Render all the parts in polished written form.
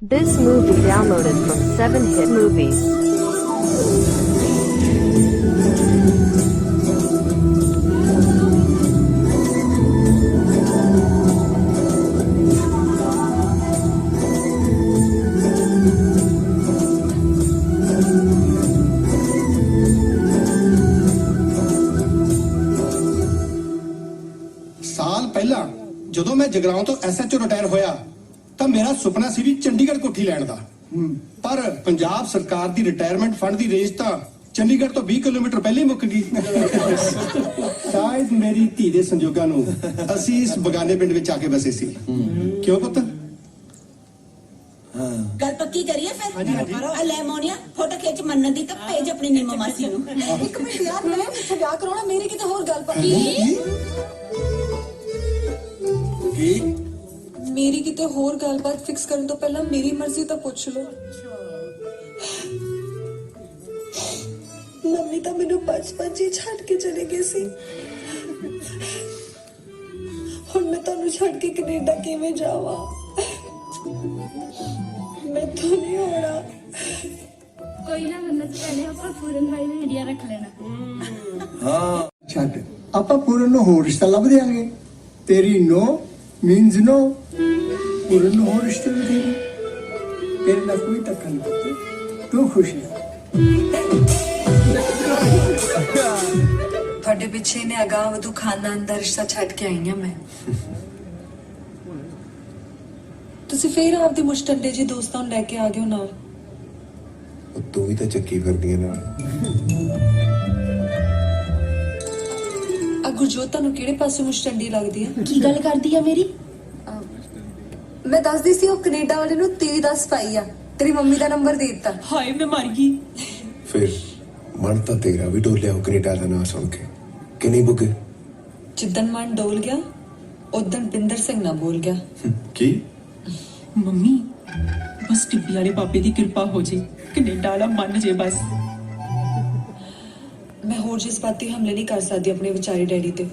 This movie downloaded from 7hit movies. साल पहला ਜਦੋਂ ਮੈਂ ਜਗਰਾਉਂ ਤੋਂ ਐਸਐਚਓ ਰਿਟਾਇਰ ਹੋਇਆ ਤਾਂ ਮੇਰਾ ਸੁਪਨਾ ਸੀ ਵੀ ਚੰਡੀਗੜ੍ਹ ਕੋਠੀ ਲੈਣ ਦਾ ਪਰ ਪੰਜਾਬ ਸਰਕਾਰ ਦੀ ਰਿਟਾਇਰਮੈਂਟ ਫੰਡ ਦੀ ਰੇਂਜ ਤਾਂ ਚੰਡੀਗੜ੍ਹ ਤੋਂ 20 ਕਿਲੋਮੀਟਰ ਪਹਿਲੇ ਮੁੱਕ ਗਈ ਸ਼ਾਇਦ ਮੇਰੀ ਧੀ ਦੇ ਸੰਜੋਗਾਂ ਨੂੰ ਅਸੀਂ ਇਸ ਬਗਾਨੇ ਪਿੰਡ ਵਿੱਚ ਆ ਕੇ ਬਸੇ ਸੀ ਕਿਉਂ ਪੁੱਤ ਗੱਲ ਪੱਕੀ ਕਰੀਏ ਫਿਰ ਆ ਲੈ ਮੋਨੀਆ ਫੋਟੋ ਖਿੱਚ ਮੰਨਣ ਦੀ ਤਾਂ ਭੇਜ ਆਪਣੀ ਨੀਮੋ ਮਾਸੀ ਨੂੰ ਇੱਕ ਮਿੰਟ ਯਾਰ ਮੈਂ ਇੱਥੇ ਵਿਆਹ ਕਰਾਉਣਾ ਮੇਰੀ ਕਿਤੇ ਹੋਰ ਗੱਲ ਪੱਕੀ ਮੇਰੀ ਕਿਤੇ ਹੋਰ ਗੱਲਬਾਤ ਫਿਕਸ ਕਰਨ ਤੋਂ ਪਹਿਲਾਂ ਮੇਰੀ ਮਰਜ਼ੀ ਤਾਂ ਪੁੱਛ ਲਓ ਮੰਮੀ ਤਾਂ ਮੈਨੂੰ ਬਚਪਨ 'ਚ ਹੀ ਛੱਡ ਕੇ ਚਲੇ ਗਏ ਸੀ ਹੁਣ ਮੈਂ ਤੁਹਾਨੂੰ ਛੱਡ ਕੇ ਕੈਨੇਡਾ ਕਿਵੇਂ ਜਾਵਾਂ ਮੈਂ ਤਾਂ ਨਹੀਂ ਹੋਣਾ ਕੋਈ ਨਾ ਬੰਦਾ ਪਹਿਲੇ ਆਪਾਂ ਪੂਰਨ ਭਾਈ ਨੂੰ ਇੰਡੀਆ ਰੱਖ ਲੈਣਾ ਹਾਂ ਛੱਡ ਆਪਾਂ ਪੂਰਨ ਨੂੰ ਹੋਰ ਰਿਸ਼ਤਾ ਲੱਭ ਦਿਆਂਗੇ ਤੇਰੀ ਨੋ ਮੀਨਸ ਨੋ ਪੂਰਨ ਨੂੰ ਹੋਰ ਰਿਸ਼ਤੇ ਵੀ ਦੇਂਗੇ ਤੇਰੇ ਨਾਲ ਕੋਈ ਧੱਕਾ ਨਹੀਂ ਪੁੱਤ ਤੂੰ ਖੁਸ਼ ਹੈ ਤੁਹਾਡੇ ਪਿੱਛੇ ਨੇ ਅਗਾਂਹ ਵਧੂ ਖਾਨਦਾਨ ਦਾ ਰਿਸ਼ਤਾ ਛੱਡ ਕੇ ਆਈ ਹਾਂ ਮੈਂ ਤੁਸੀਂ ਫੇਰ ਆਪਦੇ ਮੁਸ਼ਟੰਡੇ ਜੀ ਦੋਸਤਾਂ ਨੂੰ ਲੈ ਕੇ ਆ ਗਏ ਹੋ ਨਾਲ ਤੂੰ ਵੀ ਤਾਂ ਚੱਕੀ ਫਿਰਦੀ ਹੈ ਨਾਲ ਆ ਗੁਰਜੋਤ ਤੁਹਾਨੂੰ ਕਿਹੜੇ ਪਾਸੇ ਮੁਸ਼ਟੰਡੀ ਲੱਗਦੀ ਹੈ ਕੀ ਗੱਲ ਕਰਦੀ ਆ ਮੇਰੀ ਮੈਂ ਦੱਸਦੀ ਸੀ ਉਹ ਕੈਨੇਡਾ ਵਾਲੇ ਨੂੰ ਤੇਰੀ ਦੱਸ ਪਾਈ ਆ ਤੇਰੀ ਮੰਮੀ ਦਾ ਨੰਬਰ ਦੇ ਦਿੱਤਾ ਹਾਏ ਮੈਂ ਮਰ ਗਈ ਫਿਰ ਮਨ ਤਾਂ ਤੇਰਾ ਵੀ ਡੋਲਿਆ ਉਹ ਕੈਨੇਡਾ ਦਾ ਨਾਂ ਸੁਣ ਕੇ ਕਿ ਨਹੀਂ ਬੁੱਗੇ ਜਿੱਦਣ ਮਨ ਡੋਲ ਗਿਆ ਉਦਣ ਬਿੰਦਰ ਸਿੰਘ ਨਾ ਬੋਲ ਗਿਆ ਕੀ ਮੰਮੀ ਬਸ ਟਿੱਬੀ ਵਾਲੇ ਬਾਬੇ ਦੀ ਕਿਰਪਾ ਹੋ ਜੇ ਕੈਨੇਡਾ ਵਾਲਾ ਮੰਨ ਜੇ ਬਸ ਮੈਂ ਹੋਰ ਜਜ਼ਬਾਤੀ ਹਮਲੇ ਨਹੀਂ ਕਰ ਸਕਦੀ ਆਪਣੇ ਵਿਚਾਰੇ ਡੈਡੀ ਤੇ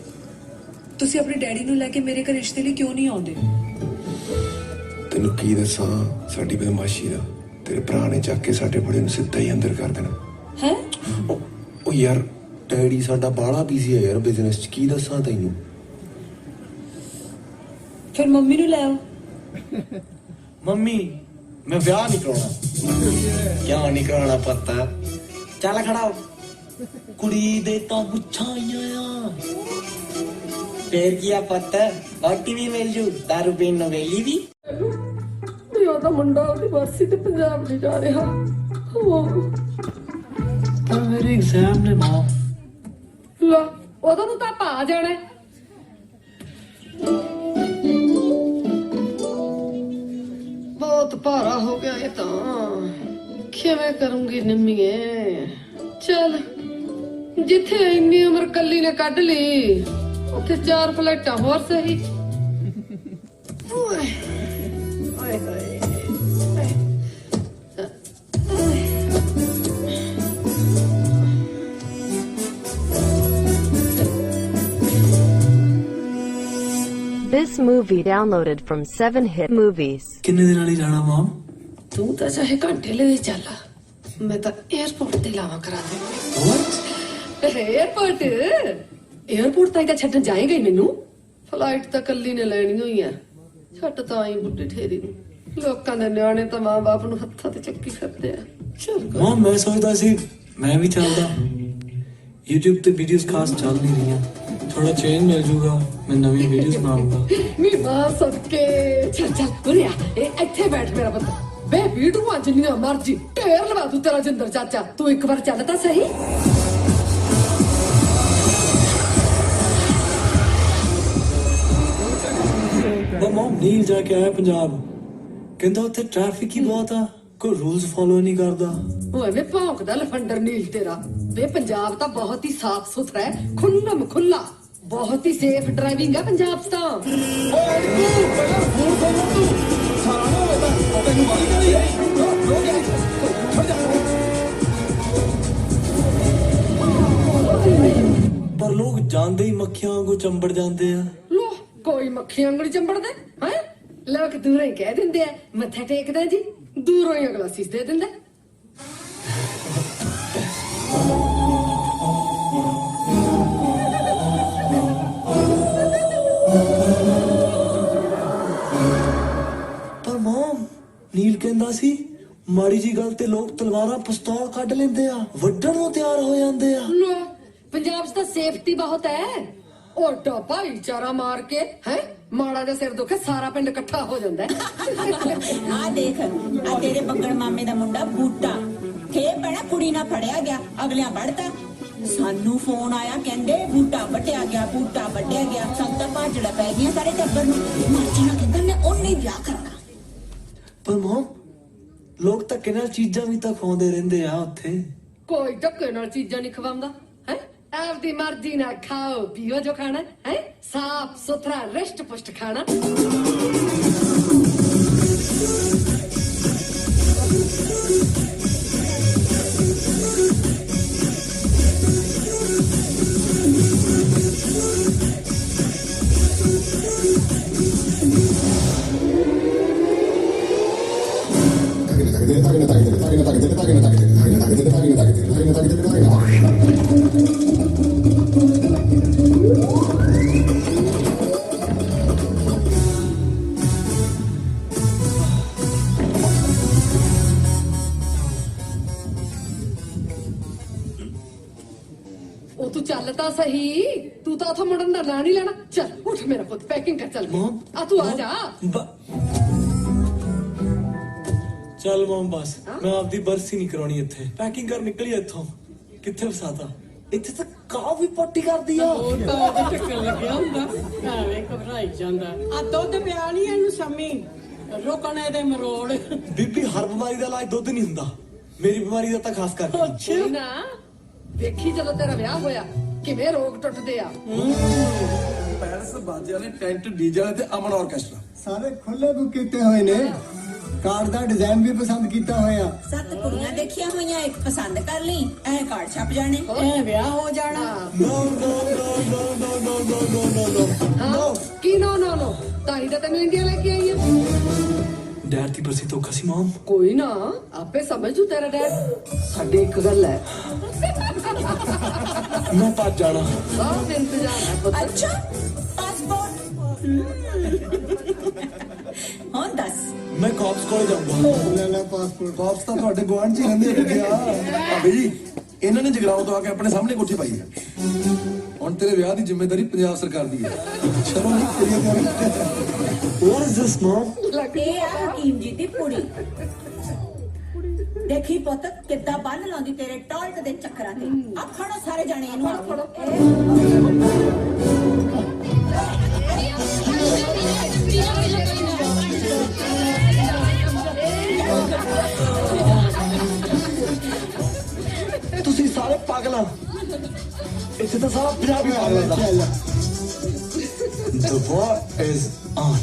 ਤੁਸੀਂ ਆਪਣੇ ਡੈਡੀ ਨੂੰ ਲੈ ਕੇ ਮੇਰੇ ਘਰ ਰਿਸ਼ਤੇ ਲਈ ਕਿਉਂ ਨਹੀਂ ਆਉਂਦੇ ਤੈਨੂੰ ਕੀ ਦੱਸਾਂ ਸਾਡੀ ਬਦਮਾਸ਼ੀ ਦਾ ਤੇਰੇ ਭਰਾ ਨੇ ਚੱਕ ਕੇ ਸਾਡੇ ਬੜੇ ਨੂੰ ਸਿੱਧਾ ਹੀ ਅੰਦਰ ਕਰ ਦੇਣਾ ਹੈ ਉਹ ਯਾਰ ਡੈਡੀ ਸਾਡਾ ਬਾਹਲਾ ਬਿਜ਼ੀ ਹੈ ਯਾਰ ਬਿਜ਼ਨਸ 'ਚ ਕੀ ਦੱਸਾਂ ਤੈਨੂੰ ਫਿਰ ਮੰਮੀ ਨੂੰ ਲੈ ਆਓ ਮੰਮੀ ਮੈਂ ਵਿਆਹ ਨਹੀਂ ਕਰਾਉਣਾ ਕਿਉਂ ਨਹੀਂ ਕਰਾਉਣਾ ਪਤਾ ਚੱਲ ਖੜਾ ਹੋ ਕੁੜੀ ਦੇ ਤਾਂ ਮੁੱਛਾਂ ਆਈਆਂ ਆ ਫੇਰ ਕੀ ਆ ਪਤਾ ਬਾਕੀ ਵੀ ਮਿਲ ਜੂ ਦਾਰੂ ਪੀਣ ਨੂੰ ਵੇਲੀ ਵੀ ਉਹ ਤਾਂ ਮੁੰਡਾ ਉਹਦੀ ਵਰਸੀ ਤੇ ਪੰਜਾਬ ਨਹੀਂ ਜਾ ਰਿਹਾ ਪਰ ਮੇਰੇ ਐਗਜ਼ਾਮ ਨੇ ਮਾਂ ਲਾ ਉਦੋਂ ਨੂੰ ਤਾਂ ਪਾ ਜਾਣਾ ਬਹੁਤ ਭਾਰਾ ਹੋ ਗਿਆ ਇਹ ਤਾਂ ਕਿਵੇਂ ਕਰੂੰਗੀ ਨਿੰਮੀਏ ਚੱਲ ਜਿੱਥੇ ਇੰਨੀ ਉਮਰ ਕੱਲੀ ਨੇ ਕੱਢ ਲਈ ਉੱਥੇ 4 ਫਲੈਟਾਂ ਹੋਰ ਸਹੀ ਓਏ ਓਏ ਹੋਏ This movie downloaded from 7hit movies. ਕਿੰਨੇ ਦਿਨਾਂ ਲਈ ਜਾਣਾ ਮਾਂ ਤੂੰ ਤਾਂ ਚਾਹੇ ਘੰਟੇ ਲਈ ਚੱਲ ਮੈਂ ਤਾਂ 에어ਪੋਰਟ ਤੇ ਲਾਵਾਂ ਕਰਾ ਦੇ 에어ਪੋਰਟ ਤਾਂ ਛੱਡਣ ਜਾਏਗਾ ਹੀ ਮੈਨੂੰ ਫਲਾਈਟ ਤਾਂ ਕੱਲੀ ਨੇ ਲੈਣੀ ਹੋਈ ਆ ਛੱਡ ਤਾਂ ਆਈ ਬੁੱਢੀ ਠੇਰੀ ਨੂੰ ਲੋਕਾਂ ਦੇ ਨਿਆਣੇ ਤਾਂ ਮਾਂ-ਬਾਪ ਨੂੰ ਹੱਥਾਂ ਤੇ ਚੱਕੀ ਫਿਰਦੇ ਆ ਚੱਲ ਮਾਂ ਮੈਂ ਸੋਚਦਾ ਸੀ ਮੈਂ ਵੀ ਚੱਲਦਾ YouTube ਤੇ ਵੀਡੀਓਜ਼ ਖਾਸ ਚੱਲ ਨਹੀਂ ਰਹੀਆਂ ਥੋੜਾ ਚੇਂਜ ਮਿਲ ਜੂਗਾ ਮੈਂ ਨਵੀਂ ਵੀਡੀਓਜ਼ ਬਣਾਉਂਗਾ ਨੀ ਮਾਂ ਸਦਕੇ ਚੱਲ ਦੁਨੀਆ ਇਹ ਇੱਥੇ ਬੈਠ ਮੇਰਾ ਪੁੱਤ ਬੇ ਵੀਡੀਓ ਜਿੰਨੀਆਂ ਮਰਜੀ ਢੇਰ ਲਵਾ ਦੂ ਤੇਰਾ ਜਿੰਦਰ ਚਾਚਾ ਤੂੰ ਇੱਕ ਵਾਰ ਚੱਲ ਤਾਂ ਸਹੀ ਮਾਂ ਨੀਲ ਜਾ ਕੇ ਆਇਆ ਪੰਜਾਬ ਕਹਿੰਦਾ ਉੱਥੇ ਟ੍ਰੈਫਿਕ ਹੀ ਬਹੁਤ ਆ ਕੋਈ ਰੂਲਸ ਫੋਲੋ ਨਹੀਂ ਕਰਦਾ ਓਏ ਵੇ ਭੌਂਕਦਾ ਲਫੰਡਰ ਨੀਲ ਤੇਰਾ ਵੇ ਪੰਜਾਬ ਤਾਂ ਬਹੁਤ ਹੀ ਸਾਫ਼ ਸੁਥਰਾ ਹੈ ਖੁੱਲਮ ਖੁੱਲਾ ਬਹੁਤ ਹੀ ਸੇਫ ਡਰਾਈਵਿੰਗ ਹੈ ਪੰਜਾਬ 'ਚ ਤਾਂ ਪਰ ਲੋਕ ਜਾਂਦੇ ਹੀ ਮੱਖੀਆਂ ਵਾਂਗੂ ਚੰਬੜ ਜਾਂਦੇ ਆ ਲੋ ਕੋਈ ਮੱਖੀਆਂ ਉਂਗਲੀ ਚੰਬੜਦੇ ਹੈ ਲੋਕ ਦੂਰੋਂ ਹੀ ਕਹਿ ਦਿੰਦੇ ਆ ਮੱਥਾ ਟੇਕਦਾ ਜੀ ਦੂਰੋਂ ਹੀ ਅਗਲਾ ਸੀਸ ਦੇ ਦਿੰਦਾ। ਪਰ ਮਮ ਨੀਲ ਕਹਿੰਦਾ ਸੀ ਮਾੜੀ ਜੀ ਗੱਲ ਤੇ ਲੋਕ ਤਲਵਾਰਾਂ ਪਿਸਤੌਲ ਕੱਢ ਲੈਂਦੇ ਆ, ਵੱਢਣ ਨੂੰ ਤਿਆਰ ਹੋ ਜਾਂਦੇ ਆ। ਲੈ, ਪੰਜਾਬ 'ਚ ਤਾਂ ਸੇਫਟੀ ਬਹੁਤ ਹੈ। ਉਹ ਟੋਪਾ ਵਿਚਾਰਾ ਮਾਰ ਕੇ ਹੈ ਮਾੜਾ ਜਿਹਾ ਸਿਰ ਦੁਖੇ ਸਾਰਾ ਪਿੰਡ ਇਕੱਠਾ ਹੋ ਜਾਂਦਾ ਹੈ। ਆ ਦੇਖ ਆ ਤੇਰੇ ਬੱਗੜ ਮਾਮੇ ਦਾ ਮੁੰਡਾ ਬੂਟਾ ਫੇਰ ਬੜਾ ਕੁੜੀ ਨਾਲ ਫੜਿਆ ਗਿਆ, ਅਗਲਿਆਂ ਵੜਤਾ। ਸਾਨੂੰ ਫੋਨ ਆਇਆ ਕਹਿੰਦੇ ਬੂਟਾ ਵੱਢਿਆ ਗਿਆ, ਬੂਟਾ ਵੱਢਿਆ ਗਿਆ। ਸਾਨੂੰ ਤਾਂ ਭਾਜੜਾ ਪੈ ਗਈਆਂ ਸਾਰੇ ਟੱਬਰ ਨੂੰ। ਮਾਚੀਨਾ ਕਹਿੰਦਾ ਮੈਂ ਉਹਨੇ ਵਿਆਹ ਕਰਨਾ। ਪਰ ਮਮ ਲੋਕ ਧੱਕੇ ਨਾਲ ਚੀਜ਼ਾਂ ਵੀ ਤਾਂ ਖਵਾਉਂਦੇ ਰਹਿੰਦੇ ਆ ਉੱਥੇ। ਕੋਈ ਧੱਕੇ ਨਾਲ ਚੀਜ਼ਾਂ ਨਹੀਂ ਖਵਾਉਂਦਾ ਹੈ। ਆਪਦੀ ਮਰਜ਼ੀ ਨਾਲ ਖਾਓ ਪੀਓ ਜੋ ਖਾਣਾ ਹੈ। ਸਾਫ ਸੁਥਰਾ ਰਿਸ਼ਟ ਪੁਸ਼ਟ ਖਾਣਾ। ਉਹ ਤੂੰ ਚੱਲ ਤਾਂ ਸਹੀ, ਤੂੰ ਤਾਂ ਉਥੋਂ ਮੁੜਨ ਦਾ ਨਾਂ ਨਹੀਂ ਲੈਣਾ। ਚੱਲ ਉੱਠ ਮੇਰਾ ਪੁੱਤ, ਪੈਕਿੰਗ ਕਰ ਚੱਲ। ਆ ਤੂੰ ਆ ਜਾ। ਚੱਲ ਮਮ ਬਸ ਮੈਂ ਆਪਦੀ ਬਰਸੀ ਨਹੀਂ ਕਰਾਉਣੀ ਇੱਥੇ। ਪੈਕਿੰਗ ਕਰ ਨਿਕਲੀ ਇੱਥੋਂ। ਕਿੱਥੇ ਫਸਾਤਾ? ਇੱਥੇ ਤਾਂ ਕਾਹ ਵੀ ਪੋਟੀ ਕਰਦੀ ਆ। ਉਹ ਤਾਂ ਉਹਦੇ ਟੱਕਰ ਲੱਗਿਆ ਹੁੰਦਾ, ਐਵੇਂ ਘਬਰਾਈ ਜਾਂਦਾ। ਆ ਦੁੱਧ ਪਿਆ ਨਹੀਂ ਇਹਨੂੰ ਸ਼ਮੀ, ਰੋਕਣੇ ਦੇ ਮਰੋੜ। ਬੀਬੀ ਹਰ ਬਿਮਾਰੀ ਦਾ ਇਲਾਜ ਦੁੱਧ ਨਹੀਂ ਹੁੰਦਾ, ਮੇਰੀ ਬਿਮਾਰੀ ਦਾ ਤਾਂ ਖਾਸ ਕਰਕੇ। ਕੋਈ ਨਾ ਦੇਖੀ ਜਦੋਂ ਤੇਰਾ ਵਿਆਹ ਹੋਇਆ ਕਿਵੇਂ ਰੋਗ ਟੁੱਟਦੇ ਆ। ਪੈਰਸ ਬਾਜੇ ਵਾਲੇ ਟੈਂਟ ਡੀਜੇ ਵਾਲੇ ਤੇ ਅਮਨ ਆਰਕੈਸਟਰਾ ਸਾਰੇ ਖੁੱਲੇ ਬੁੱਕ ਕੀਤੇ ਹੋਏ ਨੇ। ਕਾਰਡ ਦਾ ਡਿਜ਼ਾਈਨ ਵੀ ਪਸੰਦ ਕੀਤਾ ਹੋਇਆ। 7 ਕੁੜੀਆਂ ਦੇਖੀਆਂ ਹੋਈਆਂ, ਇੱਕ ਪਸੰਦ ਕਰ ਲਈ, ਐ ਕਾਰਡ ਛਪ ਜਾਣੇ, ਐ ਵਿਆਹ ਹੋ ਜਾਣਾ। ਨੋ ਨੋ ਨੋ ਨੋ ਨੋ ਨੋ ਨੋ ਨੋ ਨੋ ਨੋ ਹਾਂ ਕੀ ਨੋ ਨੋ ਨੋ, ਤਾਂ ਹੀ ਤਾਂ ਤੈਨੂੰ ਇੰਡੀਆ ਲੈ ਕੇ ਆਈ ਆ। ਡੈਡ ਦੀ ਬਰਸੀ ਤੋਂ ਕਸੀ ਮਮ। ਕੋਈ ਨਾ ਆਪੇ ਸਮਝ ਜੂ ਤੇਰਾ ਡੈਡ। ਸਾਡੇ ਇੱਕ ਗੱਲ ਹੈ, ਮੈਂ ਭੱਜ ਜਾਣਾ। ਸਭ ਇੰਤਜ਼ਾਮ ਹੈ ਪੁੱਤ। ਅੱਛਾ ਪਾਸਪੋਰਟ ਹੁਣ ਦੱਸ। ਮੈਂ ਕਾਪਸ ਕੋਲ ਜਾਊਂਗਾ। ਲੈ ਪਾਸਪੋਰਟ। ਕਾਪਸ ਤਾਂ ਤੁਹਾਡੇ ਗੁਆਂਢ ਚ ਹੀ ਰਹਿੰਦੇ ਲੱਗੇ ਆ। ਭਾਬੀ ਜੀ ਇਹਨਾਂ ਨੇ ਜਗਰਾਉਂ ਤੋਂ ਆ ਕੇ ਆਪਣੇ ਸਾਹਮਣੇ ਕੋਠੀ ਪਾਈ ਹੈ। ਹੁਣ ਤੇਰੇ ਵਿਆਹ ਦੀ ਜ਼ਿੰਮੇਵਾਰੀ ਪੰਜਾਬ ਸਰਕਾਰ ਦੀ ਹੈ। ਚਲੋ ਨਹੀਂ ਕੁੜੀਆਂ ਤਿਆਰ। What is this mom? ਇਹ ਆ ਹਕੀਮ ਜੀ ਦੀ ਕੁੜੀ। ਦੇਖੀ ਪੁੱਤ ਕਿੱਦਾਂ ਬੰਨ ਲਾਉਂਦੀ ਤੇਰੇ ਟਾਲਟ ਦੇ ਚੱਕਰਾਂ ਤੇ। ਆ ਫੜੋ ਸਾਰੇ ਜਾਣੇ ਇਹਨੂੰ। ਤੁਸੀਂ ਸਾਰੇ ਪਾਗਲ ਆ। ਇੱਥੇ ਤਾਂ ਸਾਰਾ ਪੰਜਾਬੀ ਪਾਗਲ ਆ। The war is on.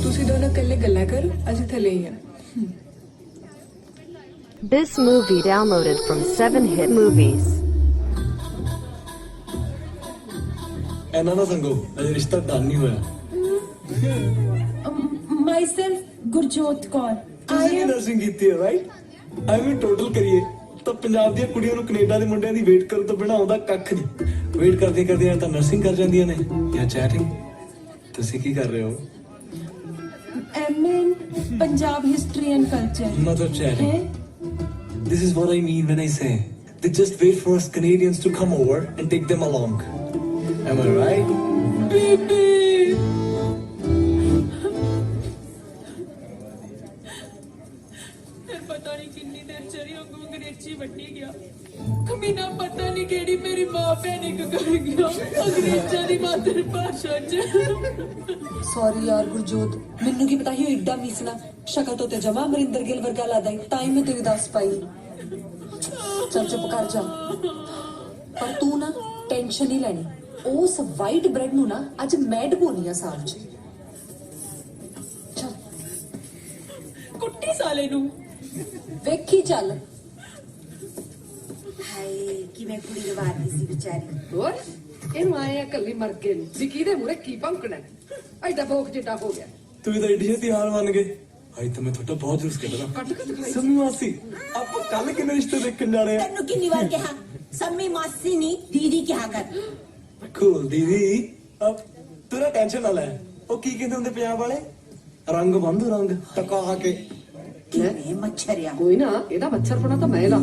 ਤੁਸੀਂ ਦੋਨੋਂ ਇਕੱਲੇ ਗੱਲਾਂ ਕਰੋ, ਅਸੀਂ ਥੱਲੇ ਹੀ ਆ। This movie downloaded from 7hit movies. ਇਹਨਾਂ ਨਾਲ ਸੰਗੋ ਅਜੇ ਰਿਸ਼ਤਾ ਡਨ ਨਹੀਂ ਹੋਇਆ। ਮਾਈਸੈਲਫ ਗੁਰਜੋਤ ਕੌਰ। ਤੁਸੀਂ ਵੀ ਨਰਸਿੰਗ ਕੀਤੀ ਹੈ ਰਾਈਟ? ਐਵੇਂ ਟੋਟਲ ਕਰੀਏ ਤਾਂ ਪੰਜਾਬ ਦੀਆਂ ਕੁੜੀਆਂ ਨੂੰ ਕੈਨੇਡਾ ਦੇ ਮੁੰਡਿਆਂ ਦੀ ਵੇਟ ਕਰਨ ਤੋਂ ਬਿਨਾਂ ਆਉਂਦਾ ਕੱਖ ਨਹੀਂ। ਵੇਟ ਕਰਦੇ ਕਰਦੀਆਂ ਤਾਂ ਨਰਸਿੰਗ ਕਰ ਜਾਂਦੀਆਂ ਨੇ ਜਾਂ ਚੈਟਿੰਗ। ਤੁਸੀਂ ਕੀ ਕਰ ਰਹੇ ਹੋ? MA Punjab history and culture. Not chatting. This is what I mean when I say they just wait for us Canadians to come over and take them along. Am I right? ਬੀਬੀ ਪਤਾ ਨਹੀਂ ਕਿੰਨੀ ਦੇਰ ਚਰੀ ਵਾਂਗੂ ਅੰਗਰੇਜ਼ੀ ਵੱਟੀ ਗਿਆ। ਕਮੀਨਾ ਪਤਾ ਨਹੀਂ ਕਿਹੜੀ ਮੇਰੀ ਮਾਂ ਪੈਨਿਕ ਕਰ ਗਿਆ ਅੰਗਰੇਜ਼ਾਂ ਦੀ ਮਾਤਰ ਭਾਸ਼ਾ 'ਚ। ਸੌਰੀ ਯਾਰ ਗੁਰਜੋਤ, ਮੈਨੂੰ ਕੀ ਪਤਾ ਸੀ ਇੱਡਾ ਮੀਸਣਾ। ਸ਼ਕਲ ਤੋਂ ਤੇ ਜਮਾ ਅਮਰਿੰਦਰ ਗਿੱਲ ਵਰਗਾ ਲੱਗਦਾ ਈ, ਤਾਂ ਹੀ ਮੈਂ ਤੈਨੂੰ ਦੱਸ ਪਾਈ। ਚੱਲ ਚੁੱਪ ਕਰ ਜਾ। ਪਰ ਤੂੰ ਨਾ ਟੈਨਸ਼ਨ ਨਹੀਂ ਲੈਣੀ। ਉਸ ਵਾਈਟ ਬ੍ਰੈਡ ਨੂੰ ਨਾ ਅੱਜ ਮੈਂ ਡਬੋਨੀ ਆ ਸਾਗ 'ਚ। ਚੱਲ ਕੁੱਟੀ ਸਾਲੇ ਨੂੰ। ਵੇਖੀ ਚੱਲ। ਹਾਏ ਕਿਵੇਂ ਕੁੜੀ ਰਵਾਦੀ ਸੀ ਵਿਚਾਰੀ। ਹੋਰ ਇਹਨੂੰ ਆਏ ਆ ਕੱਲੀ ਮਰ ਕੇ ਨੂੰ ਵੀ ਕਿਹਦੇ ਮੂਰੇ ਕੀ ਭੌਂਕਣਾ ਐਡਾ ਭੋਖ ਜਿੱਡਾ ਹੋ ਗਿਆ। ਤੂੰ ਤਾਂ ਏਡੀ ਛੇਤੀ ਹਾਰ ਮੰਨ ਗਏ। ਅੱਜ ਤਾਂ ਮੈਂ ਤੁਹਾਡਾ ਬਹੁਤ ਜੂਸ ਕੱਢਦਾ। ਕੱਢ ਕੇ ਦਿਖਾਈ। ਸੰਮੀ ਮਾਸੀ ਆਪਾਂ ਕੱਲ ਕਿੰਨੇ ਰਿਸ਼ਤੇ ਦੇਖਣ ਜਾ ਰਹੇ ਆ। ਤੈਨੂੰ ਕਿੰਨੀ ਵਾਰ ਕਿਹਾ ਸੰਮੀ ਮਾਸੀ ਨਹੀਂ ਦੀਦੀ ਕਿਹਾ ਕਰ। cool ਦੀਦੀ ਤੂੰ ਨਾ ਟੈਨਸ਼ਨ ਨਾ ਲੈ। ਉਹ ਕੀ ਕਹਿੰਦੇ ਹੁੰਦੇ ਪੰਜਾਬ ਵਾਲੇ, ਰੰਗ ਬੰਦ ਰੰਗ ਟਕਾ ਕੇ। ਕਿਵੇਂ ਮੱਛਰਿਆ। ਕੋਈ ਨਾ ਇਹਦਾ ਮੱਛਰਪਣਾ ਤਾਂ ਮੈਂ ਲਾ।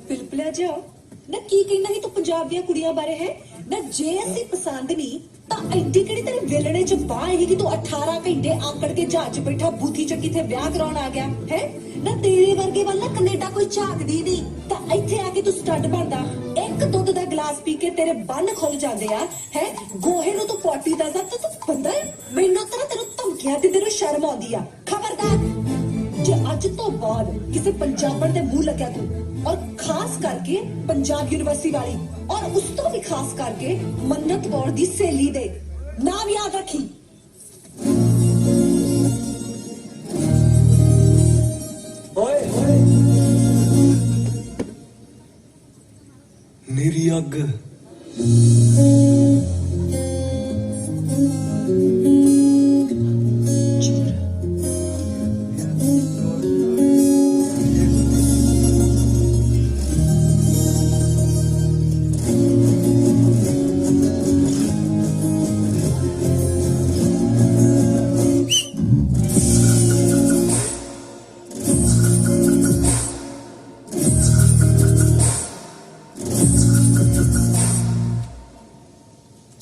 ਪਿਲਪਿਲਾ ਜਾ ਨਾ ਕੀ ਕਹਿੰਦਾ ਸੀ ਤੂੰ ਪੰਜਾਬ ਦੀਆਂ ਕੁੜੀਆਂ ਬਾਰੇ ਹੈ ਨਾ। ਜੇ ਅਸੀਂ ਪਸੰਦ ਨਹੀਂ ਤਾਂ ਐਡੀ ਕਿਹੜੀ ਤੇਰੇ ਵੇਲਣੇ ਚ ਬਾਹ ਹੈ ਕਿ ਤੂੰ 18 ਘੰਟੇ ਆਕੜ ਕੇ ਜਹਾਜ਼ 'ਚ ਬੈਠਾ ਬੂਥੀ ਚੱਕੀ ਤੇ ਵਿਆਹ ਕਰਾਉਣ ਆ ਗਿਆ ਹੈ ਨਾ। ਤੇਰੇ ਵਰਗੇ ਵੱਲ ਨਾ ਕੈਨੇਡਾ ਕੋਈ ਝਾਕਦੀ ਨਹੀਂ ਤਾਂ ਇੱਥੇ ਆ ਕੇ ਤੂੰ ਸਟੱਡ ਬਣਦਾ। ਇੱਕ ਦੁੱਧ ਦਾ ਗਲਾਸ ਪੀ ਕੇ ਤੇਰੇ ਬੰਨ ਖੁੱਲ ਜਾਂਦੇ ਆ ਹੈ। ਗੋਹੇ ਨੂੰ ਤੂੰ ਪੋਟੀ ਦੱਸਦਾ ਤੂੰ ਬੰਦਾ ਹੈ। ਮੈਨੂੰ ਤਾਂ ਤੈਨੂੰ ਧਮਕੀਆਂ ਤੇ ਤੈਨੂੰ ਸ਼ਰਮ ਆਉਂਦੀ ਆ। ਖਬਰਦਾਰ ਜੇ ਅੱਜ ਤੋਂ ਬਾਅਦ ਕਿਸੇ ਪੰਜਾਬਣ ਦੇ ਮੂੰਹ ਲੱਗਿਆ ਤੂੰ, और खास करके पंजाब यूनिवर्सिटी वाली, और उस तो भी खास करके मन्नत कौर दी सहेली दे नाम याद रखी। ओए ओए मेरी अग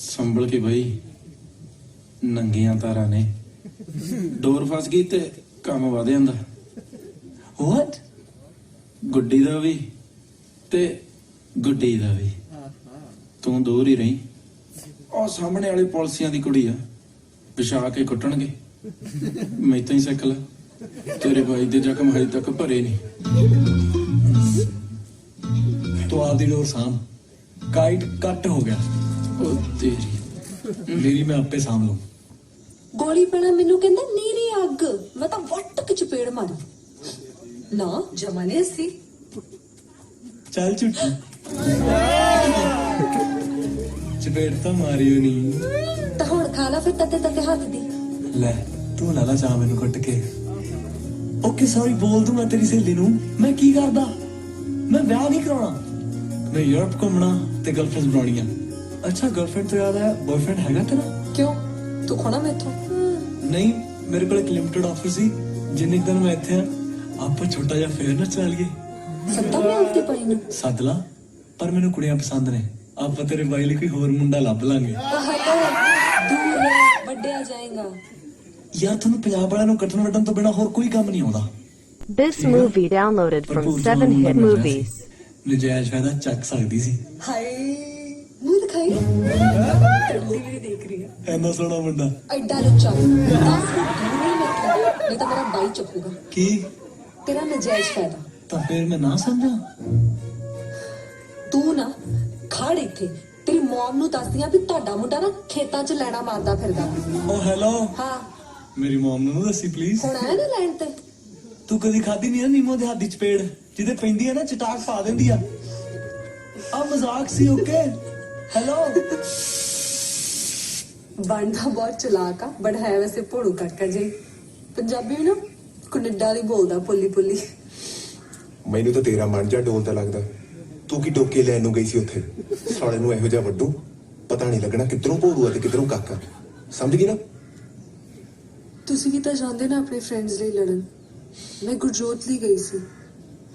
संभल के भाई, नंगियां तारा ने डोर फस गई ते काम वध जांदा। व्हाट गुड्डी दा भी ते गुड्डी दा भी तू दूर ही रही। और सामने वाले पॉलिसियां दी कुड़ी आ विछा के कुटणगे। मैं तो ही सिख ला, तेरे भाई दे जख्म हजे तक भरे नहीं। तो आपदी डोर साम काइट कट हो गया। ओ तेरी मेरी मैं आपे साम लूं। गोली पैना मैनू कहंदा नीरी अग, मैं तां वट के चपेड़ मारू ना जमाने सी। चल झूठी चपेड़ तो मारियो नहीं तां हुण खा ला फिर तते तते हाथ दी। ले तू ला ला चाह मैनू कट के। ओके सॉरी बोल दूंगा तेरी सहेली नू। मैं की करदा, मैं ब्याह नहीं कराउणा। मैं यूरोप घूमना ते गर्लफ्रेंड बनाउणियां। अच्छा गर्लफ्रेंड तो याद है, बॉयफ्रेंड हैगा तेरा? क्यों तू खोना मैथों? नहीं मेरे को एक लिमिटेड ऑफर सी। जिन्ने दिन मैं इत्थे आप छोटा जिहा फेयर ना चला लिए। सत्ता में आउते पई नू सद ला, पर मैनू कुड़ियां पसंद ने। आप तेरे भाई लिए कोई होर मुंडा लभ लांगे। दूर रह बड्डे आ जाएगा। यार थानू पंजाब वालियां नू कट्टण वड्डण तो बिना होर कोई काम नहीं आउंदा। This movie downloaded from 7hit movies. नजायज फायदा चक सकदी सी। हाय मुंह दिखाई टल्ली भी देख रही है। ऐना सोहना मुंडा एडा लुच्चा 10 फुट दूर नहीं बैठा, नहीं तो मेरा बाई चकूगा। की तेरा नजायज फायदा। तो फिर मैं ना समझा। तू ना खड़ इत्थे तेरी मॉम नू दसदियां भी ਤੁਹਾਡਾ ਮੁੰਡਾ ਨਾ ਖੇਤਾਂ 'ਚ ਲੈਣਾ ਮਾਰਦਾ ਫਿਰਦਾ। ओ हेलो ਹਾਂ मेरी मॉम नू दसी प्लीज। ਹੁਣ ਆਇਆ ਨਾ ਲੈਣ ਤੇ। तू कदी खादी नहीं ना नीमो दे हाथ दी चपेड़ जिदे पैंदी है ना चटाक पा देंदी आ। आ मजाक सी ओके। हेलो ਬਣਦਾ ਬਹੁਤ ਚਲਾਕ ਆ, ਬਟ ਹੈ ਵੈਸੇ ਭੋੜੂ ਕਾਕਾ ਜੀ। ਪੰਜਾਬੀ ਵੀ ਨਾ ਕੈਨੇਡਾ ਵਾਲੀ ਬੋਲਦਾ ਪੁੱਲੀ ਪੁੱਲੀ। ਮੈਨੂੰ ਤਾਂ ਤੇਰਾ ਮਨ ਜਾ ਡੋਲਦਾ ਲੱਗਦਾ। ਤੂੰ ਕੀ ਟੋਕੇ ਲੈਣ ਨੂੰ ਗਈ ਸੀ ਉੱਥੇ? ਸਾਲੇ ਨੂੰ ਇਹੋ ਜਿਹਾ ਵੱਡੂ ਪਤਾ ਨਹੀਂ ਲੱਗਣਾ ਕਿੱਧਰੋਂ ਭੋੜੂ ਆ ਤੇ ਕਿੱਧਰੋਂ ਕਾਕਾ। ਸਮਝ ਗਈ ਨਾ? ਤੁਸੀਂ ਵੀ ਤਾਂ ਜਾਂਦੇ ਨਾ ਆਪਣੇ ਫਰੈਂਡਸ ਲਈ ਲੜਨ। ਮੈਂ ਗੁਰਜੋਤ ਲਈ ਗਈ ਸੀ,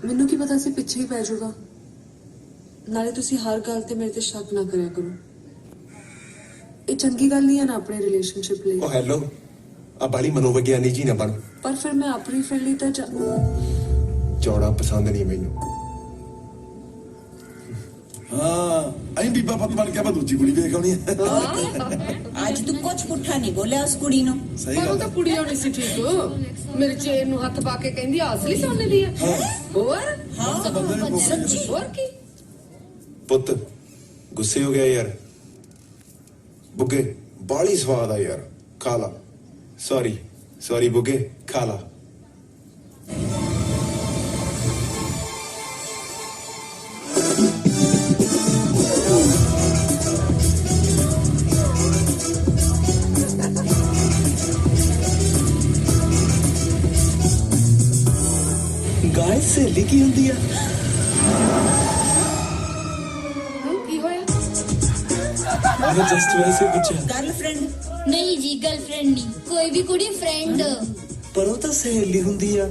ਮੈਨੂੰ ਕੀ ਪਤਾ ਸੀ ਪਿੱਛੇ ਹੀ ਪੈ ਜਾਊਗਾ। ਨਾਲੇ ਤੁਸੀਂ ਹਰ ਗੱਲ ਤੇ ਮੇਰੇ ਤੇ ਸ਼ੱਕ ਨਾ ਕਰਿਆ ਕਰੋ, ਇਹ ਚੰਗੀ ਗੱਲ ਨਹੀਂ ਹੈ ਨਾ ਆਪਣੇ ਰਿਲੇਸ਼ਨਸ਼ਿਪ ਲਈ। ਉਹ ਹੈਲੋ, ਆ ਬਾਲੀ ਮਨੋਵਿਗਿਆਨੀ ਜੀ ਨਾ ਬਣ। ਪਰ ਫਿਰ ਮੈਂ ਆਪਣੀ ਫਰੈਂਡ ਲਈ ਤਾਂ ਚੌੜਾ ਪਸੰਦ ਨਹੀਂ ਮੈਨੂੰ। ਹਾਂ ਅਹੀਂ ਬੀਬਾ ਪਤ ਬਣ ਕੇ ਆਪਾਂ ਦੂਜੀ ਕੁੜੀ ਵੇਖ ਆਉਣੀ ਹੈ। ਅੱਜ ਤੂੰ ਕੁਝ ਪੁੱਠਾ ਨਹੀਂ ਬੋਲਿਆ ਉਸ ਕੁੜੀ ਨੂੰ। ਸਹੀ ਪਰ ਉਹ ਗੱਲ ਤਾਂ ਕੁੜੀ ਹੋਣੀ ਸੀ ਠੀਕ। ਮੇਰੇ ਚੇਨ ਨੂੰ ਹੱਥ ਪਾ ਕੇ ਕਹਿੰਦੀ ਅਸਲੀ ਸੋਨੇ ਦੀ ਹੈ। ਹੋਰ ਸੱਚੀ? ਹੋਰ ਕੀ? ਪੁੱਤ ਗੁੱਸੇ ਹੋ ਗਿਆ ਯਾਰ। ਬੁੱਗੇ ਬਾਲੀ ਸਵਾਦ ਆ ਯਾਰ, ਖਾ ਲਾ। ਸੌਰੀ ਬੁੱਗੇ, ਖਾ ਲਾ। ਗਾਇਸ ਸਹੇਲੀ ਕੀ ਹੁੰਦੀ ਆ? ਕੀ ਹੋਇਆ? ਮੈਂ ਜਸਟ ਵੈਸੇ ਪੁੱਛਿਆ। ਗਰਲਫ੍ਰੈਂਡ? ਨਹੀਂ ਜੀ ਗਰਲਫ੍ਰੈਂਡ ਨਹੀਂ, ਕੋਈ ਵੀ ਕੁੜੀ ਫਰੈਂਡ। ਪਰ ਉਹ ਤਾਂ ਸਹੇਲੀ ਹੁੰਦੀ ਆ।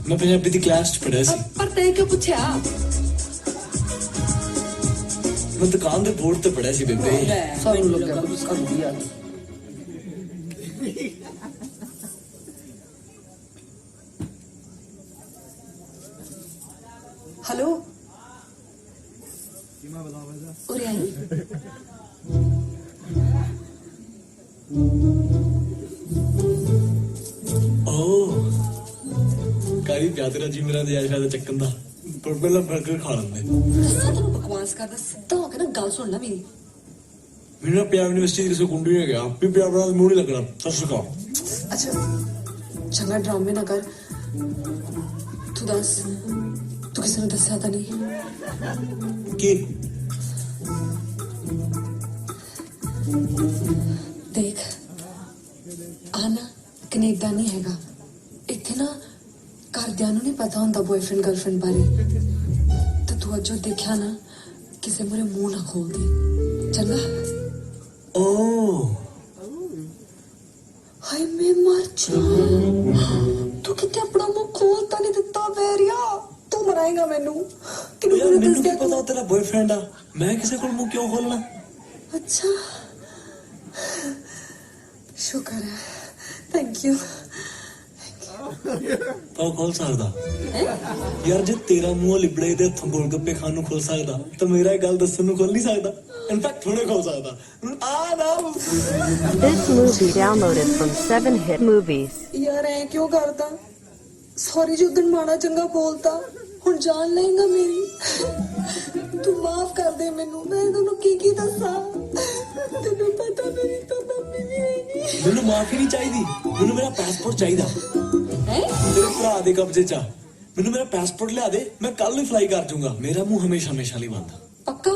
ਮੈਂ ਪੰਜਾਬੀ ਦੀ ਕਲਾਸ ਚ ਪੜਿਆ ਸੀ। ਪਰ ਤੈਂ ਕਿਉਂ ਪੁੱਛਿਆ? ਮੈਂ ਦੁਕਾਨ ਦੇ ਬੋਰਡ ਤੇ ਪੜਿਆ ਸੀ ਬੇਬੇ। ਸਾਨੂੰ ਲੱਗਿਆ ਕੁਝ ਕਰਦੀ ਆ। हेलो उरे आई। ਕਾਰੀ ਪਿਆਦਰਾ ਜੀ ਮੇਰਾ ਤੇ ਆਸ਼ਾ ਦਾ ਚੱਕਣ ਦਾ, ਪਰ ਪਹਿਲਾਂ 버ਗਰ ਖਾ ਲੈਂਦੇ। ਤੈਨੂੰ ਬਕਵਾਸ ਕਰਦਾ ਸਿੱਧਾ ਹੋ ਕੇ ਨਾ ਗੱਲ ਸੁਣ ਲੈ ਮੇਰੀ। ਮੈਨੂੰ ਨਾ ਪੰਜਾਬ ਯੂਨੀਵਰਸਿਟੀ ਕਿਸੇ ਕੁੰਡੀ ਨੇ ਗਿਆ ਵੀ ਪੰਜਾਬ ਨਾਲ ਮੂੰਹ ਨਹੀਂ ਲੱਗਣਾ। ਸਤਿ ਸ਼੍ਰੀ ਅਕਾਲ। ਅੱਛਾ ਚੰਗਾ ਡਰਾਮੇ ਨਾ ਕਰ, ਤੂੰ ਦੱਸ ਤੂੰ ਕਿਸੇ ਨੂੰ ਦੱਸਿਆ ਤਾਂ ਨਹੀਂ? ਕੀ? ਦੇਖ ਆ ਨਾ ਕੈਨੇਡਾ ਨਹੀਂ ਹੈਗਾ, ਇੱਥੇ ਨਾ ਘਰਦਿਆਂ ਨੂੰ ਨਹੀਂ ਪਤਾ ਹੁੰਦਾ ਬॉयਫ੍ਰੈਂਡ ਗਰਲਫ੍ਰੈਂਡ ਬਾਰੇ। ਤੇ ਤੂੰ ਅੱਜ ਜੋ ਦੇਖਿਆ ਨਾ ਕਿਸੇ ਮੂਹਰੇ ਮੂੰਹ ਨਾ ਖੋਲਦੀ, ਚੰਗਾ? ਹਾਏ ਮੈਂ ਮਰ ਜਾ, ਤੂੰ ਕਿਤੇ ਆਪਣਾ ਮੂੰਹ ਖੋਲ ਤਾਂ ਨਹੀਂ ਦਿੱਤਾ ਵੈਰੀਆ, ਤੂੰ ਮਰਾਏਗਾ ਮੈਨੂੰ। ਕਿਨੂੰ ਯਾਰ ਕਿਨੂੰ ਮੈਨੂੰ ਦੱਸਿਆ ਕੀ ਪਤਾ ਉਹ ਤੇਰਾ ਬॉयਫ੍ਰੈਂਡ ਆ, ਮੈਂ ਕਿਸੇ ਕੋਲ ਮੂੰਹ ਕਿਉਂ ਖੋਲਣਾ? ਅੱਛਾ ਸ਼ੁਕਰ ਹੈ, ਥੈਂਕ ਯੂ। ਤਾਂ ਉਹ ਖੋਲ ਸਕਦਾ ਯਾਰ, ਜੇ ਤੇਰਾ ਮੂੰਹ ਲਿਬੜੇ ਤੇ ਹੱਥੋਂ ਗੋਲ ਗੱਪੇ ਖਾਣ ਨੂੰ ਖੋਲ ਸਕਦਾ ਤਾਂ ਮੇਰਾ ਇਹ ਗੱਲ ਦੱਸਣ ਨੂੰ ਖੋਲ ਨਹੀਂ ਸਕਦਾ। ਇਨਫੈਕਟ ਹੁਣੇ ਖੋਲ ਸਕਦਾ। ਆ ਨਾ This movie downloaded from 7 Hit Movies. ਯਾਰ ਐ ਕਿਉਂ ਕਰਦਾ? ਸੌਰੀ ਜੀ ਉਦੋਂ ਮਾੜਾ ਚੰਗਾ ਬੋਲਤਾ, ਹੁਣ ਜਾਨ ਲਏਗਾ ਮੇਰੀ? ਤੂੰ ਮਾਫ ਕਰ ਦੇ ਮੈਨੂੰ, ਮੈਂ ਤੈਨੂੰ ਕੀ ਦੱਸਾਂ? ਤੈਨੂੰ ਪਤਾ ਮੇਰੀ ਤਾਂ ਮੰਮੀ ਵੀ ਹੈਗੀ। ਮੈਨੂੰ ਮਾਫੀ ਨਹੀਂ ਚਾਹੀਦੀ, ਮੈਨੂੰ ਮੇਰਾ ਪਾਸਪੋਰਟ ਚਾਹੀਦਾ। ਹੈ ਤੇਰੇ ਭਰਾ ਦੇ ਕਬਜ਼ੇ 'ਚ ਆ, ਮੈਨੂੰ ਮੇਰਾ ਪਾਸਪੋਰਟ ਲਿਆ ਦੇ, ਮੈਂ ਕੱਲ ਨੂੰ ਫਲਾਈ ਕਰ ਜਾਊਂਗਾ। ਮੇਰਾ ਮੂੰਹ ਹਮੇਸ਼ਾ ਲਈ ਬੰਦ। ਪੱਕਾ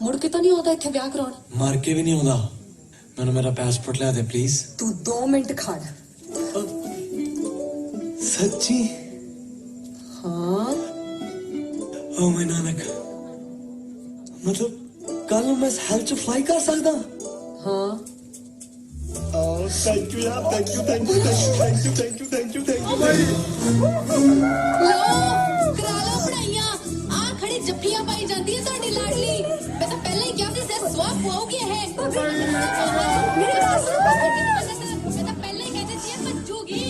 ਮੁੜ ਕੇ ਤਾਂ ਨਹੀਂ ਆਉਂਦਾ ਇੱਥੇ ਵਿਆਹ ਕਰਾਉਣ? ਮਾਰ ਕੇ ਵੀ ਨਹੀਂ ਆਉਂਦਾ। ਮੈਨੂੰ ਮੇਰਾ ਪਾਸਪੋਰਟ ਲਿਆ ਦੇ ਪਲੀਜ਼। ਤੂੰ 2 ਮਿੰਟ ਖੜ। ਸੱਚੀ? ਹਾਂ ਓ ਮਾਈ ਨਾਨਕ, ਮਤਲਬ ਕੱਲ ਨੂੰ ਮੈਂ ਹੈਲ 'ਚ ਫਲਾਈ ਕਰ ਸਕਦਾ? ਹਾਂ ਥੈਂਕ ਯੂ ਯਾਰ, ਥੈਂਕ ਯੂ ਲੋ ਕਰਾ ਲਓ ਪੜਾਈਆਂ। ਆ ਖੜੀ ਜੱਫੀਆਂ ਪਾਈ ਜਾਂਦੀ ਹੈ ਤੁਹਾਡੀ ਲਾਡਲੀ। ਮੈਂ ਤਾਂ ਪਹਿਲਾਂ ਹੀ ਕਿਹਾ ਸੀ ਸਿਰ ਸਵਾਪ ਪਾਉਗੀ ਇਹ। ਮੇਰੇ ਪਾਸ ਮੈਂ ਤਾਂ ਪਹਿਲਾਂ ਹੀ ਕਹਿੰਦੀ ਸੀ ਇਹ ਭੱਜੂਗੀ।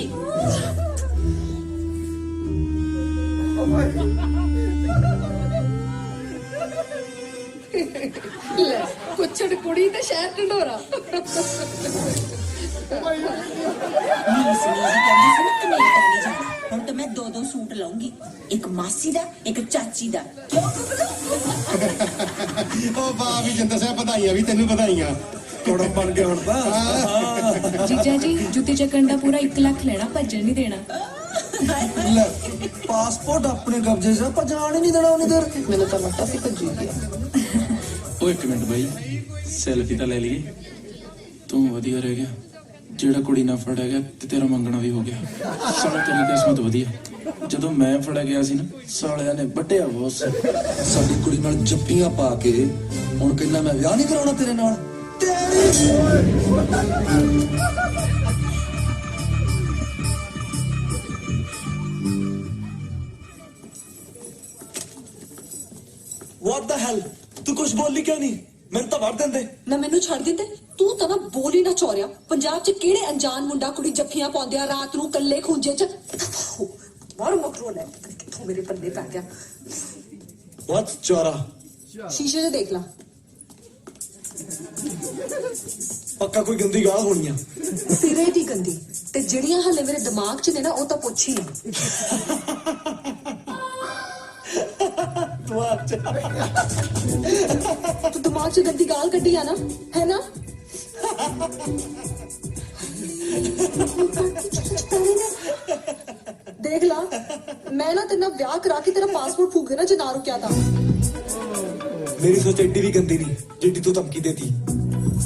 ਲੈ ਕੁੱਛੜ ਕੁੜੀ ਤੇ ਸ਼ਹਿਰ ਢੰਡੋਰਾ। ਹੁਣ ਤਾਂ ਮੈਂ 2 ਸੂਟ ਲਾਉਂਗੀ, ਇੱਕ ਮਾਸੀ ਦਾ ਇੱਕ ਚਾਚੀ ਦਾ। ਉਹ ਵਾਹ ਵੀ ਜਿੰਦਰ ਸਾਹਿਬ, ਵਧਾਈਆਂ ਵੀ ਤੈਨੂੰ, ਵਧਾਈਆਂ। ਕੋੜਾ ਬਣ ਗਿਆ ਹੁਣ ਤਾਂ। ਜੀਜਾ ਜੀ ਜੁੱਤੀ ਚੱਕਣ ਦਾ ਪੂਰਾ 1 ਲੱਖ ਲੈਣਾ, ਭੱਜਣ ਨਹੀਂ ਦੇਣਾ। ਲੈ ਪਾਸਪੋਰਟ ਆਪਣੇ ਕਬਜ਼ੇ 'ਚ, ਆਪਾਂ ਜਾਣ ਹੀ ਨਹੀਂ ਦੇਣਾ ਉਨੀ ਦੇਰ। ਮੈਨੂੰ ਤਾਂ ਲੱਗਦਾ ਸੀ ਭੱਜੀ ਗਿਆ। ਓ ਇੱਕ ਮਿੰਟ ਬਾਈ, ਸੈਲਫੀ ਤਾਂ ਲੈ ਲਈਏ। ਤੂੰ ਵਧੀਆ ਰਹਿ ਗਿਆ, ਜਿਹੜਾ ਕੁੜੀ ਨਾਲ ਫੜਿਆ ਗਿਆ ਤੇ ਤੇਰਾ ਮੰਗਣਾ ਵੀ ਹੋ ਗਿਆ। ਸਾਰਾ ਤੇਰੀ ਕਿਸਮਤ ਵਧੀਆ। ਜਦੋਂ ਮੈਂ ਫੜਿਆ ਗਿਆ ਸੀ ਨਾ ਸਾਲਿਆਂ ਨੇ ਵੱਟਿਆ ਬਹੁਤ ਸੀ। ਸਾਡੀ ਕੁੜੀ ਨਾਲ ਜੱਫੀਆਂ ਪਾ ਕੇ ਹੁਣ ਕਹਿੰਦਾ ਮੈਂ ਵਿਆਹ ਨਹੀਂ ਕਰਾਉਣਾ ਤੇਰੇ ਨਾਲ। What the hell? ਤੂੰ ਕੁਝ ਬੋਲੀ ਕਿਉਂ ਨਹੀਂ? ਮੈਨੂੰ ਤਾਂ ਵੜ ਦਿੰਦੇ। ਨਾ ਮੈਨੂੰ ਛੱਡ ਦਿੰਦੇ, ਤੂੰ ਤਾਂ ਨਾ ਬੋਲੀ ਨਾ ਚੋਰਿਆ। ਪੰਜਾਬ 'ਚ ਕਿਹੜੇ ਅਣਜਾਣ ਮੁੰਡਾ ਕੁੜੀ ਜੱਫੀਆਂ ਪਾਉਂਦੇ ਆ ਰਾਤ ਨੂੰ ਕੱਲੇ ਖੁੰਝੇ 'ਚ? ਬਾਹਰ ਮਕਰੋ ਲੈ, ਕਿੱਥੋਂ ਮੇਰੇ ਪੱਲੇ ਪੈ ਗਿਆ। What ਚੋਰਾ? ਸ਼ੀਸ਼ੇ 'ਚ ਦੇਖ ਲਾ। ਪੱਕਾ ਕੋਈ ਗੰਦੀ ਗਾਲ ਹੋਣੀ ਆ। ਸਿਰੇ ਦੀ ਗੰਦੀ, ਤੇ ਜਿਹੜੀਆਂ ਹਲੇ ਮੇਰੇ ਦਿਮਾਗ 'ਚ ਨੇ ਨਾ ਉਹ ਤਾਂ ਪੁੱਛ ਹੀ ਨਾ। ਤੂੰ ਦਿਮਾਗ 'ਚ ਗੰਦੀ ਗਾਲ ਕੱਢੀ ਆ ਨਾ, ਹੈ ਨਾ? ਦੇਖ ਲਾ, ਮੈਂ ਨਾ ਤੇਰੇ ਨਾਲ ਵਿਆਹ ਕਰਾ ਕੇ ਤੇਰਾ ਪਾਸਪੋਰਟ ਫੂਕ ਦੇਣਾ ਜੇ ਨਾ ਰੁਕਿਆ ਤਾਂ। ਮੇਰੀ ਸੋਚ ਐਡੀ ਵੀ ਗੰਦੀ ਨਹੀਂ ਜਿੱਡੀ ਤੂੰ ਧਮਕੀ ਦੇਤੀ।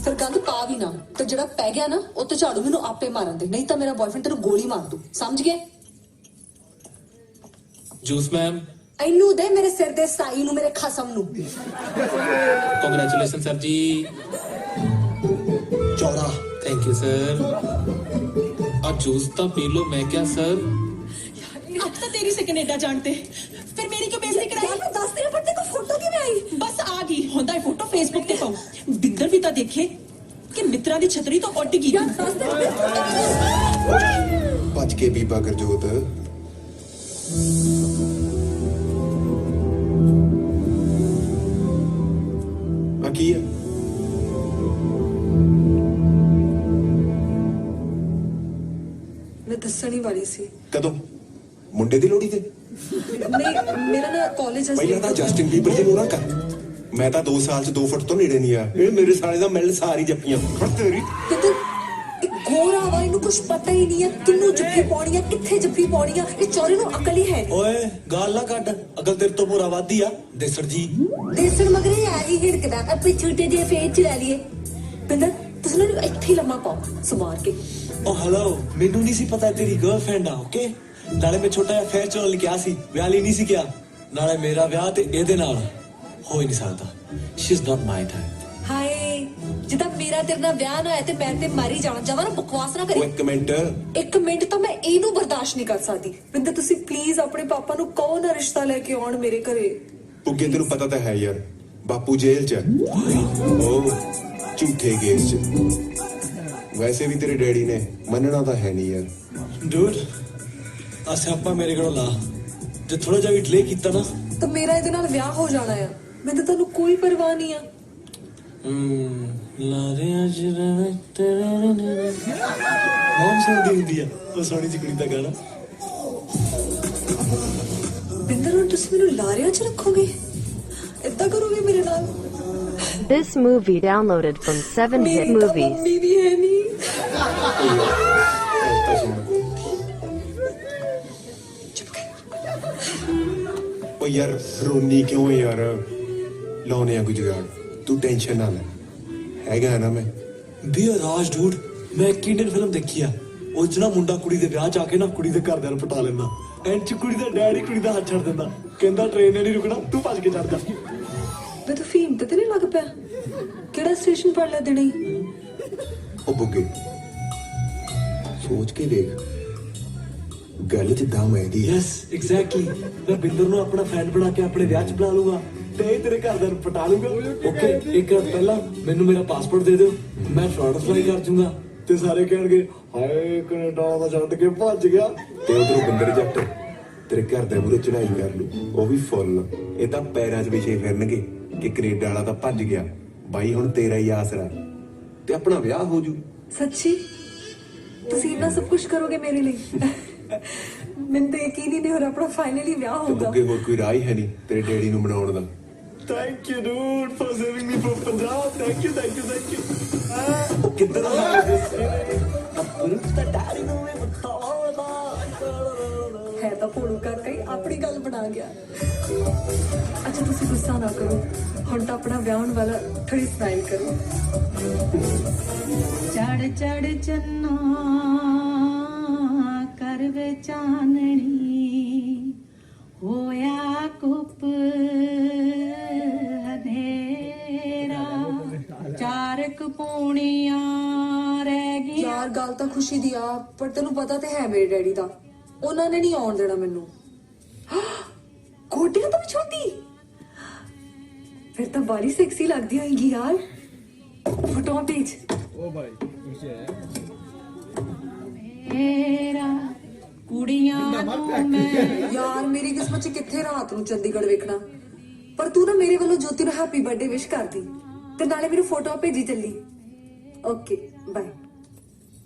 ਫਿਰ ਗੰਦ ਪਾ ਵੀ ਨਾ, ਤੇ ਜਿਹੜਾ ਪੈ ਗਿਆ ਨਾ ਉਹ ਤੇ ਝਾੜੂ ਮੈਨੂੰ ਆਪੇ ਮਾਰਨ ਦੇ, ਨਹੀਂ ਤਾਂ ਮੇਰਾ ਬॉयਫ੍ਰੈਂਡ ਤੈਨੂੰ ਗੋਲੀ ਮਾਰ ਦੂ, ਸਮਝ ਗਏ? Juice ma'am. ਇਹਨੂੰ ਦੇ ਮੇਰੇ ਸਿਰ ਦੇ ਸਾਈ ਨੂੰ, ਮੇਰੇ ਖਸਮ ਨੂੰ। Congratulation sir ji. ਚੌਰਾ। Thank you sir. अब जूस तो पी लो। मैं क्या सर? अब तो तेरी से कनेडा जानते, फिर मेरी क्यों बेइज्जती कराई? 10 दिन पर तेरे को फोटो क्यों आई? बस आ गई होंदा है फोटो फेसबुक ते पाऊं। बिंदर भी ता देखे कि मित्रा दी छतरी तो उड़ गई। भज के बीबा गुरजोत। आ की है? मैं दसण ही वाली सी। कदों? मुंडे दी लोड़ी ते? नहीं, मेरा ना कॉलेज ਪਹਿਲਾਂ ਤਾਂ ਜਸਟਿਨ ਬੀਬਰ ਜੀ ਨੂੰ ਨਾ ਕਰ। ਮੈਂ ਤਾਂ 2 ਸਾਲ ਚ 2 ਫੁੱਟ ਤੋਂ ਨੇੜੇ ਨਹੀਂ ਆ। ਇਹ ਮੇਰੇ ਸਾਲੇ ਦਾ ਮਿਲ ਸਾਰੀ ਜੱਫੀਆਂ ਖੜ ਤੇਰੀ। ਗੋਰਾ ਵਾ, ਇਹਨੂੰ ਕੁਝ ਪਤਾ ਹੀ ਨਹੀਂ ਹੈ ਕਿੰਨੂੰ ਜੱਫੀ ਪਾਉਣੀ ਆ, ਕਿੱਥੇ ਜੱਫੀ ਪਾਉਣੀ ਆ। ਇਹ ਚੋਰੇ ਨੂੰ ਅਕਲ ਹੀ ਹੈ ਨਹੀਂ। ਓਏ ਗਾਲ ਨਾ ਕੱਢ, ਅਕਲ ਤੇਰੇ ਤੋਂ ਪੂਰਾ ਵਾਦੀ ਆ ਦੇਸਰ ਜੀ। ਦੇਸਣ ਮਗਰੇ ਆ ਹੀ ਹਿੜਕਦਾ, ਅੱਪੇ ਛੋਟੇ ਜਿਹੇ ਫੇਰ ਚ ਲੈ ਲਈਏ। ਪਿੰਦਰ ਤੁਸੀਂ ਨਾ ਇੱਥੇ ਹੀ ਲੰਮਾ ਪਾਓ ਸਮਾਰ ਕੇ। ਓ ਹੈਲੋ, ਮੈਨੂੰ ਨਹੀਂ ਸੀ ਪਤਾ ਤੇਰੀ ਗਰਲਫ੍ਰੈਂਡ ਆ। ਓਕੇ, ਨਾਲੇ ਮੈਂ ਛੋਟਾ ਜਿਹਾ ਫੇਰ ਚੋਣ ਲਿਖਿਆ ਸੀ, ਵਿਆਹ ਲਈ ਨਹੀਂ ਸੀ ਕਿਹਾ। ਨਾਲੇ ਮੇਰਾ ਵਿਆਹ ਤੇ ਇਹਦੇ ਨਾਲ ਹੋ ਹੀ ਨਹੀਂ ਸਕਦਾ। She is not my type. ਹਾਏ, ਜਿੱਦਾਂ ਮੇਰਾ ਤੇਰੇ ਨਾਲ ਵਿਆਹ ਨਾ ਹੋਇਆ ਤੇ ਮੈਂ ਤੇ ਮਾਰੀ ਜਾਣਾ ਚਾਹਾਂ ਨਾ, ਬਕਵਾਸ ਨਾ ਕਰੀ। ਇੱਕ ਮਿੰਟ ਤਾਂ ਮੈਂ ਇਹਨੂੰ ਬਰਦਾਸ਼ਤ ਨਹੀਂ ਕਰ ਸਕਦੀ। ਪਿੰਦਰ ਤੁਸੀਂ ਪਲੀਜ਼ ਆਪਣੇ ਪਾਪਾ ਨੂੰ ਕਹੋ ਨਾ ਰਿਸ਼ਤਾ ਲੈ ਕੇ ਆਉਣ ਮੇਰੇ ਘਰੇ। ਪੁੱਗੇ ਤੈਨੂੰ ਪਤਾ ਤਾਂ ਹੈ ਯਾਰ, ਬਾਪੂ ਜੇਲ੍ਹ ਚ। ਉਹ ਝੂਠੇ ਕੇਸ ਚ। ਵੈਸੇ ਵੀ ਤੇਰੇ ਡੈਡੀ ਨੇ ਮੰਨਣਾ ਤਾਂ ਹੈ ਨਹੀਂ ਯਾਰ। ਡੂਡ, ਆ ਸਿਆਪਾ ਮੇਰੇ ਕੋਲ ਲਾ। ਜੇ ਥੋੜਾ ਜਿਹਾ ਵੀ ਡਿਲੇ ਕੀਤਾ ਨਾ ਤਾਂ ਮੇਰਾ ਇਹਦੇ ਨਾਲ ਵਿਆਹ ਹੋ ਜਾਣਾ ਆ। ਮੈਨੂੰ ਤੁਹਾਨੂੰ ਕੋਈ ਪਰਵਾਹ ਨਹੀਂ ਆ। ਮੌਮ ਸੁਣਦੀ ਹੁੰਦੀ ਆ ਉਹ ਸੋਹਣੀ ਜਿਹੀ ਕੁੜੀ ਦਾ ਗਾਣਾ। ਬਿੰਦਰ ਹੁਣ ਤੁਸੀਂ ਮੈਨੂੰ ਲਾਰਿਆਂ 'ਚ ਰੱਖੋਗੇ? ਏਦਾਂ ਕਰੋਗੇ ਮੇਰੇ ਨਾਲ? This movie downloaded from 7 Hit Movies. Mummy ਵੀ ਹੈ ਨਹੀਂ। ਓ ਯਾਰ ਰੋਣੀ ਕਿਉਂ ਯਾਰ? ਲਾਉਣੇ ਆ ਕੋਈ ਜੁਗਾੜ, ਤੂੰ ਟੈਨਸ਼ਨ ਨਾ ਲੈ। ਹੈਗਾ ਨਾ ਮੈਂ ਬੀ ਰਾਜ ਡੂਡ। ਮੈਂ ਇੱਕ ਇੰਡੀਅਨ ਫਿਲਮ ਦੇਖੀ ਆ, ਉਹ ਚ ਨਾ ਮੁੰਡਾ ਕੁੜੀ ਦੇ ਵਿਆਹ ਚ ਆ ਕੇ ਨਾ ਕੁੜੀ ਦੇ ਘਰਦਿਆਂ ਨੂੰ ਪਟਾ ਲੈਂਦਾ। ਐਂਡ ਚ ਕੁੜੀ ਦਾ ਡੈਡੀ ਕੁੜੀ ਦਾ ਹੱਥ ਛੱਡ ਦਿੰਦਾ, ਕਹਿੰਦਾ ਟ੍ਰੇਨ ਨੇ ਨਹੀਂ ਰੁਕਣਾ, ਤੂੰ ਭੱਜ ਕੇ ਚੜ ਜਾ। ਮੈਂ ਤਾਂ ਫੀਮ ਤੇ ਨਹੀਂ ਲੱਗ ਪਿਆ? ਕਿਹੜਾ ਸਟੇਸ਼ਨ ਫੜ ਲਿਆ ਦੇਣੀ? ਉਹ ਬੁੱਗੇ ਸੋਚ ਕੇ ਦੇਖ, ਗੱਲ ਚ ਦਮ ਹੈ ਦੀ। Yes exactly. ਮੈਂ ਬਿੰਦਰ ਨੂੰ ਆਪਣਾ ਫਰੈਂਡ ਬਣਾ ਕੇ ਆਪਣੇ ਵਿਆਹ ਚ ਬੁਲਾ ਲੂੰਗਾ ਤੇ ਇਹ ਤੇਰੇ ਘਰਦਿਆਂ ਨੂੰ ਪਟਾ ਲੂੰਗਾ। ਓਕੇ, ਇੱਕ ਰਾਤ ਪਹਿਲਾਂ ਮੈਨੂੰ ਮੇਰਾ ਪਾਸਪੋਰਟ ਦੇ ਦਿਓ, ਮੈਂ ਫਰਾਡ ਫਲਾਈ ਕਰ ਜੂੰਗਾ ਤੇ ਸਾਰੇ ਕਹਿਣਗੇ ਹਾਏ ਕੈਨੇਡਾ ਦਾ ਛੱਡ ਕੇ ਭੱਜ ਗਿਆ। ਤੇ ਉਧਰੋਂ ਬੰਦਰ ਜੱਟ ਤੇਰੇ ਘਰ ਦੇ ਮੂਹਰੇ ਚੜਾਈ ਕਰ ਲੂ, ਉਹ ਵੀ ਫੁੱਲ। ਇਹ ਤਾਂ ਪੈਰਾਂ 'ਚ ਵਿਛੇ ਫਿਰਨਗੇ ਕਿ ਕੈਨੇਡਾ ਵਾਲਾ ਤਾਂ ਭੱਜ ਗਿਆ। ਬਾਈ ਹੁਣ ਤੇਰਾ ਹੀ ਆਸਰਾ ਤੇ ਆਪਣਾ ਵਿਆਹ ਹੋ ਜੂ। ਸੱਚੀ ਤੁਸੀਂ ਇੰਨਾ ਸਭ ਕੁਝ ਕਰੋਗੇ ਮੇਰੇ ਲਈ? ਮੈਨੂੰ ਤਾਂ ਯਕੀਨ ਹੀ ਨਹੀਂ ਹੋ ਰਿਹਾ ਆਪਣਾ ਫਾਈਨਲੀ ਵਿਆਹ ਤੇ ਹੋਊਗਾ। ਬੁੱਗੇ ਹੋਰ ਕੋਈ ਰਾਹ ਹੀ ਹੈ ਨਹੀਂ ਤੇਰੇ ਡੈਡੀ ਨੂੰ ਮਨਾਉਣ ਦਾ। Thank you dude for saving me from Punjab. Thank you thank you thank you. ਉਹ ਕਿੱਧਰ ਆ ਤਾਂ ਡੈਡੀ ਨੂੰ ਵੀ ਬਤਾਉਂਦਾ ਹੈ ਤਾਂ ਭੋਲੂ ਕਾਕਾ ਹੀ ਆਪਣੀ ਗੱਲ ਬਣਾ ਗਿਆ। ਅੱਛਾ ਤੁਸੀਂ ਗੁੱਸਾ ਨਾ ਕਰੋ, ਹੁਣ ਤਾਂ ਆਪਣਾ ਵਿਆਹ ਹੋਣ ਵਾਲਾ, ਥੋੜੀ ਸਮਾਈਲ ਕਰੋ। ਚੜ ਚੜ ਚੰਨਾ ਕਰ ਵੇ ਚਾਨਣੀ ਹੋਇਆ ਕੁੱਪ ਹਨੇਰਾ ਚਾਰ ਕਪੂਣੀਆਂ ਰਹਿ ਗਈਆਂ। ਯਾਰ ਗੱਲ ਤਾਂ ਖੁਸ਼ੀ ਦੀ ਆ, ਪਰ ਤੈਨੂੰ ਪਤਾ ਤੇ ਹੈ ਮੇਰੇ ਡੈਡੀ ਦਾ, ਉਹਨਾਂ ਨੇ ਨਹੀਂ ਆਉਣ ਦੇਣਾ ਮੈਨੂੰ। ਗੋਡਿਆਂ ਤੋਂ ਵੀ ਛੋਟੀ, ਫਿਰ ਤਾਂ ਬੜੀ ਸੈਕਸੀ ਲੱਗਦੀ ਹੋਏਗੀ ਯਾਰ। ਫੋਟੋ ਭੇਜ। ओ भाई खुश है ਮੇਰਾ ਕੁੜੀਆਂ ਨੂੰ ਮੈਂ ਯਾਰ ਮੇਰੀ ਕਿਸਮਤ ਚ ਕਿੱਥੇ ਰਾਤ ਨੂੰ ਚੰਡੀਗੜ੍ਹ ਵੇਖਣਾ, ਪਰ ਤੂੰ ਨਾ ਮੇਰੇ ਵੱਲੋਂ ਜੋਤੀ ਨੂੰ ਹੈਪੀ ਬਰਥਡੇ ਵਿਸ਼ ਕਰਦੀ ਤੇ ਨਾਲੇ ਮੈਨੂੰ ਫੋਟੋ ਭੇਜੀ ਚੱਲੀ। Okay bye.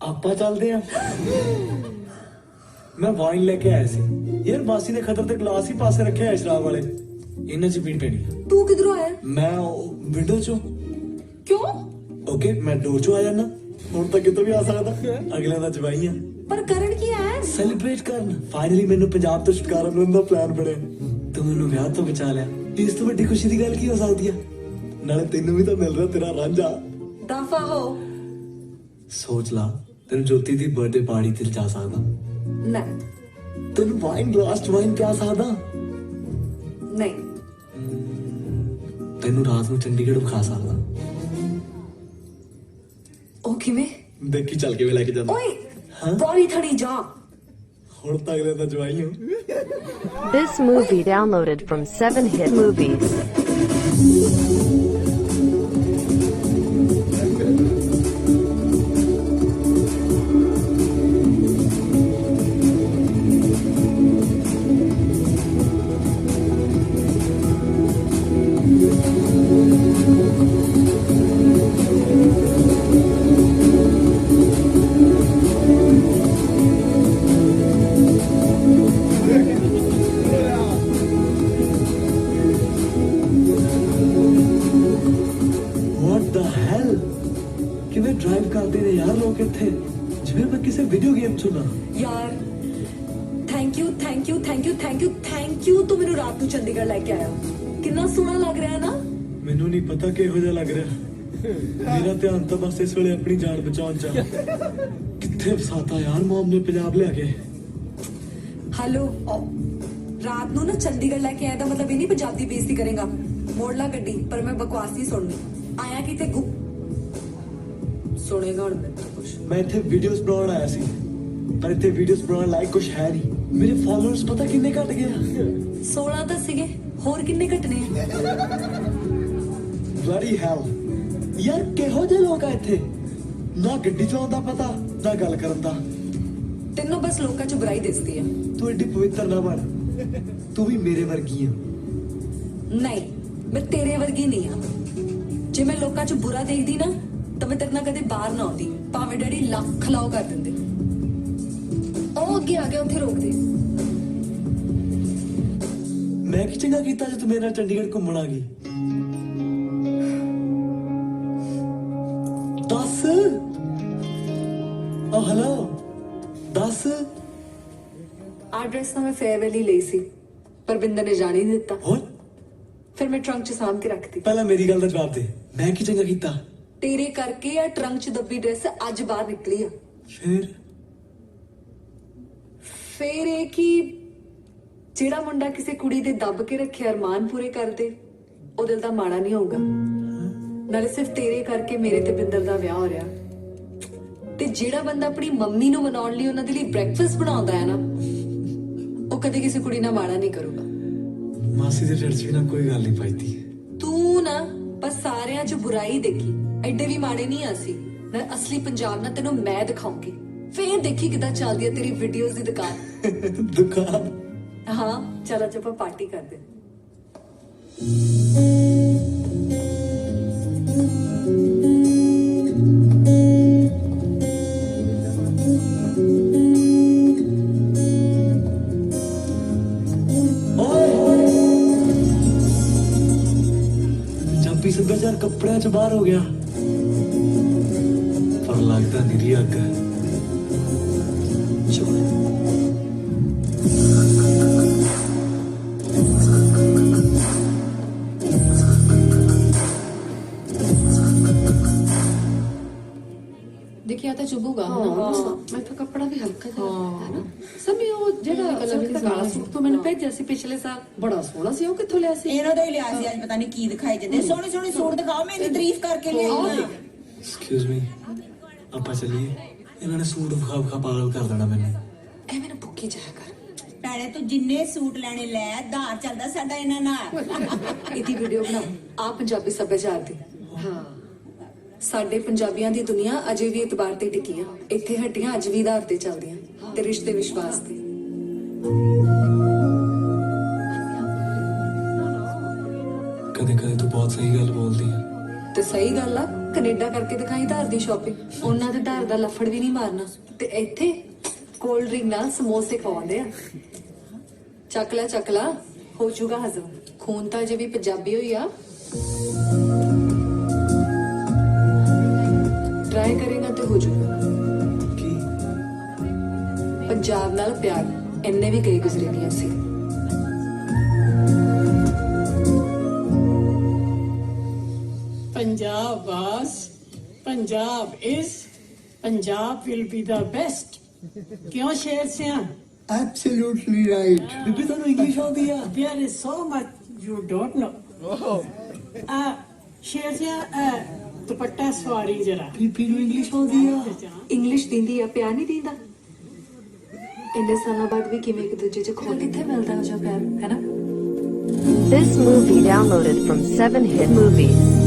ਆਪਾਂ ਚੱਲਦੇ ਆ। ਮੈਂ ਵਾਈਨ ਲੈ ਕੇ ਆਇਆ ਸੀ ਯਾਰ, ਮਾਸੀ ਨੇ ਖਤਰ ਤੇ ਗਲਾਸ ਹੀ ਪਾਸੇ ਰੱਖਿਆ ਹੈ ਸ਼ਰਾਬ ਵਾਲੇ, ਇਹਨਾਂ ਚ ਪੀਣ ਪੈਣੀ ਆ। ਤੂੰ ਕਿਧਰੋਂ ਆਇਆ? ਮੈਂ ਵਿੰਡੋ ਚੋਂ। ਕਿਉਂ? ਓਕੇ ਮੈਂ ਡੋਰ ਚੋਂ ਆ ਜਾਣਾ, ਹੁਣ ਤਾਂ ਕਿਤੋਂ ਵੀ ਆ ਸਕਦਾ, ਅਗਲੇ ਦਾ ਜਵਾਈ ਆ। ਪਰ ਕਰਨ ਕੀ ਆਇਆ? ਸੈਲੀਬ੍ਰੇਟ ਕਰਨ। ਫਾਈਨਲੀ ਮੈਨੂੰ ਪੰਜਾਬ ਤੋਂ ਛੁਟਕਾਰਾ ਮਿਲਣ ਦਾ ਪਲਾਨ ਬਣਿਆ। ਤੂੰ ਮੈਨੂੰ ਵਿਆਹ ਤੋਂ ਬਚਾ ਲਿਆ, ਇਸ ਤੋਂ ਵੱਡੀ ਖੁਸ਼ੀ ਦੀ ਗੱਲ ਕੀ ਹੋ ਸਕਦੀ ਆ? ਨਾਲੇ ਤੈਨੂੰ ਵੀ ਤਾਂ ਮਿਲ ਰਿਹਾ ਤੇਰਾ ਰਾਂਝਾ। ਦਫਾ ਹੋ। ਸੋਚ ਲਾ, ਤੈਨੂੰ ਜੋਤੀ ਦੀ ਬਰਥਡੇ ਪਾਰਟੀ ਤੇ ਜਾ ਸਕਦਾ, ਨਹੀਂ ਤੈਨੂੰ ਵਾਈਨ ਗਲਾਸ ਚ ਵਾਈਨ ਪਿਆ ਸਕਦਾ, ਨਹੀਂ ਤੈਨੂੰ ਰਾਤ ਨੂੰ ਚੰਡੀਗੜ੍ਹ ਵਿਖਾ ਸਕਦਾ। ਉਹ ਕਿਵੇਂ? ਦੇਖੀ ਚੱਲ ਕੇ ਵੇ ਲੈ ਕੇ ਜਾਂਦਾ। ਓਏ ਬੜੀ ਥੜੀ ਜਾ। ਹੁਣ ਤਾਂ ਅਗਲੇ ਦਾ ਜਵਾਈ ਹੋ। This movie downloaded from 7hit movies. What the hell? ਕਿਵੇਂ ਡਰਾਈਵ ਕਰਦੇ ਨੇ ਯਾਰ ਲੋਕ ਇੱਥੇ, ਜਿਵੇਂ ਮੈਂ ਕਿਸੇ ਵੀਡੀਓ ਗੇਮ ਚ ਨਾ। ਯਾਰ thank you thank you thank you thank you thank you, ਤੂੰ ਮੈਨੂੰ ਰਾਤ ਨੂੰ ਚੰਡੀਗੜ੍ਹ ਲੈ ਕੇ ਆਇਆ। ਕਿੰਨਾ ਸੋਹਣਾ ਲੱਗ ਰਿਹਾ ਨਾ। ਮੈਨੂੰ ਨਹੀਂ ਪਤਾ ਕਿਹੋ ਜਿਹਾ ਲੱਗ ਰਿਹਾ, ਮੇਰਾ ਧਿਆਨ ਤਾਂ ਬਸ ਇਸ ਵੇਲੇ ਆਪਣੀ ਜਾਨ ਬਚਾਉਣ ਚ ਆ। ਕਿੱਥੇ ਫਸਾਤਾ ਯਾਰ ਮੌਮ ਨੇ ਪੰਜਾਬ ਲਿਆ ਕੇ। ਹੈਲੋ, ਰਾਤ ਨੂੰ ਨਾ ਚੰਡੀਗੜ੍ਹ ਲੈ ਕੇ ਆਇਆ ਤਾਂ ਮਤਲਬ ਇਹ ਨਹੀਂ ਪੰਜਾਬ ਦੀ ਬੇਇੱਜ਼ਤੀ ਕਰੇਗਾ। ਮੋੜ ਲਾ ਗੱਡੀ, ਪਰ ਮੈਂ ਬਕਵਾਸ ਨਹੀਂ ਸੁਣਨੀ। ਆਇਆ ਕਿਤੇ ਸੁਣੇਗਾ ਹੁਣ ਮੈਨੂੰ ਕੁਛ। ਮੈਂ ਇੱਥੇ ਵੀਡੀਓਜ਼ ਬਣਾਉਣ ਆਇਆ ਸੀ, ਪਰ ਇੱਥੇ ਵੀਡੀਓਜ਼ ਬਣਾਉਣ ਲਾਇਕ ਕੁਛ ਹੈ ਨਹੀਂ। ਮੇਰੇ ਫਾਲੋਅਰਸ ਪਤਾ ਕਿੰਨੇ ਘਟ ਗਏ ਆ? 16 ਤਾਂ ਸੀਗੇ, ਹੋਰ ਕਿੰਨੇ ਘਟਨੇ? ਬਲੱਡੀ ਹੈਲ ਯਾਰ, ਕਿਹੋ ਜਿਹੇ ਲੋਕ ਆ ਇੱਥੇ, ਨਾ ਗੱਡੀ ਚਲਾਉਣ ਦਾ ਪਤਾ, ਨਾ ਗੱਲ ਕਰਨ ਦਾ। ਤੈਨੂੰ ਬਸ ਲੋਕਾਂ 'ਚ ਬੁਰਾਈ ਦਿਸਦੀ ਆ। ਤੂੰ ਏਡੀ ਪਵਿੱਤਰ ਨਾ ਬਣ, ਤੂੰ ਵੀ ਮੇਰੇ ਵਰਗੀ ਆ। ਨਹੀਂ, ਮੈਂ ਤੇਰੇ ਵਰਗੀ ਨਹੀਂ ਆ। ਜੇ ਮੈਂ ਲੋਕਾਂ 'ਚ ਬੁਰਾ ਦੇਖਦੀ ਨਾ ਤਾਂ ਮੈਂ ਤੇਰੇ ਨਾਲ ਕਦੇ ਬਾਹਰ ਨਾ ਆਉਂਦੀ, ਭਾਵੇਂ ਡੈਡੀ ਲੱਖ ਲਾਓ ਕਰ ਦਿੰਦੇ। ਉਹ ਅੱਗੇ ਆ ਗਿਆ, ਉੱਥੇ ਰੋਕ ਦੇ। ਮੈਂ ਕੀ ਚੰਗਾ ਕੀਤਾ ਜੇ ਤੂੰ ਮੇਰੇ ਨਾਲ ਚੰਡੀਗੜ੍ਹ ਘੁੰਮਣ ਆ ਗਈ? ਦੱਸ। ਓ ਹੈਲੋ, ਦੱਸ। ਐਡਰੈਸ ਤਾਂ ਮੈਂ ਫੇਅਰਵੈਲ ਹੀ ਲਈ ਸੀ, ਪਰ ਬਿੰਦਰ ਨੇ ਜਾਣ ਹੀ ਨਹੀਂ ਦਿੱਤਾ। ਹੋਰ ਫਿਰ ਮੈਂ ਟਰੰਕ 'ਚ ਸਾਂਭ ਕੇ ਰੱਖਤੀ। ਪਹਿਲਾਂ ਮੇਰੀ ਗੱਲ ਦਾ ਜਵਾਬ ਦੇ, ਮੈਂ ਕੀ ਚੰਗਾ ਕੀਤਾ? ਤੇਰੇ ਕਰਕੇ ਆ ਟਰੰਕ 'ਚ ਦੱਬੀ ਡਰੈਸ ਅੱਜ ਬਾਹਰ ਨਿਕਲੀ ਆ। ਫਿਰ ਇਹ ਕਿ ਜਿਹੜਾ ਮੁੰਡਾ ਕਿਸੇ ਕੁੜੀ ਦੇ ਦੱਬ ਕੇ ਰੱਖੇ ਅਰਮਾਨ ਪੂਰੇ ਕਰਦੇ, ਉਹ ਦਿਲ ਦਾ ਮਾੜਾ ਨਹੀਂ ਹੋਊਗਾ। ਨਾਲੇ ਸਿਰਫ ਤੇਰੇ ਕਰਕੇ ਮੇਰੇ ਤੇ ਬਿੰਦਰ ਦਾ ਵਿਆਹ ਹੋ ਰਿਹਾ। ਤੇ ਜਿਹੜਾ ਬੰਦਾ ਆਪਣੀ ਮੰਮੀ ਨੂੰ ਮਨਾਉਣ ਲਈ ਉਹਨਾਂ ਦੇ ਲਈ ਬ੍ਰੈਕਫਾਸਟ ਬਣਾਉਂਦਾ ਹੈ ਨਾ, ਉਹ ਕਦੇ ਕਿਸੇ ਕੁੜੀ ਨਾਲ ਮਾੜਾ ਨਹੀਂ ਕਰੂਗਾ। ਮਾਸੀ ਦੇ ਢਿੱਡ 'ਚ ਵੀ ਨਾ ਕੋਈ ਗੱਲ ਨਹੀਂ ਪਾਈਦੀ। ਤੂੰ ਨਾ ਬਸ ਸਾਰਿਆਂ 'ਚ ਬੁਰਾਈ ਦੇਖੀ, ਐਡੇ ਵੀ ਮਾੜੇ ਨਹੀਂ ਅਸੀਂ। ਮੈਂ ਅਸਲੀ ਪੰਜਾਬ ਨਾ ਤੈਨੂੰ ਮੈਂ ਦਿਖਾਉਂਗੀ, ਫੇਰ ਦੇਖੀ ਕਿੱਦਾਂ ਚੱਲਦੀ ਹੈ ਤੇਰੀ ਵੀਡੀਓਜ਼ ਦੀ ਦੁਕਾਨ। ਦੁਕਾਨ? ਹਾਂ ਚਲ ਅੱਜ ਆਪਾਂ ਪਾਰਟੀ ਕਰਦੇ। ਪੰਜਾਬੀ ਸੱਭਿਆਚਾਰ ਕੱਪੜਿਆਂ 'ਚ ਬਾਹਰ ਹੋ ਗਿਆ, ਪਰ ਲੱਗਦਾ ਨਿਰੀ ਅੱਗ। ਦਿਖਿਆ ਤਾਂ ਚੁਭੂਗਾ ਮੈਂ ਤਾਂ ਕੱਪੜਾ ਵੀ ਹਲਕਾ ਜਿਹਾ ਹੈ ਨਾ ਸਮੀ ਉਹ ਜਿਹੜਾ ਸਲਵੀ ਕਾਲਾ ਸੂਟ ਤੋਂ ਮੈਨੂੰ ਭੇਜਿਆ ਸੀ ਪਿਛਲੇ ਸਾਲ ਬੜਾ ਸੋਹਣਾ ਸੀ ਉਹ ਕਿੱਥੋਂ ਲਿਆ ਸੀ ਇਹਨਾਂ ਦਾ ਹੀ ਲਿਆ ਸੀ ਅੱਜ ਪਤਾ ਨਹੀਂ ਕੀ ਦਿਖਾਈ ਜਾਂਦੇ ਸੋਹਣੇ ਸੋਹਣੇ ਸੂਟ ਦਿਖਾਓ ਮੇਰੀ ਤਾਰੀਫ ਕਰਕੇ ਲਿਆਈ ਐਕਸਕਿਊਜ਼ ਮੀ ਆਪਾਂ ਚੱਲੀਏ ਇਹਨਾਂ ਨੇ ਸੂਟ ਵਿਖਾ ਵਿਖਾ ਪਾਗਲ ਕਰ ਦੇਣਾ ਮੈਨੂੰ ਐਵੇਂ ਨਾ ਭੁੱਖੀ ਜਾਇਆ ਕਰ ਭੈਣੇ ਤੂੰ ਜਿੰਨੇ ਸੂਟ ਲੈਣੇ ਲੈ ਧਾਰ ਚੱਲਦਾ ਸਾਡਾ ਇਹਨਾਂ ਨਾਲ ਇਹਦੀ ਵੀਡੀਓ ਬਣਾ ਆ ਪੰਜਾਬੀ ਸੱਭਿਆਚਾਰ ਦੀ ਹਾਂ ਸਾਡੇ ਪੰਜਾਬੀਆਂ ਦੀ ਦੁਨੀਆ ਅਜੇ ਵੀ ਇਤਬਾਰ ਤੇ ਟਿਕੀ ਆ ਇੱਥੇ ਹੱਡੀਆਂ ਅੱਜ ਵੀ ਆਧਾਰ ਤੇ ਚੱਲਦੀਆਂ ਤੇ ਰਿਸ਼ਤੇ ਵਿਸ਼ਵਾਸ ਤੇ ਕਦੇ ਕਦੇ ਤੂੰ ਬਹੁਤ ਸਹੀ ਗੱਲ ਬੋਲਦੀ ਹੈ ਤੇ ਸਹੀ ਗੱਲ ਆ ਕੈਨੇਡਾ ਕਰਕੇ ਦਿਖਾਈ ਧਾਰ ਦੀ ਸ਼ਾਪਿੰਗ ਉਹਨਾਂ ਦੇ ਧਾਰ ਦਾ ਲੱਫੜ ਵੀ ਨਹੀਂ ਮਾਰਨਾ ਤੇ ਇੱਥੇ ਕੋਲਡ ਡਰਿੰਕ ਨਾਲ ਸਮੋਸੇ ਖਵਾਉਂਦੇ ਆ ਚੱਕ ਲਾ ਹੋ ਜੂਗਾ ਹਜ਼ਮ ਖੂਨ ਤਾਂ ਅਜੇ ਵੀ ਪੰਜਾਬੀ ਹੋਈ ਆ ट्राई करेगा तो हो जाएगा पंजाब नाल प्यार इन्ने भी कई गुजरे नहीं ऐसे Punjab was, Punjab is, Punjab will be the best. क्यों शेर से Absolutely right. ਬੀਬੀ ਤੁਹਾਨੂੰ ਇੰਗਲਿਸ਼ ਆਉਂਦੀ ਆ There is so much you don't know. शेर से ਦੁਪੱਟਾ ਸਵਾਰੀ ਜਰਾ ਬੀਬੀ ਨੂੰ ਇੰਗਲਿਸ਼ ਆਉਂਦੀ ਆ इंग्लिश दींदी या प्यार नहीं दींदा इन्ने सालों बाद भी किवें एक दूजे च खो किथे मिलदा हो जा प्यार है ना This movie downloaded from 7hit movies.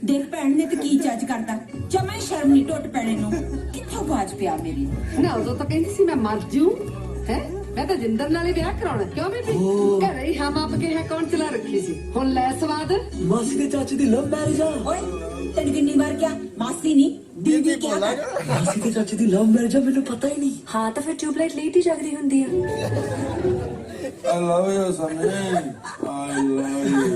ਦੇਖ ਭੈਣ ਨੇ ਤੇ ਕੀ ਜੱਜ ਕਰਦਾ ਜਮੇ ਸ਼ਰਮ ਨਹੀਂ ਟੁੱਟ ਪੈਣੇ ਨੂੰ ਕਿੱਥੋਂ ਬਾਜ ਪਿਆ ਮੇਰੀ ਨਾ ਉਦੋਂ ਤਾਂ ਕਹਿੰਦੀ ਸੀ ਮੈਂ ਮਰ ਜੂ ਹੈ ਮੈਂ ਤਾਂ ਜਿੰਦਰ ਨਾਲ ਹੀ ਵਿਆਹ ਕਰਾਉਣਾ ਕਿਉਂ ਬੀਬੀ ਘਰੇ ਹੀ ਹਮ ਆਪ ਕੇ ਹੈ ਕੌਣ ਚਲਾ ਰੱਖੀ ਸੀ ਹੁਣ ਲੈ ਸਵਾਦ ਮਾਸੀ ਦੇ ਚਾਚੇ ਦੀ ਲਵ ਮੈਰਿਜ ਆ ਓਏ ਤੈਨੂੰ ਕਿੰਨੀ ਵਾਰ ਕਿਹਾ ਮਾਸੀ ਨਹੀਂ ਦੀਦੀ ਕਿਹਾ ਮਾਸੀ ਦੇ ਚਾਚੇ ਦੀ ਲਵ ਮੈਰਿਜ ਆ ਮੈਨੂੰ ਪਤਾ ਹੀ ਨਹੀਂ हाँ तो फिर ट्यूबलाइट लेट ही जग रही होंगी है I love you, Sunny. I love you.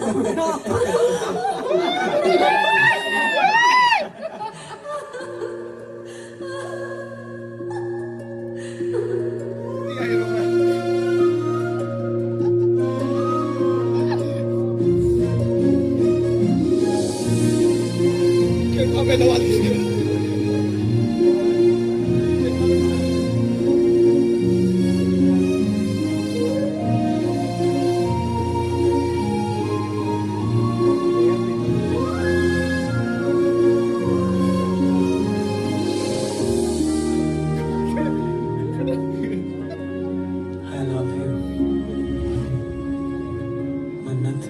I love you. मन्नत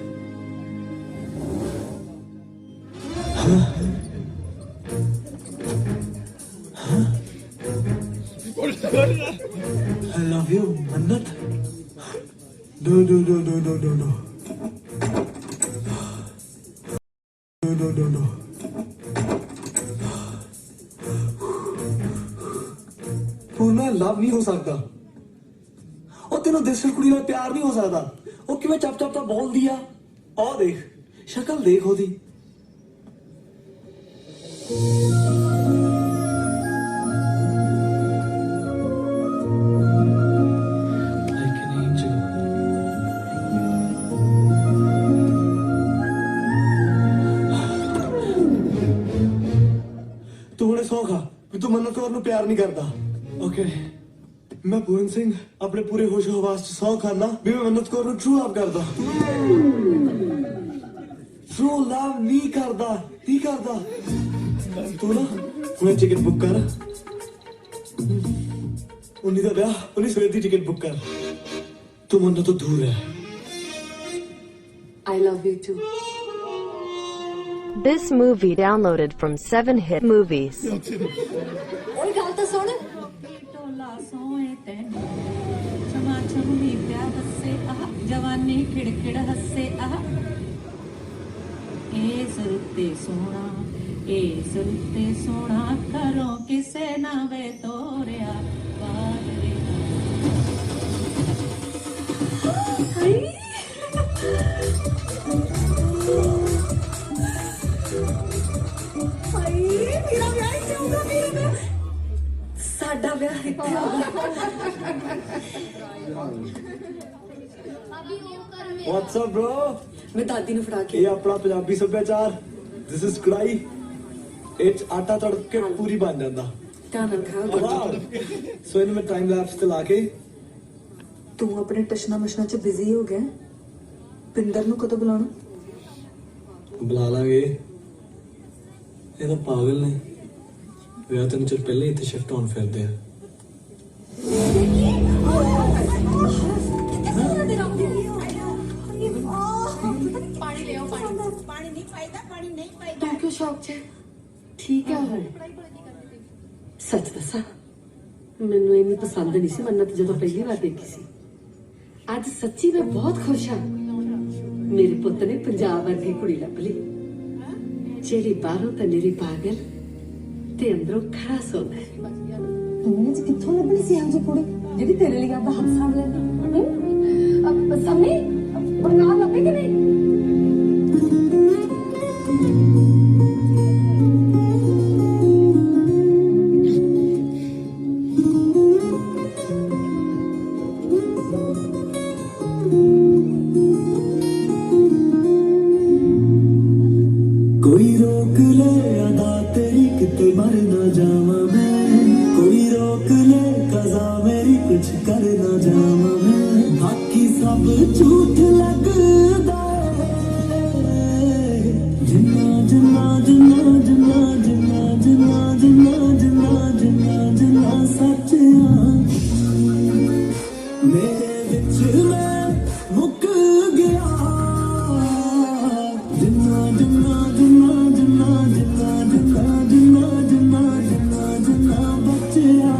I love you, मन्नत. No. No. पूर्ण लव नहीं हो सकता ਉਹ ਤੈਨੂੰ ਦੇਸੀ ਕੁੜੀ ਨਾਲ ਪਿਆਰ ਨਹੀਂ ਹੋ ਸਕਦਾ ਉਹ ਕਿਵੇਂ ਚੱਪ ਤਾਂ ਬੋਲਦੀ ਆ ਆਹ ਦੇਖ ਸ਼ਕਲ ਦੇਖ ਉਹਦੀ Like an angel. ਤੂੰ ਹੁਣੇ ਸੌਂ ਖਾ ਵੀ ਤੂੰ ਮੰਨਤ ਕੌਰ ਨੂੰ ਪਿਆਰ ਨਹੀਂ ਕਰਦਾ ਓਕੇ मैं पूरन सिंह अपने पूरे होशो हवास च सौ खाना भी मैं मन्नत कौर ट्रू लव करदा ट्रू लव नहीं करदा तू ना हुणे टिकट बुक कर उन्नी दा ब्याह उन्नी सवेर दी टिकट बुक कर तू मन्नत तो दूर है I love you too This movie downloaded from 7hit movies. ओए गल तो सुन ਟੋਲਾ ਸੋਏ ਤੈਨੂੰ ਚਮਾ ਚਮੀ ਪਿਆ ਹੱਸੇ ਆਹ ਜਵਾਨੀ ਖਿੜਖਿੜ ਹੱਸੇ ਆਹ ਇਹ ਸੁਰਤੇ ਸੋਹਣਾ ਕਰੋ ਕਿਸੇ ਨਾ ਵੇ ਤੋਰਿਆ ਬਾਦਰੇ ਮੇਰਾ ਵਿਆਹ ਹੀ ਚਾਹੁੰਦਾ ਵੀਰ ਸਾਡਾ ਵਿਆਹ ਇੱਥੇ What's up bro? ਮੈਂ ਦਾਦੀ ਨੂੰ ਫੜਾ ਕੇ ਇਹ ਆਪਣਾ ਪੰਜਾਬੀ ਸੱਭਿਆਚਾਰ ਦਿਸ ਇਜ਼ ਕੜਾਈ ਇਹ 'ਚ ਆਟਾ ਤੜਕ ਕੇ ਪੂਰੀ ਬਣ ਜਾਂਦਾ ਧਿਆਨ ਨਾਲ ਖਾਓ ਵਾਓ ਸੋ ਇਹਨੂੰ ਮੈਂ ਟਾਈਮ ਲੈਪਸ ਤੇ ਲਾ ਕੇ ਤੂੰ ਆਪਣੇ ਟਸ਼ਨਾ ਮਸ਼ਨਾ ਚ ਬਿਜ਼ੀ ਹੋ ਗਿਆ ਪਿੰਦਰ ਨੂੰ ਕਦੋਂ ਬੁਲਾਉਣਾ ਬੁਲਾ ਲਾਂਗੇ ਇਹ ਤਾਂ ਪਾਗਲ ਨੇ ਵਿਆਹ ਤੋਂ ਚਿਰ ਪਹਿਲੇ ਇੱਥੇ ਸ਼ਿਫਟ ਹੋਣ ਫਿਰਦੇ ਆ ਪਾਣੀ ਲਿਆਓ ਪਾਣੀ ਨਹੀਂ ਪਾਈਦਾ ਪਾਣੀ ਨਹੀਂ ਪਾਈਦਾ ਤੂੰ ਕਿਉਂ ਸ਼ੌਕ ਚ ਠੀਕ ਹੈ ਹੁਣ ਸੱਚ ਦੱਸਾਂ ਮੈਨੂੰ ਇੰਨੀ ਪਸੰਦ ਨਹੀਂ ਸੀ ਮੰਨਤ ਜਦੋਂ ਪਹਿਲੀ ਵਾਰ ਦੇਖੀ ਸੀ ਅੱਜ ਸੱਚੀ ਮੈਂ ਬਹੁਤ ਖੁਸ਼ ਹਾਂ ਮੇਰੇ ਪੁੱਤ ਨੇ ਪੰਜਾਬ ਵਰਗੀ ਕੁੜੀ ਲੱਭ ਲਈ ਜਿਹੜੀ ਬਾਹਰੋਂ ਤਾਂ ਨਿਰੀ ਪਾਗਲ ਤੇ ਅੰਦਰੋਂ ਖਰਾ ਸੋਨਾ ਹੈ ਤੂੰ ਜੀ ਕਿੱਥੋਂ ਲੱਭਣੀ ਸੀ ਇਹੋ ਜਿਹੀ ਕੁੜੀ ਜਿਹੜੀ ਤੇਰੇ ਲਈ ਆਪਦਾ ਹੱਥ ਸਾਂਭ ਲੈਂਦੀ ਸਮੀ ਬਣਾ ਲੱਭੇ ਕਿ ਨਹੀਂ कोई रोक ले अदा तेरी किते मर ना जावा मैं कोई रोक ले कज़ा मेरी कुछ कर ना जावा मैं बाकी सब झूठ लगदा जिन्ना जिन्ना जिन्ना जिन्ना जिन्ना जिन्ना जिन्ना जिन्ना जिन्ना जिन्ना सच मेरे विच मैं मुक गया जिन्ना जिन्ना जिन्ना जिन्ना जिन्ना जिन्ना जिन्ना जिन्ना जिन्ना जिन्ना बचिया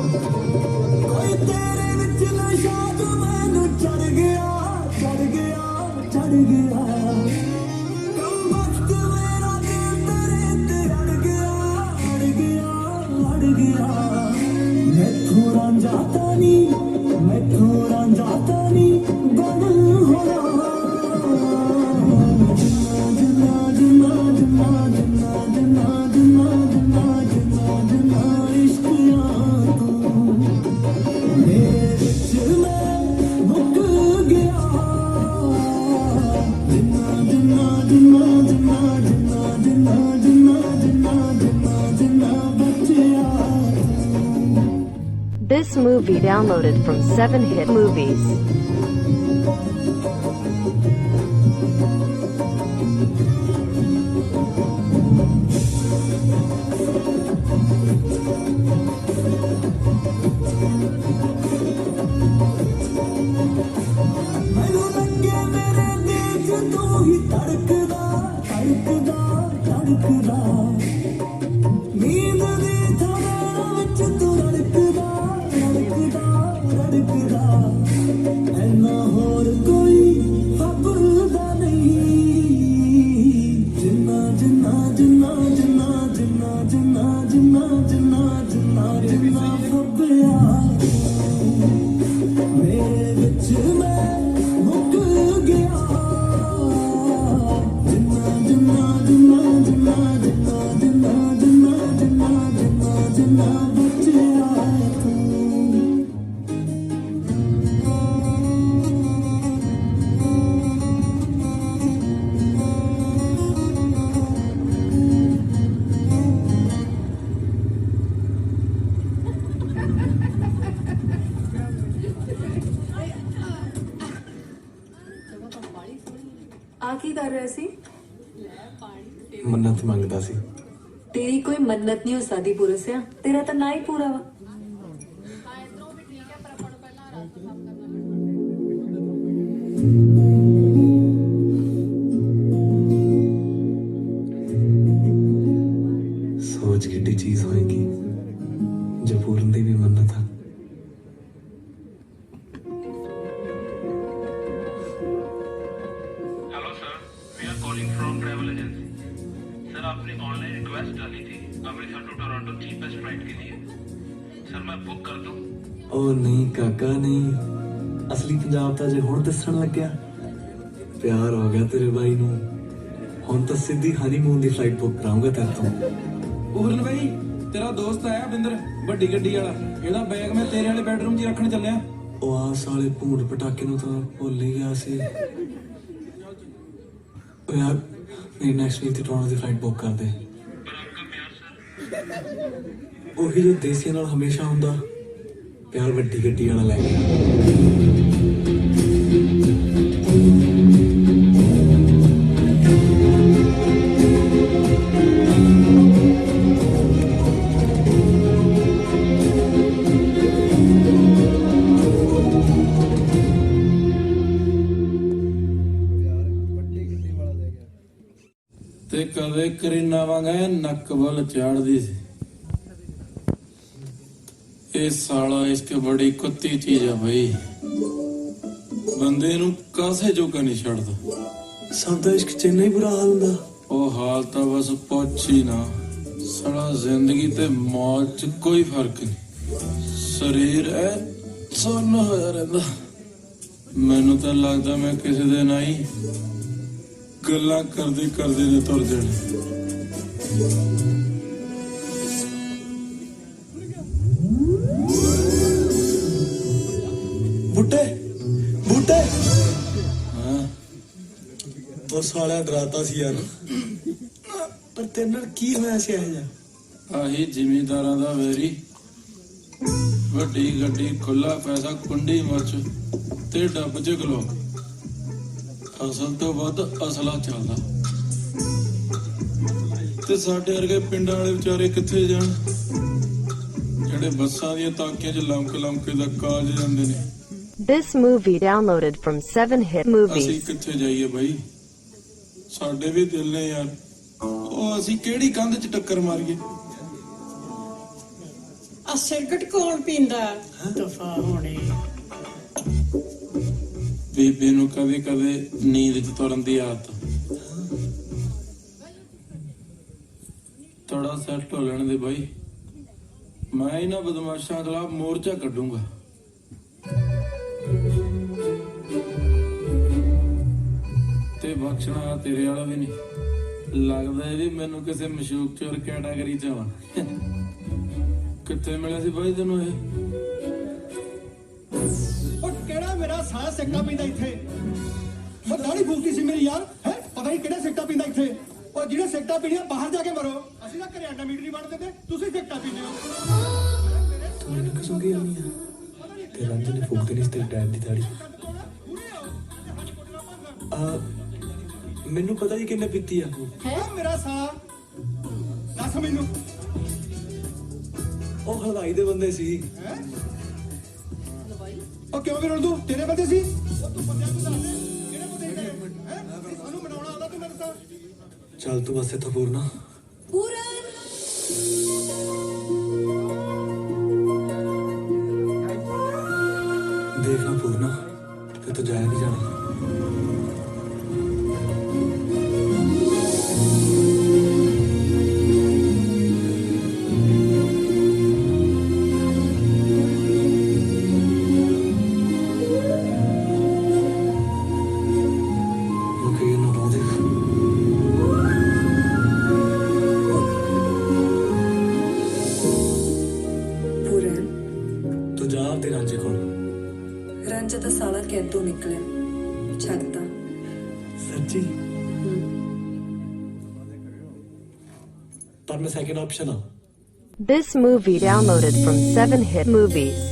कोई तेरे विच नशा तो मैनू चढ़ गया चढ़ गया चढ़ गया कम वक्त मेरा दिल तेरे ते अड़ गया अड़ गया अड़ गया मैं थोड़ा जाता नहीं मैं थोड़ा जाता नहीं गम होना जिन्ना जिन्ना जिन्ना जिन्ना जिन्ना जिन्ना जिन्ना जिन्ना जिन्ना इश्क तू मेरे विच मैं मुक गया जिन्ना जिन्ना जिन्ना जिन्ना जिन्ना जिन्ना जिन्ना जिन्ना जिन्ना जिन्ना बचिया This movie downloaded from 7hit Movies. मैनू लगे मेरे दिल च तू ही धड़कदा धड़कदा धड़कदा नींद दी थवां विच तू रड़कदा रड़कदा रड़कदा ऐना होर कोई फबदा नहीं जिन्ना जिन्ना जिन्ना जिन्ना जिन्ना जिन्ना जिन्ना जिन्ना जिन्ना जिन्ना फबया मेरे विच मैं मुक गया जिन्ना जिन्ना जिन्ना जिन्ना जिन्ना जिन्ना जिन्ना जिन्ना जिन्ना जिन्ना बचिया तू ਆ ਕੀ ਕਰ ਰਿਹਾ ਸੀ ਮੰਨਤ ਮੰਗਦਾ ਸੀ ਤੇਰੀ ਕੋਈ ਮੰਨਤ ਨਹੀਂ ਹੋ ਸਕਦੀ ਪੂਰਾ ਸਿਆ ਤੇਰਾ ਤਾਂ ਨਾ ਹੀ ਪੂਰਾ ਵਾ ਸੋਚ ਕਿੱਡੀ ਚੀਜ਼ ਹੋਏਗੀ जो पूरन दी भी मन्नत है। Hello sir, we are calling from travel agency. Sir आपने ऑनलाइन रिक्वेस्ट डाली थी Amritsar to Toronto cheapest flight के लिए। सर मैं बुक कर दूं? ओ नहीं काका नहीं, असली पंजाब तो अजे हुण दस्सण लग्या। प्यार हो गया तेरे भाई नू, हुण तो सीधी हनीमून दी फ्लाइट बुक कराऊंगा तेरे तो। पूरन भाई तेरा दोस्त आया बिंदर ਵੱਡੀ ਗੱਡੀ ਵਾਲਾ, ਇਹਦਾ ਬੈਗ ਮੈਂ ਤੇਰੇ ਵਾਲੇ ਬੈਡਰੂਮ 'ਚ ਰੱਖਣ ਚੱਲਿਆ। ਉਹ ਆ ਸਾਲੇ ਭੂੰਡ ਪਟਾਕੇ ਨੂੰ ਤਾਂ ਭੁੱਲ ਹੀ ਗਿਆ ਸੀ। ਉਹ ਯਾਰ ਮੇਰੀ ਨੈਕਸਟ ਵੀਕ ਦੀ ਟੋਰੰਟੋ ਦੀ ਫਲਾਈਟ ਬੁੱਕ ਕਰ ਦੇ। ਉਹੀ ਜੋ ਦੇਸੀਆਂ ਨਾਲ ਹਮੇਸ਼ਾ ਹੁੰਦਾ ਪਿਆਰ, ਵੱਡੀ ਗੱਡੀ ਵਾਲਾ ਲੈ ਕੇ। ਤੇ ਕਦੇ ਕਰੀਨਾ ਵਾਂਗਾ ਨੱਕ ਵੱਲ ਚਾੜਦੀ ਸੀ। ਇਹ ਸਾਲਾ ਇਸਕੇ ਬੜੀ ਕੁੱਤੀ ਚੀਜ਼ ਆ ਬਈ, ਬੰਦੇ ਨੂੰ ਕਾਸੇ ਜੋਗਾ ਨਹੀਂ ਛੱਡਦਾ। ਸਭ ਦਾ ਇਸ਼ਕ ਚ ਇੰਨਾ ਹੀ ਬੁਰਾ ਹਾਲ ਹੁੰਦਾ? ਉਹ ਹਾਲ ਤਾਂ ਬਸ ਪੁੱਛ ਹੀ ਨਾ। ਸਾਲਾ ਜ਼ਿੰਦਗੀ ਤੇ ਮੌਤ ਚ ਕੋਈ ਫਰਕ ਨਹੀਂ। ਸਰੀਰ ਐ ਸੁੰਨ ਹੋਇਆ ਰਹਿੰਦਾ। ਮੈਨੂੰ ਤਾਂ ਲੱਗਦਾ ਮੈਂ ਕਿਸੇ ਦੇ ਨਾਲ ਹੀ ਗੱਲਾਂ ਕਰਦੇ ਕਰਦੇ ਨੇ ਤੁਰ ਜਾਣੇ। ਬੁੱਟੇ ਬੁੱਟੇ ਹਾਂ, ਉਹ ਸਾਲਿਆ ਡਰਾਤਾ ਸੀ ਯਾਰ, ਪਰ ਤੇਰੇ ਨਾਲ ਕੀ ਹੋਇਆ ਸੀ ਇਹ ਜਿਹਾ? ਆਹੀ ਜ਼ਿਮੀਂਦਾਰਾਂ ਦਾ ਵੇਰੀ, ਵੱਡੀ ਗੱਡੀ, ਖੁੱਲਾ ਪੈਸਾ, ਕੁੰਡੀ ਮਰਚ ਤੇ ਡੱਬ ਚ ਗਲੋ। ਅਸਲ ਤੋਂ ਵੱਧ ਅਸਲਾ ਚੱਲਦਾ। ਤੇ ਸਾਡੇ ਵਰਗੇ ਪਿੰਡਾਂ ਵਾਲੇ ਵਿਚਾਰੇ ਕਿੱਥੇ ਜਾਣ, ਜਿਹੜੇ ਬੱਸਾਂ ਦੀਆਂ ਤਾਕੀਆਂ 'ਚ ਲੰਕ ਲੰਕੇ ਦਾ ਕਾਜ ਜਾਂਦੇ ਨੇ। This movie downloaded from 7hit movies. ਅਸੀਂ ਕਿੱਥੇ ਜਾਈਏ ਬਾਈ, ਸਾਡੇ ਵੀ ਦਿਲ ਨੇ ਯਾਰ। ਉਹ ਅਸੀਂ ਕਿਹੜੀ ਕੰਧ 'ਚ ਟੱਕਰ ਮਾਰੀਏ? ਆ ਸਿਗਰਟ ਕੌਣ ਪੀਂਦਾ? ਦਫਾ ਹੋਣੇ। ਬੀਬੀ ਨੂੰ ਕਦੇ ਕਦੇ ਨੀਂਦ 'ਚ ਤੁਰਨ ਦੀ ਆਦਤ। ਥੋੜਾ ਸੈੱਟ ਹੋ ਲੈਣ ਦੇ ਬਾਈ, ਮੈਂ ਇਹਨਾਂ ਬਦਮਾਸ਼ਾਂ ਖਿਲਾਫ ਮੋਰਚਾ ਕੱਢੂੰਗਾ। ਤੇ ਬਖਸ਼ਣਾ ਤੇਰੇ ਵਾਲਾ ਵੀ ਨਹੀਂ। ਲੱਗਦਾ ਇਹ ਵੀ ਮੈਨੂੰ ਕਿਸੇ ਮਸ਼ੂਕ ਚੋਰ ਕੈਟਾਗਰੀ 'ਚ ਆਵਾਂ। ਕਿੱਥੇ ਮਿਲਿਆ ਸੀ ਬਾਈ ਤੈਨੂੰ ਇਹ? ਉਹ ਕਿਹੜਾ ਮੇਰਾ ਸਾਹ ਸਿੱਕਾ ਪੀਂਦਾ ਇੱਥੇ? ਉਹ ਦਾੜੀ ਫੂਕਦੀ ਸੀ ਮੇਰੀ ਯਾਰ, ਹੈ ਪਤਾ ਨਹੀਂ ਕਿਹੜਾ ਸਿੱਕਾ ਪੀਂਦਾ ਇੱਥੇ। ਉਹ ਜਿਹੜੇ ਸਿੱਕਾ ਪੀਣੀਆਂ ਬਾਹਰ ਜਾ ਕੇ ਮਰੋ, ਅਸੀਂ ਤਾਂ ਘਰੇ ਆਟਾ ਮੀਟ ਨਹੀਂ ਵੰਡ ਦਿੰਦੇ, ਤੁਸੀਂ ਸਿੱਕਾ ਪੀਂਦੇ ਹੋ। ਤੂੰ ਮੈਨੂੰ ਕਿਸੋਂ ਗਿਆ ਨਹੀਂ ਆ? ਤੇ ਰੰਜਨ ਨੇ ਫੂਕ ਦੇਣੀ ਸੀ ਤੇਰੇ ਟਾਇਰ ਦੀ ਦਾੜੀ। ਮੈਨੂੰ ਪਤਾ ਹੀ ਕਿੰਨੇ ਪੀਤੀ ਆ। ਹੈ ਮੇਰਾ ਸਾਹ ਦੱਸ ਮੈਨੂੰ। ਉਹ ਹਲਵਾਈ ਦੇ ਬੰਦੇ ਸੀ। ਉਹ ਕਿਉਂ ਵੀ ਰੋਲ ਦੂ? ਤੇਰੇ ਬੰਦੇ ਸੀ? ਉਹ ਤੂੰ ਬੰਦਿਆਂ ਨੂੰ ਦੱਸ ਦੇ ਕਿਹੜੇ ਬੰਦੇ ਹੈ? ਸਾਨੂੰ ਬਣਾਉਣਾ ਆਉਂਦਾ ਤੂੰ ਮੈਨੂੰ ਤਾਂ। ਚੱਲ ਤੂੰ ਬਸ ਇੱਥੋਂ ਪੂਰਨਾ। ਪੂਰਨ ਦੇਖਣਾ ਪੂਰਨਾ, ਤੇ ਤੂੰ ਜਾਇਆ ਨਹੀਂ ਜਾਣਾ। ਰਾਂਝਾ ਤਾਂ ਸਾਲਾ ਕੈਦੋਂ ਨਿਕਲਿਆ, ਛੱਡਤਾ। ਸੱਚੀ? ਪਰ ਮੈਂ ਸੈਕਿੰਡ ਆਪਸ਼ਨ ਆ। This movie downloaded from 7hit movies.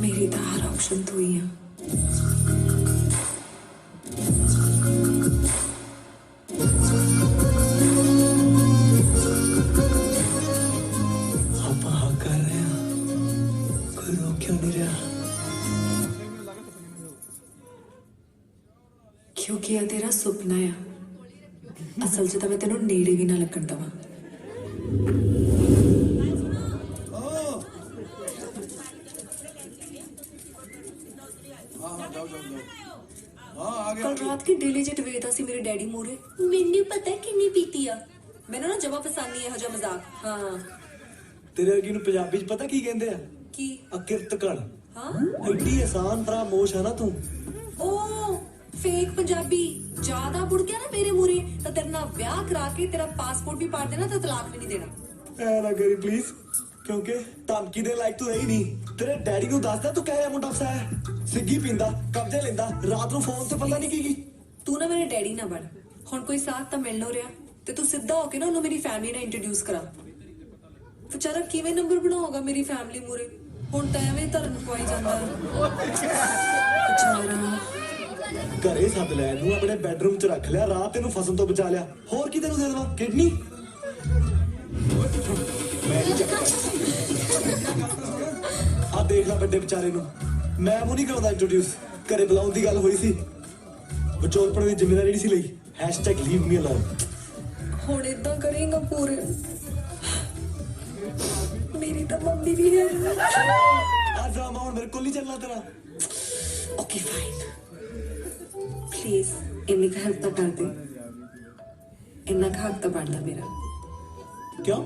ਮੇਰੀ ਤਾਂ ਹਰ ਆਪਸ਼ਨ ਤੋਂ ਹੀ ਆ। ਕਿਉਂਕਿ ਇਹ ਤੇਰਾ ਸੁਪਨਾ ਆ। ਅਸਲ 'ਚ ਤਾਂ ਮੈਂ ਤੈਨੂੰ ਨੇੜੇ ਵੀ ਨਾ ਲੱਗਣ ਦਵਾਂ। कल रात की डेली जिट वेदा सी मेरे डैडी मोरे मैंने पता है किन्नी पीती आ मैंने ना जमा पसंद नहीं है जो मजाक। हाँ तेरे अगे नु पंजाबी च पता की कहंदे आ की अकिरतकड़। हाँ एडी आसान फरामोश है ना तू। ओ फेक पंजाबी ज्यादा बुड़ गया ना मेरे मुरे तो तेरे ना ब्याह करा के तेरा पासपोर्ट भी पाड़ देना तो तलाक भी नहीं देना। ऐ ना करी प्लीज क्योंकि धमकी दे लायक तू है ही नहीं। तेरे डैडी नु दसदा तू कह मुंडा फसाया सिग्गी पींदा कब्जे लेंदा रात नु फोन ते पता नहीं की तू ना मेरे डैडी ना बन हुण कोई साथ तां मिलनो रिया ते तू सीधा होके ना उन्हें मेरी फैमिली ना इंट्रोड्यूस करा। बेचारा किवें नंबर बनाऊगा मेरी फैमिली मुरे हुण तां एवें धरन पवाई जांदा बेचारा। घरे सद लै नू अपने बेडरूम च रख लिया रात तेनू फसन तो बचा लिया होर की तेनू दे देवां किडनी। आ देख ला बड़े बेचारे नू मैं वो नहीं करांदा इंट्रोड्यूस घरे बुलाउण दी गल होई सी विचोलपण दी जिम्मेदारी नहीं सी लई #लीव मी अलोन। हुण इदां करेगा पूरे मेरी तो मम्मी भी है। आ ड्रामा हुण मेरे कोल नहीं चलना तेरा। ओके फाइन प्लीज इन्नी का हेल्प तो कर दे इन्ना का हक तो बनता मेरा। क्यों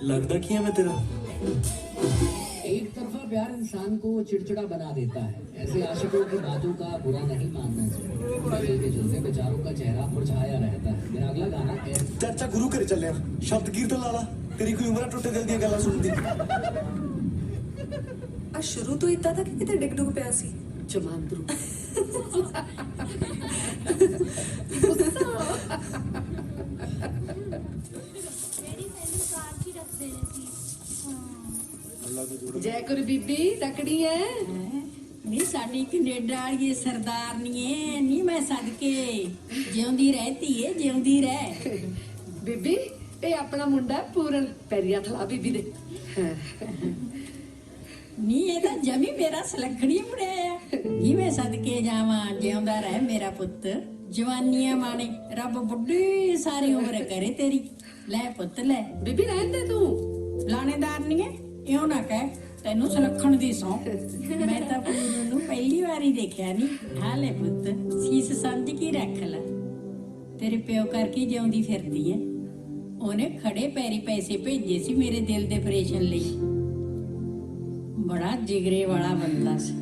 लगदा की है मैं तेरा। एक तरफा प्यार इंसान को चिड़चिड़ा बना देता है। ऐसे आशिकों की बातों का बुरा नहीं मानना चाहिए। चलते चलते बेचारों का चेहरा मुरझाया रहता है। मेरा अगला गाना है चाचा गुरु घर चले शब्द कीर्तन लाला तेरी कोई उम्र टुटे दिल दी गल्लां सुनदी। आ शुरू तो इतना था कि किते डिग डुग पिया सी जमांदरू। जय कर बीबी तकड़ी है नी साडी कनेडा वाली सरदारनी है नी मैं सदके जिउंदी रहती है जिउंदी रह। बीबी ए अपना मुंडा पूरन पैरिया थला बीबी दे। नी ये तो जमी मेरा सलखड़ी मुड़े नी मैं सदके जावा जिउंदा रह मेरा पुत्त जवानियां माने रब बुढ़ी सारी उम्र करे तेरी। ले पुत्त ले बीबी रहन दे तू लानेदार नहीं है इहो ना कह तेनू सुलखण दी सौ मैं ਤਾਂ ਪੂਰਨ ਨੂੰ ਪਹਿਲੀ ਵਾਰੀ ਦੇਖਿਆ ਨਹੀਂ। ਹਾਲੇ ਪੁੱਤ ਸੀਸ ਸਮਝ ਕੇ ਰੱਖ ਲੈ ਤੇਰੇ ਪਿਓ ਕਰਕੇ ਜਿਉਂਦੀ ਫਿਰਦੀ ਐ। ਉਹਨੇ ਖੜੇ ਪੈਰੀ ਪੈਸੇ ਭੇਜੇ ਸੀ ਮੇਰੇ ਦਿਲ ਦੇ ਆਪਰੇਸ਼ਨ ਲਈ। ਬੜਾ ਜਿਗਰੇ ਵਾਲਾ ਬੰਦਾ ਸੀ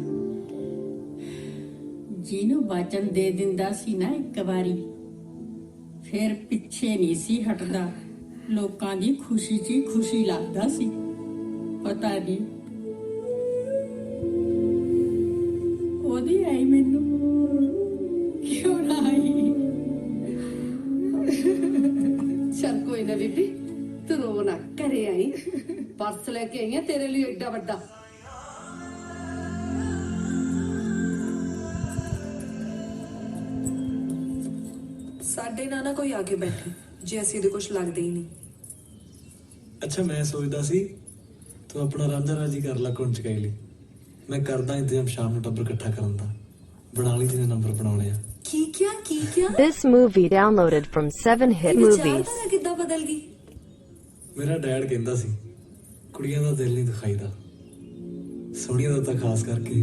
ਜਿਹਨੂੰ ਵਚਨ ਦੇ ਦਿੰਦਾ ਸੀ ਨਾ ਇੱਕ ਵਾਰੀ ਫਿਰ ਪਿੱਛੇ ਨਹੀਂ ਸੀ ਹਟਦਾ। ਲੋਕਾਂ ਦੀ ਖੁਸ਼ੀ 'ਚ ਹੀ ਖੁਸ਼ੀ ਲੱਗਦਾ ਸੀ। ਪਤਾ ਨਹੀਂ ਉਹਦੀ ਆਈ ਮੈਨੂੰ ਕਿਉਂ ਨਾ ਆਈ। चल कोई ना बीबी तू रो ना घरे आई पर्स लेके आई है तेरे लिए एडा बड़ा। ਸਾਡੇ ਨਾਲ ਨਾ ਕੋਈ ਆ ਕੇ ਬੈਠੇ ਜੇ ਅਸੀਂ ਦੇ ਕੁਝ ਲੱਗਦੇ ਹੀ ਨਹੀਂ। ਅੱਛਾ ਮੈਂ ਸੋਚਦਾ ਸੀ ਤੂੰ ਆਪਣਾ ਰਾਂਝਾ ਰਾਜੀ ਕਰ ਲੈ ਕੁੰਚ ਕਈ ਲਈ ਮੈਂ ਕਰਦਾ ਇੰਤਜ਼ਾਮ ਸ਼ਾਮ ਨੂੰ ਟੱਬਰ ਇਕੱਠਾ ਕਰਨ ਦਾ ਬਣਾ ਲਈ ਜਿਹਨੇ ਨੰਬਰ ਬਣਾਉਣੇ ਆ। ਕੀ ਕਿਆ This movie downloaded from 7hit movies. ਵਿਚਾਰਧਾਰਾ ਕਿੱਦਾਂ ਬਦਲ ਗਈ। ਮੇਰਾ ਡੈਡ ਕਹਿੰਦਾ ਸੀ ਕੁੜੀਆਂ ਦਾ ਦਿਲ ਨਹੀਂ ਦਿਖਾਈਦਾ ਸੋਹਣੀਆਂ ਦਾ ਤਾਂ ਖਾਸ ਕਰਕੇ।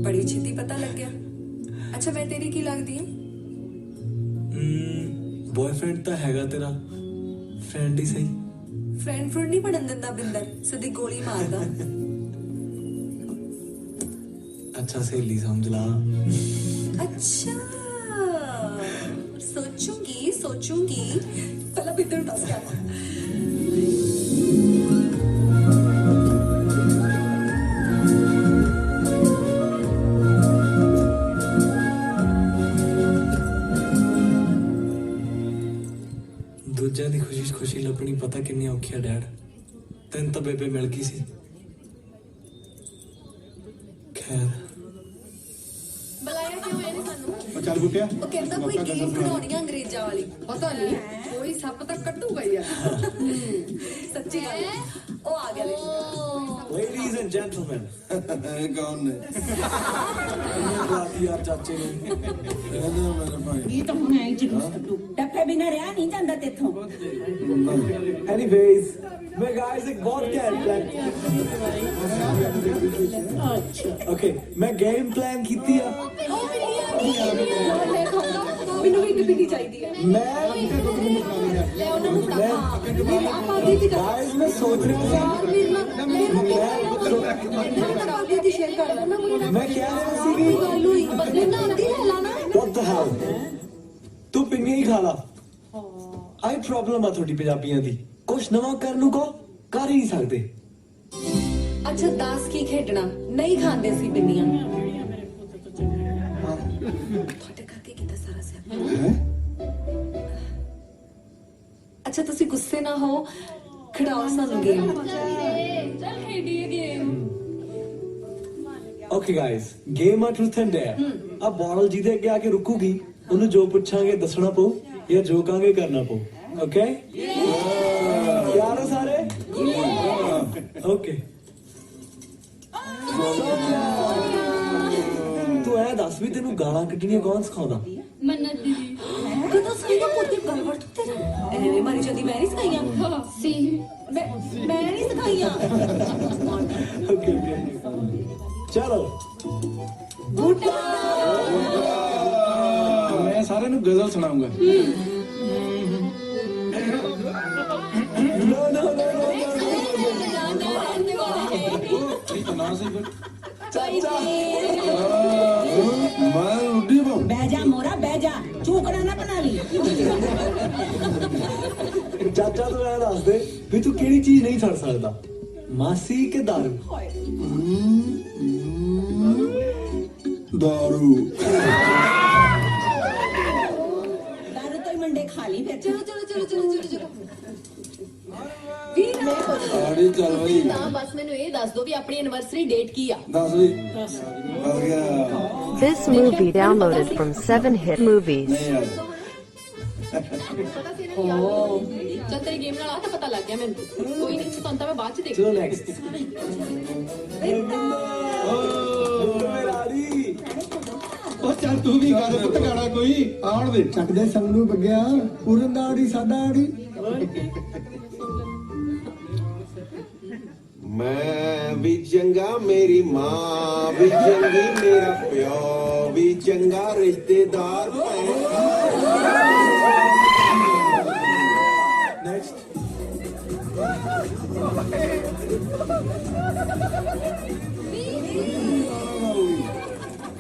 ਬੜੀ ਛੇਤੀ ਪਤਾ ਲੱਗ ਗਿਆ। ਅੱਛਾ ਮੈਂ ਤੇਰੀ ਕੀ ਲੱਗਦੀ ਹੈ। ਬॉयਫ੍ਰੈਂਡ ਤਾਂ ਹੈਗਾ ਤੇਰਾ ਫਰੈਂਡ ਹੀ ਸਹੀ। ਫਰੈਂਡ ਨਹੀਂ ਬਣਨ ਦਿੰਦਾ ਬਿੰਦਰ ਸਿੱਧੀ ਗੋਲੀ ਮਾਰਦਾ। ਅੱਛਾ ਸਹੇਲੀ ਸਮਝ ਲਾ। अच्छा सोचूंगी पहला बिंदर टॉस कर। ਦੂਜਿਆਂ ਦੀ ਖੁਸ਼ੀ ਲੱਭਣੀ ਪਤਾ ਕਿੰਨੀ ਔਖੀ ਆ ਡੈਡ। ਤੈਨੂੰ ਤਾਂ ਬੇਬੇ ਮਿਲ ਗਈ ਸੀ। ਖੈਰ ਬੁਲਾਇਆ ਕਿਉਂ ਇਹਨੇ ਸਾਨੂੰ। ਚੱਲ ਬੁੱਟਿਆ ਉਹ ਕਹਿੰਦਾ ਕੋਈ ਗੇਮ ਖਿਡਾਉਣੀ ਆ ਅੰਗਰੇਜ਼ਾਂ ਵਾਲੀ। पता नहीं कोई सप तक कट्टूगा ही यार। ਸੱਚੀ ਗੱਲ ਉਹ ਆ ਗਿਆ। Ladies and gentlemen, ਇਹ ਕੌਣ ਨੇ ਬੁਲਾਤੀ ਯਾਰ ਚਾਚੇ ਨੂੰ ਇਹਨੇ ਮੇਰੇ ਭਾਈ ਇਹ ਤਾਂ ਹੁਣ ਆਈ ਜਲੂਸ ਕੱਢੂ ਡੱਫੇ ਬਿਨਾਂ ਰਿਹਾ ਨਹੀਂ ਜਾਂਦਾ ਤੇਥੋਂ Anyways, मैं guys एक बहुत game plan Okay, मैं game plan ਕੀਤੀ ਆ ਮੈਨੂੰ ਵੀ ਇੱਕ ਬਿੱਲੀ ਚਾਹੀਦੀ ਹੈ मैं ਲੈ ਉਹਨਾਂ ਨੂੰ ਫੜਾ ਆਪਾਂ ਦੀ ਦੀ guys मैं सोच रहा था ਦੀ ਸ਼ੇਅਰ ਕਰ ਲੈਣਾ मैं क्या रहा सी कि ਗੱਲ ਹੋਈ ਬਦਲੇ ਨਾ ਆਂਦੀ ਹੈ ਲਾਣਾ what the hell ਤੂੰ ਪਿੰਨੀਆਂ ਹੀ ਖਾ ਲਾ ਆਈ ਪ੍ਰੋਬਲਮ ਆ ਤੁਹਾਡੀ ਪੰਜਾਬੀਆਂ ਦੀ ਕੁਛ ਨਵਾਂ ਕਰਨ ਨੂੰ ਕੋ ਕਰ ਹੀ ਨਹੀਂ ਸਕਦੇ ਅੱਛਾ ਦਾਸ ਕੀ ਖੇਡਣਾ ਨਹੀਂ ਖਾਂਦੇ ਸੀ ਬਿੰਨੀਆਂ ਤੁਹਾਡੇ ਕਰਕੇ ਕੀਤਾ ਸਾਰਾ ਸਿਆਪਾ ਅੱਛਾ ਤੁਸੀਂ ਗੁੱਸੇ ਨਾ ਹੋ ਖਿਡਾਓ ਸਾਨੂੰ ਗੇਮ ਚੱਲ ਖੇਡੀਏ ਗੇਮ ਓਕੇ ਗਾਇਸ ਗੇਮ ਆ ਟਰੂਥ ਐਂਡ ਡੇਅਰ ਆ ਬੋਲ ਜਿਹਦੇ ਅੱਗੇ ਆ ਕੇ ਰੁਕੂਗੀ ਉਹਨੂੰ ਜੋ ਪੁੱਛਾਂਗੇ ਦੱਸਣਾ ਪਊ ਜਾਂ ਜੋ ਕਹਾਂਗੇ ਕਰਨਾ ਪਊ ਓਕੇ ਤਿਆਰ ਹੋ ਸਾਰੇ ਓਕੇ ਤੂੰ ਐ ਦੱਸ ਵੀ ਤੈਨੂੰ ਗਾਲਾਂ ਕੱਢਣੀਆਂ ਕੌਣ ਸਿਖਾਉਂਦਾ ਮੰਨਤ ਦੀਦੀ ਕਦੋਂ ਸਹੀ ਪੁੱਤੇ ਗੱਲ ਵਰਤ ਤੇਰਾ ਐਵੇਂ ਮਾਰੀ ਜਾਂਦੀ ਮੈਂ ਨਹੀਂ ਸਿਖਾਈਆਂ ਸੀ ਮੈਂ ਨਹੀਂ ਸਿਖਾਈਆਂ ਓਕੇ ਚਲੋ ਬੂਟਾ ਮੈਂ ਸਾਰਿਆਂ ਨੂੰ ਗਜ਼ਲ ਸੁਣਾਉਂਗਾ No, no, no, no, no. ਨਹੀਂ ਤਾਂ ਨਾ ਸਹੀ ਫਿਰ ਚਾਚਾ ਮੈਂ ਰੁੱਡੀ ਬੋ ਬਹਿ ਜਾ ਮੋਰਾ ਬਹਿ ਜਾ ਚੂਕੜਾ ਨਾ ਬਣਾ ਲਈ ਚਾਚਾ ਤੂੰ ਐ ਦੱਸ ਦੇ ਵੀ ਤੂੰ ਕਿਹੜੀ ਚੀਜ਼ ਨਹੀਂ ਛੱਡ ਸਕਦਾ ਮਾਸੀ ਕਿ ਦਾਰੂ ਦਾਰੂ ਦਾਰੂ ਤੋਂ ਹੀ ਮੰਡੇ ਖਾ ਲਈ ਫਿਰ ਚਲੋ ਵੀਰ ਆੜੀ ਚੱਲ ਬਈ ਤਾਂ ਬਸ ਮੈਨੂੰ ਇਹ ਦੱਸ ਦਿਓ ਵੀ ਆਪਣੀ ਐਨਵਰਸਰੀ ਡੇਟ ਕੀ ਆ ਦੱਸ ਵੀ ਬਸ ਗਿਆ This movie downloaded from 7hit movies. ਨਹੀਂ ਯਾਰ ਚੱਲ ਤੇਰੀ ਗੇਮ ਨਾਲ ਆ ਤਾਂ ਪਤਾ ਲੱਗ ਗਿਆ ਮੈਨੂੰ ਕੋਈ ਨਹੀਂ ਤੁਹਾਨੂੰ ਤਾਂ ਮੈਂ ਬਾਅਦ ਚ ਦੇਖ ਚਲੋ ਨੈਕਸਟ ਮੇਰਾੜੀ ਉਹ ਚੱਲ ਤੂੰ ਵੀ ਗਾ ਦੇ ਪੁੱਤ ਗਾਣਾ ਕੋਈ ਆਉਣ ਦੇ ਚੱਕਦੇ ਸੰਗ ਨੂੰ ਬੱਗਿਆ ਪੂਰਨ ਦਾ ਆੜੀ ਸਾਡਾ ਆੜੀ ਮੈਂ ਵੀ ਚੰਗਾ ਮੇਰੀ ਮਾਂ ਵੀ ਚੰਗੀ ਮੇਰਾ ਪਿਓ ਵੀ ਚੰਗਾ ਰਿਸ਼ਤੇਦਾਰ ਨੈਕਸਟ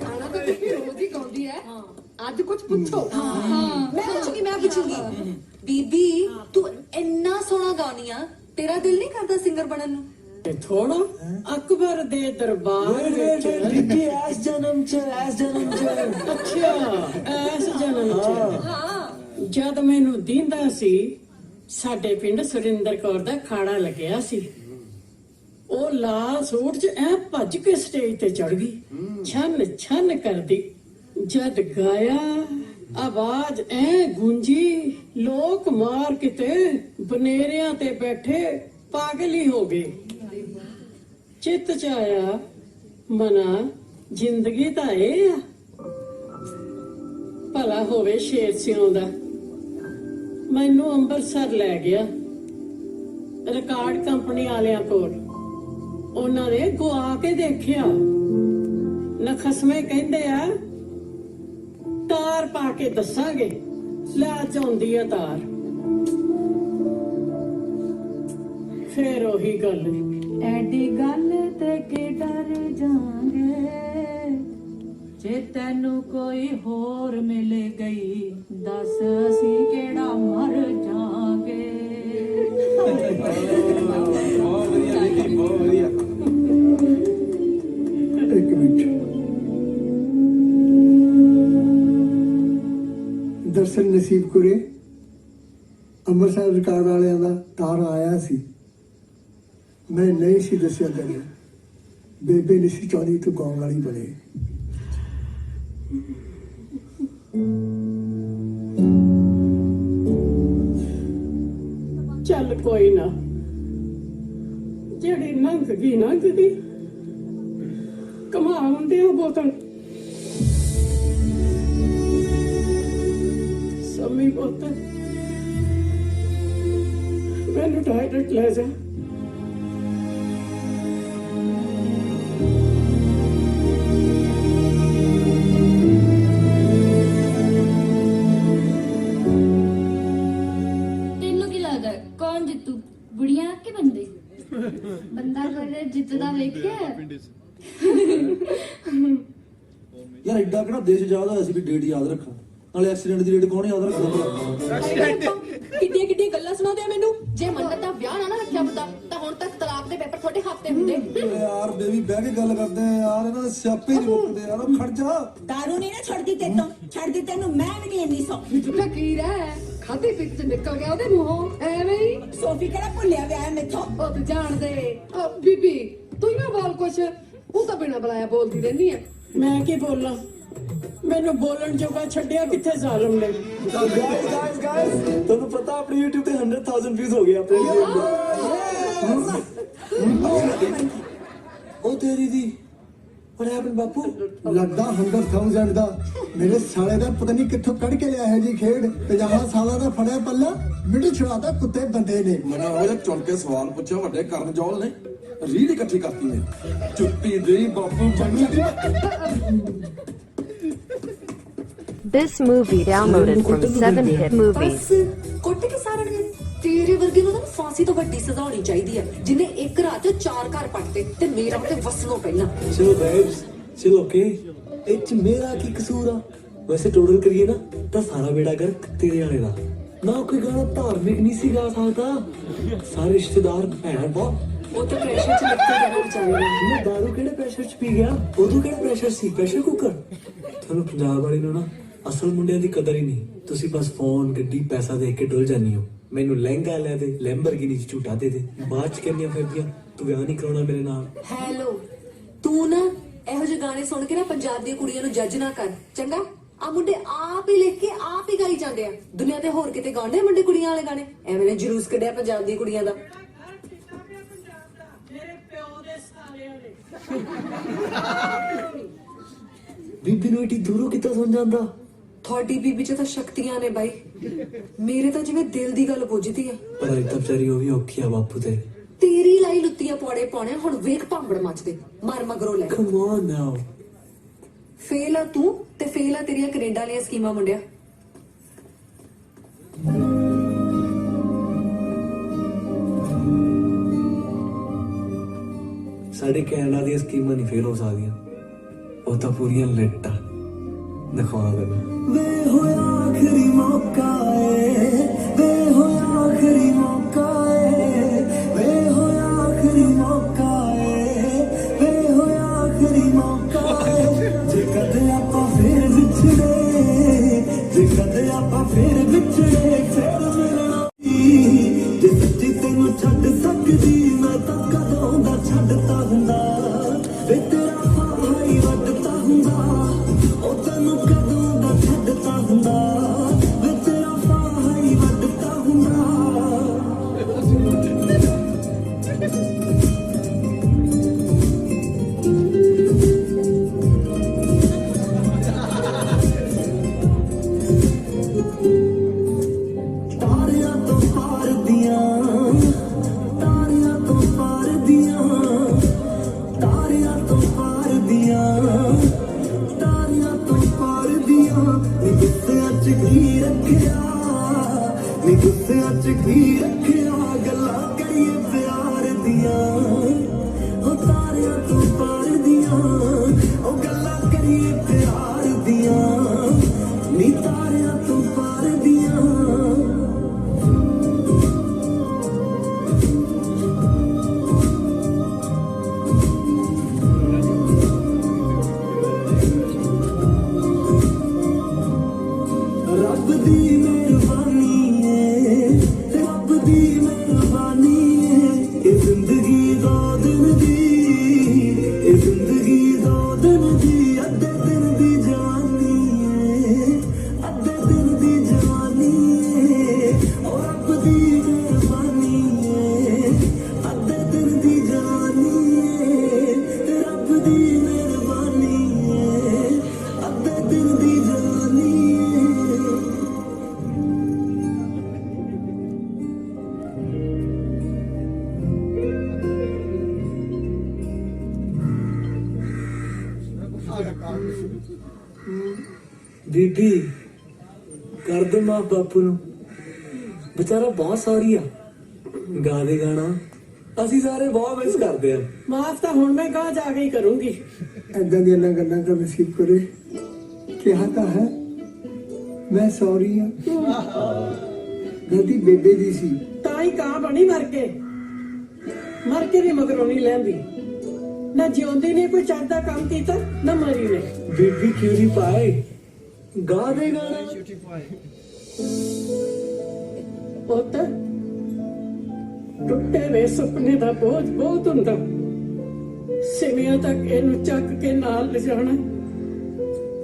ਆਣਾ ਤਾਂ ਰੋਜ਼ ਹੀ ਗਾਉਂਦੀ ਹੈ ਅੱਜ ਕੁਝ ਪੁੱਛੋ ਮੈਂ ਪੁੱਛੂਗੀ ਬੀਬੀ ਤੂੰ ਇੰਨਾ ਸੋਹਣਾ ਗਾਉਣੀ ਆ ਤੇਰਾ ਦਿਲ ਨਹੀਂ ਕਰਦਾ ਸਿੰਗਰ ਬਣਨ ਨੂੰ ਥੋੜਾ ਅਕਬਰ ਦੇ ਦਰਬਾਰ ਵਿੱਚ ਬੀਬੀ ਐਸ ਜਨਮ ਚ ਅੱਛਾ ਐਸ ਜਨਮ ਚ ਹਾਂ ਜਦ ਮੈਨੂੰ ਦੀਂਦਾ ਸੀ ਸਾਡੇ ਪਿੰਡ ਸੁਰਿੰਦਰ ਕੌਰ ਦਾ ਖਾੜਾ ਲੱਗਿਆ ਸੀ ਉਹ ਲਾਲ ਸੂਟ 'ਚ ਐ ਭੱਜ ਕੇ ਸਟੇਜ ਤੇ ਚੜ ਗਈ ਛਨ ਛਨ ਕਰਦੀ ਜਦ ਗਾਇਆ ਆਵਾਜ਼ ਐ ਗੂੰਜੀ ਲੋਕ ਮਾਰ ਕਿਤੇ ਬਨੇਰਿਆਂ ਤੇ ਬੈਠੇ ਪਾਗਲ ਹੀ ਹੋ ਗਏ ਚਿੱਤ ਚ ਆਇਆ ਮਨਾ ਜ਼ਿੰਦਗੀ ਤਾਂ ਇਹ ਆ ਭਲਾ ਹੋਵੇ ਸ਼ੇਰ ਸਿਉਂ ਦਾ ਮੈਨੂੰ ਅੰਮ੍ਰਿਤਸਰ ਲੈ ਗਿਆ ਰਿਕਾਰਡ ਕੰਪਨੀ ਵਾਲਿਆਂ ਕੋਲ ਉਹਨਾਂ ਨੇ ਗੁਆ ਕੇ ਦੇਖਿਆ ਨਖਸਮੇ ਕਹਿੰਦੇ ਆ ਤਾਰ ਪਾ ਕੇ ਦੱਸਾਂਗੇ ਲੈ ਜਾਂਦੀ ਆ ਤਾਰ ਫੇਰ ਉਹੀ ਗੱਲ ਐਡੀ ਗੱਲ ਤੇ ਕਿ ਡਰ ਜਾਾਂਗੇ ਜੇ ਤੈਨੂੰ ਕੋਈ ਹੋਰ ਮਿਲ ਗਈ ਦੱਸ ਅਸੀਂ ਕਿਹੜਾ ਮਰ ਜਾਾਂਗੇ ਬਹੁਤ ਵਧੀਆ ਇੱਕ ਮਿੰਟ ਦਰਸ਼ਨ ਨਸੀਬ ਕੁਰੇ ਅੰਮ੍ਰਿਤਸਰ ਰਿਕਾਰਡ ਵਾਲਿਆਂ ਦਾ ਤਾਰ ਆਇਆ ਸੀ ਮੈਂ ਨਹੀਂ ਸੀ ਦੱਸਿਆ ਤੈਨੂੰ ਬੇਬੇ ਨਹੀਂ ਸੀ ਚਾਹਦੀ ਤੂੰ ਗਾਉਣ ਵਾਲੀ ਬਣੇ ਚੱਲ ਕੋਈ ਨਾ ਜੇ ਜਿਹੜੀ ਲੰਘ ਗਈ ਕਮਾ ਹੁੰਦੇ ਆ ਬੋਤਲ ਸਮੀ ਬੋਤਲ ਮੈਨੂੰ ਟਾਇਲਟ ਲੈ ਜਾ ਤੈਨੂੰ ਕੀ ਲੱਗਦਾ ਕੌਣ ਜਿੱਤੂ ਬੁੜੀਆਂ ਕਿ ਬੰਦੇ ਬੰਦਾ ਕਦੇ ਜਿੱਤਦਾ ਵੇਖਿਆ ਯਾਰ ਐਡਾ ਕਿਹੜਾ ਦੇਸ਼ ਆਜ਼ਾਦ ਹੋਇਆ ਸੀ ਵੀ ਡੇਟ ਯਾਦ ਰੱਖਾਂ ਨਾਲੇ ਐਕਸੀਡੈਂਟ ਦੀ ਡੇਟ ਕੌਣ ਯਾਦ ਰੱਖਦਾ ਕਿੱਡੀਆਂ ਕਿੱਡੀਆਂ ਗੱਲਾਂ ਸੁਣਾਉਂਦੇ ਆ ਮੈਨੂੰ ਜੇ ਮੰਨਤ ਦਾ ਵਿਆਹ ਨਾ ਰੱਖਿਆ ਹੁੰਦਾ ਤਾਂ ਹੁਣ ਤੱਕ ਤਲਾਕ ਦੇ ਪੇਪਰ ਤੁਹਾਡੇ ਹੱਥ ਤੇ ਹੁੰਦੇ ਯਾਰ ਬੇਬੀ ਬਹਿ ਕੇ ਗੱਲ ਕਰਦੇ ਆ ਯਾਰ ਇਹਨਾਂ ਦੇ ਸਿਆਪੇ ਨਹੀਂ ਮੁੱਕਦੇ ਯਾਰ ਉਹ ਖੜ ਜਾ ਦਾਰੂ ਨਹੀਂ ਨਾ ਛੱਡਦੀ ਤੈਨੂੰ ਛੱਡਦੀ ਤੈਨੂੰ ਮੈਂ ਵੀ ਨਹੀਂ ਇੰਨੀ ਸੌਖੀ ਫਕੀਰ ਹੈ ਖਾਦੀ ਪੀਤ ਚ ਨਿਕਲ ਗਿਆ ਉਹਦੇ ਮੂੰਹੋਂ ਐਵੇਂ ਹੀ ਸੋਫੀ ਕਿਹੜਾ ਭੁੱਲਿਆ ਵਿਆਹ ਮੈਥੋਂ ਉਹ ਤੂੰ ਜਾਣਦੇ ਬੀਬੀ ਤੂੰ ਹੀ ਨਾ ਬੋਲ ਕੁਛ ਉਹ ਤਾਂ ਬਿਨਾਂ ਬੁਲਾਇਆ ਬੋਲਦੀ ਰਹਿੰਦੀ ਆ ਮੈਂ ਕੀ ਬੋਲਾਂ ਮੈਨੂੰ ਬੋਲਣ ਜੋਗਾ ਛੱਡਿਆ ਕਿੱਥੇ ਜ਼ਾਲਮ ਨੇ गाइस ਤੁਹਾਨੂੰ ਪਤਾ ਆਪਣੀ YouTube ਤੇ 100,000 ਵਿਊਜ਼ ਹੋ ਗਏ ਆਪਣੇ ਉਹ ਤੇਰੀ ਦੀ what happened ਬਾਪੂ ਲੱਗਦਾ 100,000 ਦਾ ਮੇਰੇ ਸਾਲੇ ਦਾ ਪਤਾ ਨਹੀਂ ਕਿੱਥੋਂ ਕੱਢ ਕੇ ਲਿਆ ਹੈ ਜੀ ਖੇਡ 50 ਸਾਲਾਂ ਦਾ ਫੜਿਆ ਪੱਲਾ ਮਿੰਟ ਛੁੜਾਤਾ ਕੁੱਤੇ ਬੰਦੇ ਨੇ ਮਨਾ ਉਹ ਜਿਹਾ ਚੁਣ ਕੇ ਸਵਾਲ ਪੁੱਛਿਆ ਵੱਡੇ ਕਰਨ ਜੌਲ ਨੇ ਰੀਲ ਇਕੱਠੀ ਕਰਤੀ ਨੇ ਚੁੱਪੀ ਦੇ ਬਾਪੂ ਚੰਗੀ ਦੀ This movie downloaded from 7hit movies. ਕੁੱਟ ਕੇ ਸਾਰਣਗੇ ਤੇਰੇ ਵਰਗੇ ਨੂੰ ਨਾ ਫਾਂਸੀ ਤੋਂ ਵੱਡੀ ਸਜ਼ਾ ਹੋਣੀ ਚਾਹੀਦੀ ਹੈ ਜਿਨੇ ਇੱਕ ਰਾਤ 'ਚ 4 ਘਰ ਪੱਟਦੇ ਤੇ ਮੇਰਾ ਤੇ ਵਸਣੋਂ ਪਹਿਲਾਂ ਚਲੋ ਬੇਬਸ ਚਲੋ ਓਕੇ ਇਹ 'ਚ ਮੇਰਾ ਕੀ ਕਸੂਰ ਆ ਵੈਸੇ ਟੋਟਲ ਕਰੀਏ ਨਾ ਤਾਂ ਸਾਰਾ ਬੇੜਾ ਕਰ ਤੇਰੇ ਵਾਲੇ ਦਾ ਨਾ ਕੋਈ ਗਾਣਾ ਧਾਰਮਿਕ ਨਹੀਂ ਸੀ ਗਾ ਸਕਦਾ ਸਾਰੇ ਰਿਸ਼ਤੇਦਾਰ ਭੈਣਾਂ ਬਹੁਤ ਉਹ ਤੇ ਪ੍ਰੈਸ਼ਰ 'ਚ ਲਿਖਦੇ ਜਾਣਾ ਵਿਚਾਰੇ ਮੈਂ ਦਾਰੂ ਕਿਹੜੇ ਪ੍ਰੈਸ਼ਰ 'ਚ ਪੀ ਗਿਆ ਉਦੋਂ ਕਿਹੜਾ ਪ੍ਰੈਸ਼ਰ ਸੀ ਪ੍ਰੈਸ਼ਰ ਕੁੱਕਰ ਤੁਹਾਨੂੰ ਪੰਜਾਬ ਵਾਲੇ ਨੂੰ ਨਾ ਅਸਲ ਮੁੰਡਿਆਂ ਦੀ ਕਦਰ ਹੀ ਨਹੀਂ ਤੁਸੀਂ ਬਸ ਫੋਨ ਗੱਡੀ ਪੈਸਾ ਦੇ ਕੇ ਡੁੱਲ ਜਾਂਦੀ ਹੋ ਮੈਨੂੰ ਲਹਿੰਗਾ ਲੈ ਦੇ ਲੈਂਬਰਗਿਨੀ ਚ ਝੂਟਾ ਦੇ ਦੇ ਬਾਅਦ ਚ ਕਹਿੰਦੀਆਂ ਫਿਰਦੀਆਂ ਤੂੰ ਵਿਆਹ ਨਹੀਂ ਕਰਾਉਣਾ ਮੇਰੇ ਨਾਲ ਹੈਲੋ ਤੂੰ ਨਾ ਇਹੋ ਜਿਹੇ ਗਾਣੇ ਸੁਣ ਕੇ ਨਾ ਪੰਜਾਬ ਦੀਆਂ ਕੁੜੀਆਂ ਨੂੰ ਜੱਜ ਨਾ ਕਰ ਚੰਗਾ ਆ ਮੁੰਡੇ ਆਪ ਹੀ ਲਿਖ ਕੇ ਆਪ ਹੀ ਗਾਈ ਜਾਂਦੇ ਆ ਦੁਨੀਆ ਤੇ ਹੋਰ ਕਿਤੇ ਗਾਉਂਦੇ ਆ ਮੁੰਡੇ ਕੁੜੀਆਂ ਵਾਲੇ ਗਾਣੇ ਐਵੇਂ ਨੇ ਜਲੂਸ ਕੱਢਿਆ ਪੰਜਾਬ ਦੀ ਕੁੜੀਆਂ ਦਾ ਮੇਰੇ ਪਿਓ ਦੇ ਸਾਲਿਆਂ ਨੇ ਬੀਬੀ ਨੂੰ ਇਟੀ ਦੂਰੋਂ ਕਿੱਦਾਂ ਸੁਣ ਜਾਂਦਾ ਤੁਹਾਡੀ ਬੀਬੀ ਚ ਤਾਂ ਸ਼ਕਤੀਆਂ ਨੇ ਬਾਈ ਮੇਰੇ ਤਾਂ ਜਿਵੇਂ ਦਿਲ ਦੀ ਗੱਲ ਪੁੱਜਦੀ ਆ ਪਰ ਇਹ ਤਾਂ ਵਿਚਾਰੀ ਉਹ ਵੀ ਔਖੀ ਆ ਬਾਪੂ ਤੇ ਤੇਰੀ ਲਾਈ ਲੁੱਤੀਆਂ ਪੌੜੇ ਪਾਉਣੇ ਹੁਣ ਵੇਖ ਭਾਂਬੜ ਮੱਚਦੇ ਮਰ ਮਗਰੋਂ ਲੈ ਕਮ ਔਨ ਨਾਓ ਫੇਲ ਆ ਤੂੰ ਤੇ ਫੇਲ ਆ ਤੇਰੀਆਂ ਕੈਨੇਡਾ ਵਾਲੀਆਂ ਸਕੀਮਾਂ ਮੁੰਡਿਆ ਸਾਡੇ ਕੈਨੇਡਾ ਦੀਆਂ ਸਕੀਮਾਂ ਨਹੀਂ ਫੇਲ ਹੋ ਸਕਦੀਆਂ ਉਹ ਤਾਂ ਪੂਰੀਆਂ ਲਿੱਟਾਂ ਦਿਖਾਉਣਾ ਤੈਨੂੰ ਵੇ ਹੋਇਆ ਆਖਰੀ ਮੌਕਾ ਏ ਵੇ ਹੋਇਆ ਆਖਰੀ ਮੌਕਾ ਏ ਵੇ ਹੋਇਆ ਆਖਰੀ ਮੌਕਾ ਏ ਵੇ ਹੋਇਆ ਆਖਰੀ ਮੌਕਾ ਏ ਜੇ ਕਦੇ ਆਪਾਂ ਫੇਰ ਵਿਛੜੇ ਜੇ ਕਦੇ ਆਪਾਂ ਫੇਰ ਵਿਛੜੇ ਫੇਰ ਮਿਲਣਾ ਜੇ ਸੱਚੀ ਤੈਨੂੰ ਛੱਡ ਸਕਦੀ ਮੈਂ ਤਾਂ ਕਦੋਂ ਦਾ ਛੱਡਤਾ ਹੁੰਦਾ ਵੇ ਤੇਰਾ ਫਾਹਾ ਹੀ ਵੱਢਤਾ ਹੁੰਦਾ ਉਹ ਤੈਨੂੰ ਕਦੋਂ ਦਾ ਛੱਡਤਾ ਹੁੰਦਾ ਵੇ ਤੇਰਾ ਫਾਹਾ ਹੀ ਵੱਢਤਾ ਹੁੰਦਾ ਤਾਰਿਆਂ ਤੋਂ ਪਾਰ ਦੀਆਂ ਤਾਰਿਆਂ ਤੋਂ ਪਾਰ ਦੀਆਂ ਤਾਰਿਆਂ ਤੋਂ ਪਾਰ ਦੀਆਂ ਤਾਰਿਆਂ ਤੋਂ ਪਾਰ ਦੀਆਂ ਨੀ ਗੁੱਸਿਆਂ ਚ ਕੀ ਰੱਖਿਆ ਨੀ ਗੁੱਸਿਆਂ ਚ ਕੀ ਰੱਖਿਆ ਗੱਲਾਂ ਕਰੀਏ ਪਿਆਰ ਦੀਆਂ ਉਹ ਤਾਰਿਆਂ ਤੋਂ ਪਾਰ ਦੀਆਂ ਉਹ ਗੱਲਾਂ ਕਰੀਏ ਪਿਆਰ ਦੀਆਂ ਨੀ ਤਾਰਿਆਂ ਤੋਂ ਪਾਰ ਦੀਆਂ ਰੱਬ ਦੀ ਮਿਹਰਬਾਨੀ ਏ ਰੱਬ ਦੀ ਮਿਹਰਬਾਨੀ ਏ ਇਹ ਜ਼ਿੰਦਗੀ ਦੋ ਦਿਨ ਦੀ ਇਹ ਜ਼ਿੰਦਗੀ ਦੋ ਦਿਨ ਦੀ ਅੱਧੇ ਦਿਨ ਦੀ ਜਵਾਨੀ ਏ ਅੱਧੇ ਦਿਨ ਦੀ ਜਵਾਨੀ ਏ ਉਹ ਰੱਬ ਦੀ ਮਿਹਰਬਾਨੀ ਏ ਅੱਧੇ ਦਿਨ ਦੀ ਜਵਾਨੀ ਬੀਬੀ ਕਰ ਦੇ ਮਾਂ ਬਾਪੂ ਨੂੰ, ਵਿਚਾਰਾ ਬਹੁਤ ਸੌਰੀ ਆ। ਗਾ ਦੇ ਗਾਣਾ, ਅਸੀਂ ਸਾਰੇ ਬਹੁਤ ਮਿਸ ਕਰਦੇ ਆ। ਮਾਫ ਤਾਂ ਹੁਣ ਮੈਂ ਗਾਂ ਜਾ ਕੇ ਹੀ ਕਰੂੰਗੀ। ਏਦਾਂ ਦੀਆਂ ਨਾ ਗੱਲਾਂ ਕਰ ਨਸੀਬ ਕਰੇ। ਕਿਹਾ ਤਾਂ ਹੈ ਮੈਂ ਸੌਰੀ ਆ, ਗਲਤੀ ਬੇਬੇ ਦੀ ਸੀ। ਤਾਂ ਹੀ ਕਾਂ ਬਣੀ ਮਰ ਕੇ ਵੀ ਮਗਰੋਂ ਨਹੀਂ ਲੈਂਦੀ। ਨਾ ਜਿਉਂਦੀ ਨੇ ਕੋਈ ਚੰਗਾ ਕੰਮ ਕੀਤਾ, ਨਾ ਮਰੀ ਨੇ। ਬੀਬੀ ਕਿਉਂ ਨਹੀਂ ਪਾਏ, ਗਾ ਦੇ ਗਾਣਾ। ਪੁੱਤ, ਟੁੱਟੇ ਵੇ ਸੁਪਨੇ ਦਾ ਬੋਝ ਬਹੁਤ ਹੁੰਦਾ। ਸਿਵਿਆਂ ਤੱਕ ਇਹਨੂੰ ਚੱਕ ਕੇ ਨਾਲ ਲਿਜਾਣਾ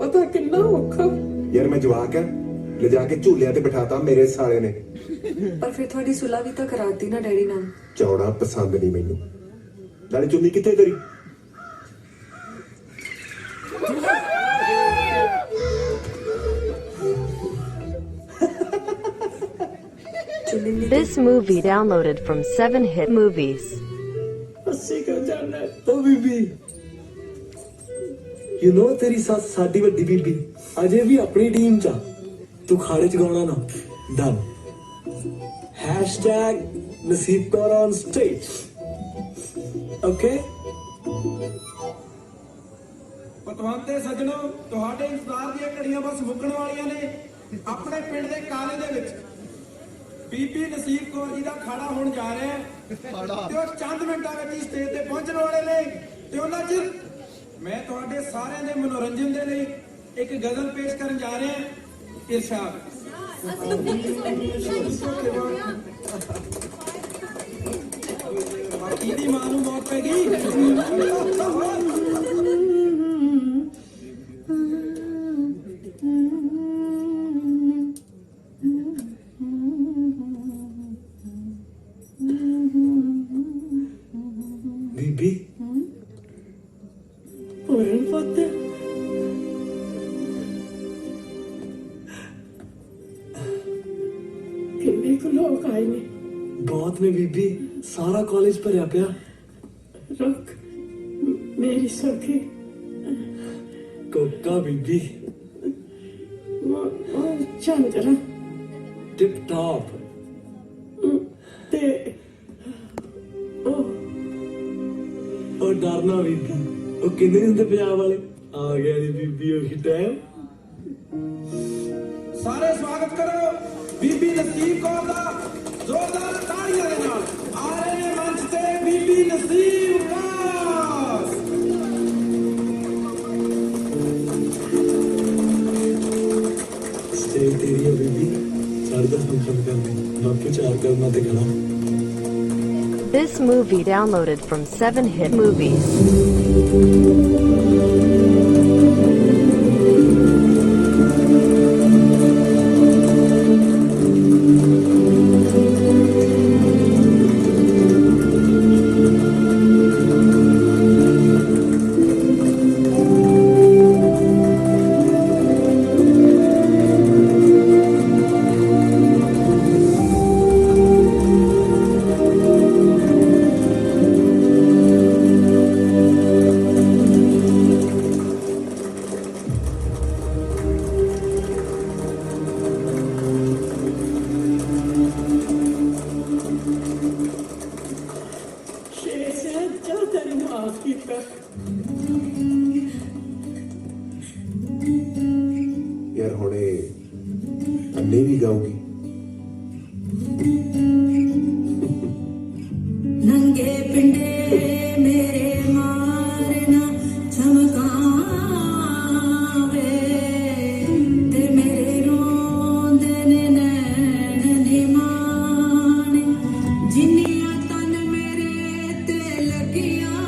ਪਤਾ ਕਿੰਨਾ ਔਖਾ। ਯਾਰ ਮੈਂ ਜਵਾਕ ਆ, ਲਿਜਾ ਕੇ ਝੂਲਿਆਂ ਤੇ ਬਿਠਾਤਾ ਮੇਰੇ ਸਾਲੇ ਨੇ। ਪਰ ਫਿਰ ਤੁਹਾਡੀ ਸੁਲਾ ਵੀ ਤਾਂ ਕਰਾਤੀ ਨਾ ਡੈਡੀ ਨਾਲ। ਚੌੜਾ ਪਸੰਦ ਨਹੀਂ ਮੈਨੂੰ। ਨਾਲੇ ਚੁੰਨੀ ਕਿੱਥੇ ਤੇਰੀ? This movie downloaded from 7hit movies. ਅੱਸੀ ਕੋ ਜਾਣਾ। ਓ ਬੀਬੀ, ਯੂ نو ਤੇਰੀ ਸੱਸ ਸਾਡੀ ਵੱਡੀ ਬੀਬੀ ਅਜੇ ਵੀ ਆਪਣੀ ਟੀਮ ਚ ਆ। ਤੂੰ ਖਾੜੇ ਚ ਗਾਉਣਾ ਨਾ। Done. #Naseeb Kaur on stage. Okay. ਪਤਵੰਤੇ ਸੱਜਣੋ, ਤੁਹਾਡੇ ਇੰਤਜ਼ਾਰ ਦੀਆਂ ਘੜੀਆਂ ਬਸ ਮੁੱਕਣ ਵਾਲੀਆਂ ਨੇ। ਆਪਣੇ ਪਿੰਡ ਦੇ ਕਾਲੇ ਦੇ ਵਿੱਚ ਬੀਬੀ ਨਸੀਬ ਕੌਰ ਜੀ ਦਾ ਖਾੜਾ ਹੋਣ ਜਾ ਰਿਹਾ ਹੈ ਤੇ ਉਹ ਚੰਦ ਮਿੰਟਾਂ ਵਿੱਚ ਹੀ ਸਟੇਜ ਤੇ ਪਹੁੰਚਣ ਵਾਲੇ ਨੇ। ਤੇ ਉਹਨਾਂ ਚ ਮੈਂ ਤੁਹਾਡੇ ਸਾਰਿਆਂ ਦੇ ਮਨੋਰੰਜਨ ਦੇ ਲਈ ਇੱਕ ਗਜ਼ਲ ਪੇਸ਼ ਕਰਨ ਜਾ ਰਿਹਾ ਹਾਂ। ਇਰਸ਼ਾਦ। ਬਾਕੀ ਦੀ ਮਾਂ ਨੂੰ ਮੌਤ ਪੈ ਗਈ। ਬੀਬੀ ਪੂਰਨ ਪੁੱਤ, ਕਿੰਨੇ ਕੁ ਲੋਕ ਆਏ ਨੇ? ਬਹੁਤ ਨੇ ਬੀਬੀ, ਸਾਰਾ ਕਾਲਜ ਭਰਿਆ ਪਿਆ। ਰੁਕ, ਮੇਰੀ ਸਖੀ ਕੋਕਾ ਬੀਬੀ, ਉਹ ਚੰਦਰਾ ਟਿਪ ਟਾਪ। ਤੇ ਉਹ ਡਰਨਾ ਬੀਬੀ, ਉਹ ਕਿੰਨੇ ਹੁੰਦੇ ਪੰਜਾਬ ਵਾਲੇ। ਆ ਗਿਆ ਜੀ ਬੀਬੀ ਉਹੀ ਟਾਈਮ। ਸਾਰੇ ਸਵਾਗਤ ਕਰੋ ਬੀਬੀ ਨਸੀਬ ਕੌਰ ਦਾ ਜ਼ੋਰਦਾਰ ਤਾੜੀਆਂ ਦੇ ਨਾਲ। ਆ ਰਹੇ ਨੇ ਮੰਚ ਤੇ ਬੀਬੀ ਨਸੀਬ ਕੌਰ। ਸਟੇਜ ਤੇਰੀ ਹੈ ਬੀਬੀ, ਸਾਰੇ ਦਾ ਫੰਕਸ਼ਨ ਕਰਦੇ ਬਾਕੀ ਚਾਰ ਕਰਨਾ ਤੇ ਗਾਣਾ। This movie downloaded from 7hit movies. ਯਾਰ ਹੁਣੇ ਅੰਨੇ ਵੀ ਗਾਉਗੀ। ਨੰਗੇ ਪਿੰਡੇ ਮੇਰੇ ਮਾਰਨਾ ਚਮਕਾਵੇ ਤੇ ਮੇਰੇ ਰੋਂਦੇ ਨੇ ਨੈਣ ਨਿਮਾਣੇ ਜਿੰਨੀਆਂ ਤਨ ਮੇਰੇ ਤੇ ਲੱਗੀਆਂ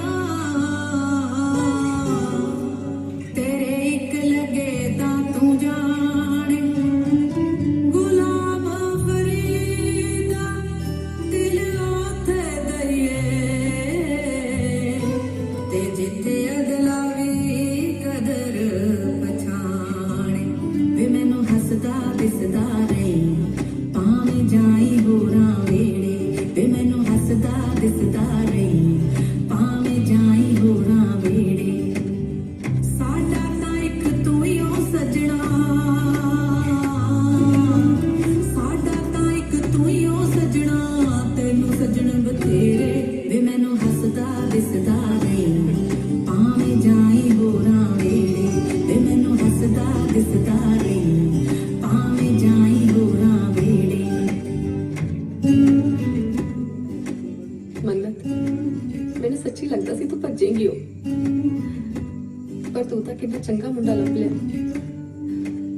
ਤੇਰੇ ਇੱਕ ਲੱਗੇ ਤਾਂ ਤੂੰ ਜਾਣੇ ਗੁਲਾਮ ਫਰੀਦਾ ਦਿਲ ਉੱਥੇ ਦਰਿਏ ਤੇ ਜਿੱਥੇ ਅਗਲਾ ਵੀ ਕਦਰ ਪਛਾਣੇ ਵੇ ਮੈਨੂੰ ਹੱਸਦਾ ਦਿਸਦਾ ਰਹੀ ਭਾਵੇਂ ਜਾਈ ਹੋਰਾਂ ਵੇੜੇ ਵੇ ਮੈਨੂੰ ਹੱਸਦਾ ਦਿਸਦਾ ਰਹੀ ਭਾਵੇਂ ਜਾਈ ਹੋਰਾਂ ਵੇੜੇ ਸਾਡਾ ਤਾਂ ਇੱਕ ਤੂੰ ਹੀ ਹੋ ਸਜਣਾ रही पावे जाई होरा वेड़े मन्नत मैंने सच्ची लगता सी तू भजेगी हो पर तू तो कितना चंगा मुंडा लभ लिया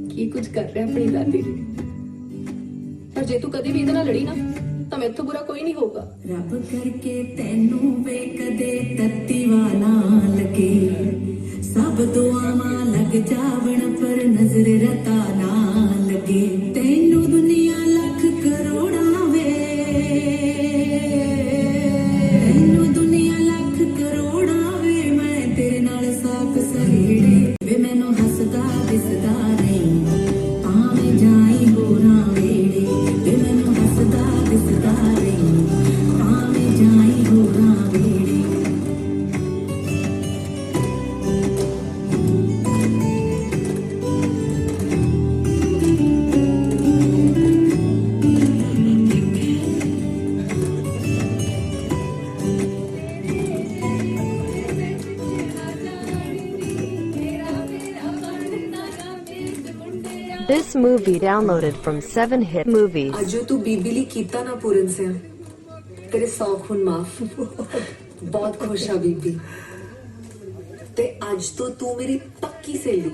की कुछ कर रहा अपनी दादी ਲਈ पर जे तू कभी भी इहदे नाल लड़ी ना तो मेरे बुरा कोई नहीं होगा रब करके तेनू वे कदे तत्ती वाला लगे सब दुआवां लग जावण पर नजर रता ना लगे तेनू दुनिया लख करोड़ा वे तेनू दुनिया लख करोड़ा वे मैं तेरे नाल साफ सहेड़े वे मैनू हसदा दिसदा नहीं पावे जाई होरा वेड़े वे मैनू हसदा दिसदा नहीं पावे जाई होरा वेड़े This movie downloaded from 7hit movies. ਅੱਜ ਤੂੰ ਬੀਬੀ ਲਈ ਕੀਤਾ ਨਾ ਪੂਰਨ ਸਿਆ ਤੇਰੇ ਸੌਖ ਹੁਣ ਮਾਫ ਬਹੁਤ ਖੁਸ਼ ਆ ਬੀਬੀ ਤੇ ਅੱਜ ਤੋਂ ਤੂੰ ਮੇਰੀ ਪੱਕੀ ਸਹੇਲੀ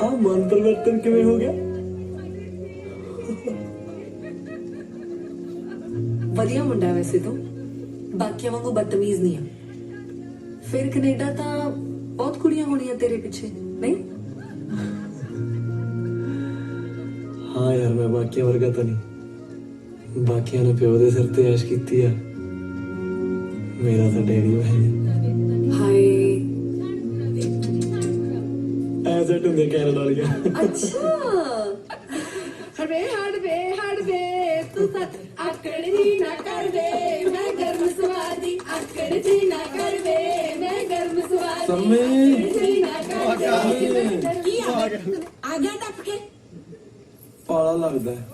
ਆ ਮਨ ਪਰਿਵਰਤਨ ਕਿਵੇਂ ਹੋ ਗਿਆ ਵਧੀਆ ਮੁੰਡਾ ਵੈਸੇ ਤੋਂ ਬਾਕੀਆਂ ਵਾਂਗੂ ਬਦਤਮੀਜ਼ ਨਹੀਂ ਆ ਫਿਰ ਕੈਨੇਡਾ ਤਾਂ ਬਹੁਤ ਕੁੜੀਆਂ ਹੋਣੀਆਂ ਤੇਰੇ ਪਿੱਛੇ ਨਹੀਂ हाँ यार मैं बाकी वर्गा तो नहीं बाकिया ने प्यो दे सिर ते ऐश कीती है मेरा तो डैडी है हाय ऐसे टुंदे कैनेडा वालिया अच्छा हड़ बे तू सच आकड़ जी ना कर दे मैं गर्म स्वादी आकड़ जी ना कर दे मैं गर्म स्वादी सम्मे ਕੀ ਆ ਗਿਆ ਟੱਪ ਕੇ पाला लगता है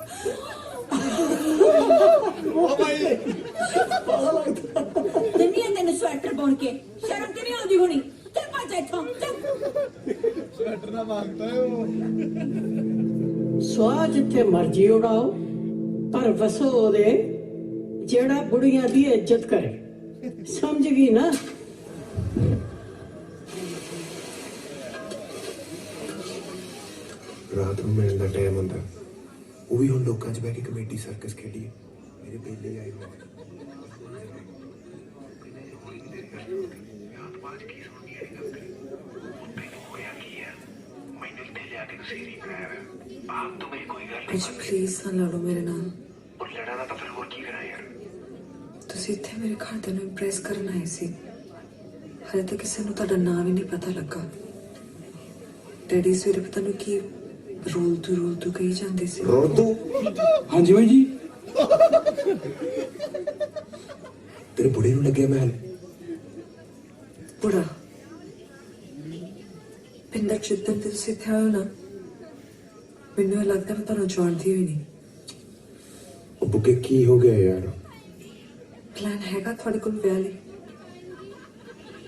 ਦੁਨੀਆ ਤੈਨੂੰ ਸਵੈਟਰ ਪਾਉਣ ਕੇ ਸ਼ਰਮ ਤੇ ਨਹੀਂ ਆਉਂਦੀ ਹੋਣੀ ਚੱਲ ਭੱਜ ਇੱਥੋਂ ਸਵੈਟਰ ਨਾ ਮੰਗਦਾ ਉਹ ਸਵਾਹ ਜਿੱਥੇ ਮਰਜੀ ਉਡਾਓ ਪਰ ਵਸੋ ਉਹਦੇ ਜਿਹੜਾ ਬੁੜੀਆਂ ਦੀ ਇੱਜ਼ਤ ਕਰੇ ਸਮਝ ਗਈ ਨਾ ਰਾਤ ਨੂੰ ਮਿਲਣ ਦਾ ਟਾਈਮ ਹੁੰਦਾ ਉਹ ਵੀ ਹੁਣ ਲੋਕਾਂ 'ਚ ਬਹਿ ਕੇ ਕਮੇਡੀ ਸਰਕਸ ਖੇਡੀਏ ਮੇਰੇ ਬੇਲੇ ਆਏ ਹੋਏ ਕੁਝ ਪਲੀਜ਼ ਨਾ ਲੜੋ ਮੇਰੇ ਨਾਲ ਤੁਸੀਂ ਇੱਥੇ ਮੇਰੇ ਘਰਦਿਆਂ ਨੂੰ ਇੰਪ੍ਰੈਸ ਕਰਨ ਆਏ ਸੀ ਹਲੇ ਤਾਂ ਕਿਸੇ ਨੂੰ ਤੁਹਾਡਾ ਨਾਮ ਵੀ ਨਹੀਂ ਪਤਾ ਲੱਗਾ ਡੈਡੀ ਸਵੇਰੇ ਪਤਾ ਨਹੀਂ ਕੀ ਰੋਲ ਤੂੰ ਕਹੀ ਜਾਂਦੇ ਸੀ ਹਾਂਜੀ ਬਾਈ ਜੀ ਤੇਰੇ ਬੁੜੇ ਨੂੰ ਲੱਗਿਆ ਮਹਿਲ ਬੁੜਾ ਪਿੰਦਰ ਜਿੱਦਣ ਤੇ ਤੁਸੀਂ ਇੱਥੇ ਆਏ ਹੋ ਨਾ ਮੈਨੂੰ ਇਹ ਲੱਗਦਾ ਮੈਂ ਤੁਹਾਨੂੰ ਜਾਣਦੀ ਹੋਈ ਨਹੀਂ ਉਹ ਬੁੱਕੇ ਕੀ ਹੋ ਗਿਆ ਯਾਰ ਪਲਾਨ ਹੈਗਾ ਤੁਹਾਡੇ ਕੋਲ ਵਿਆਹ ਲਈ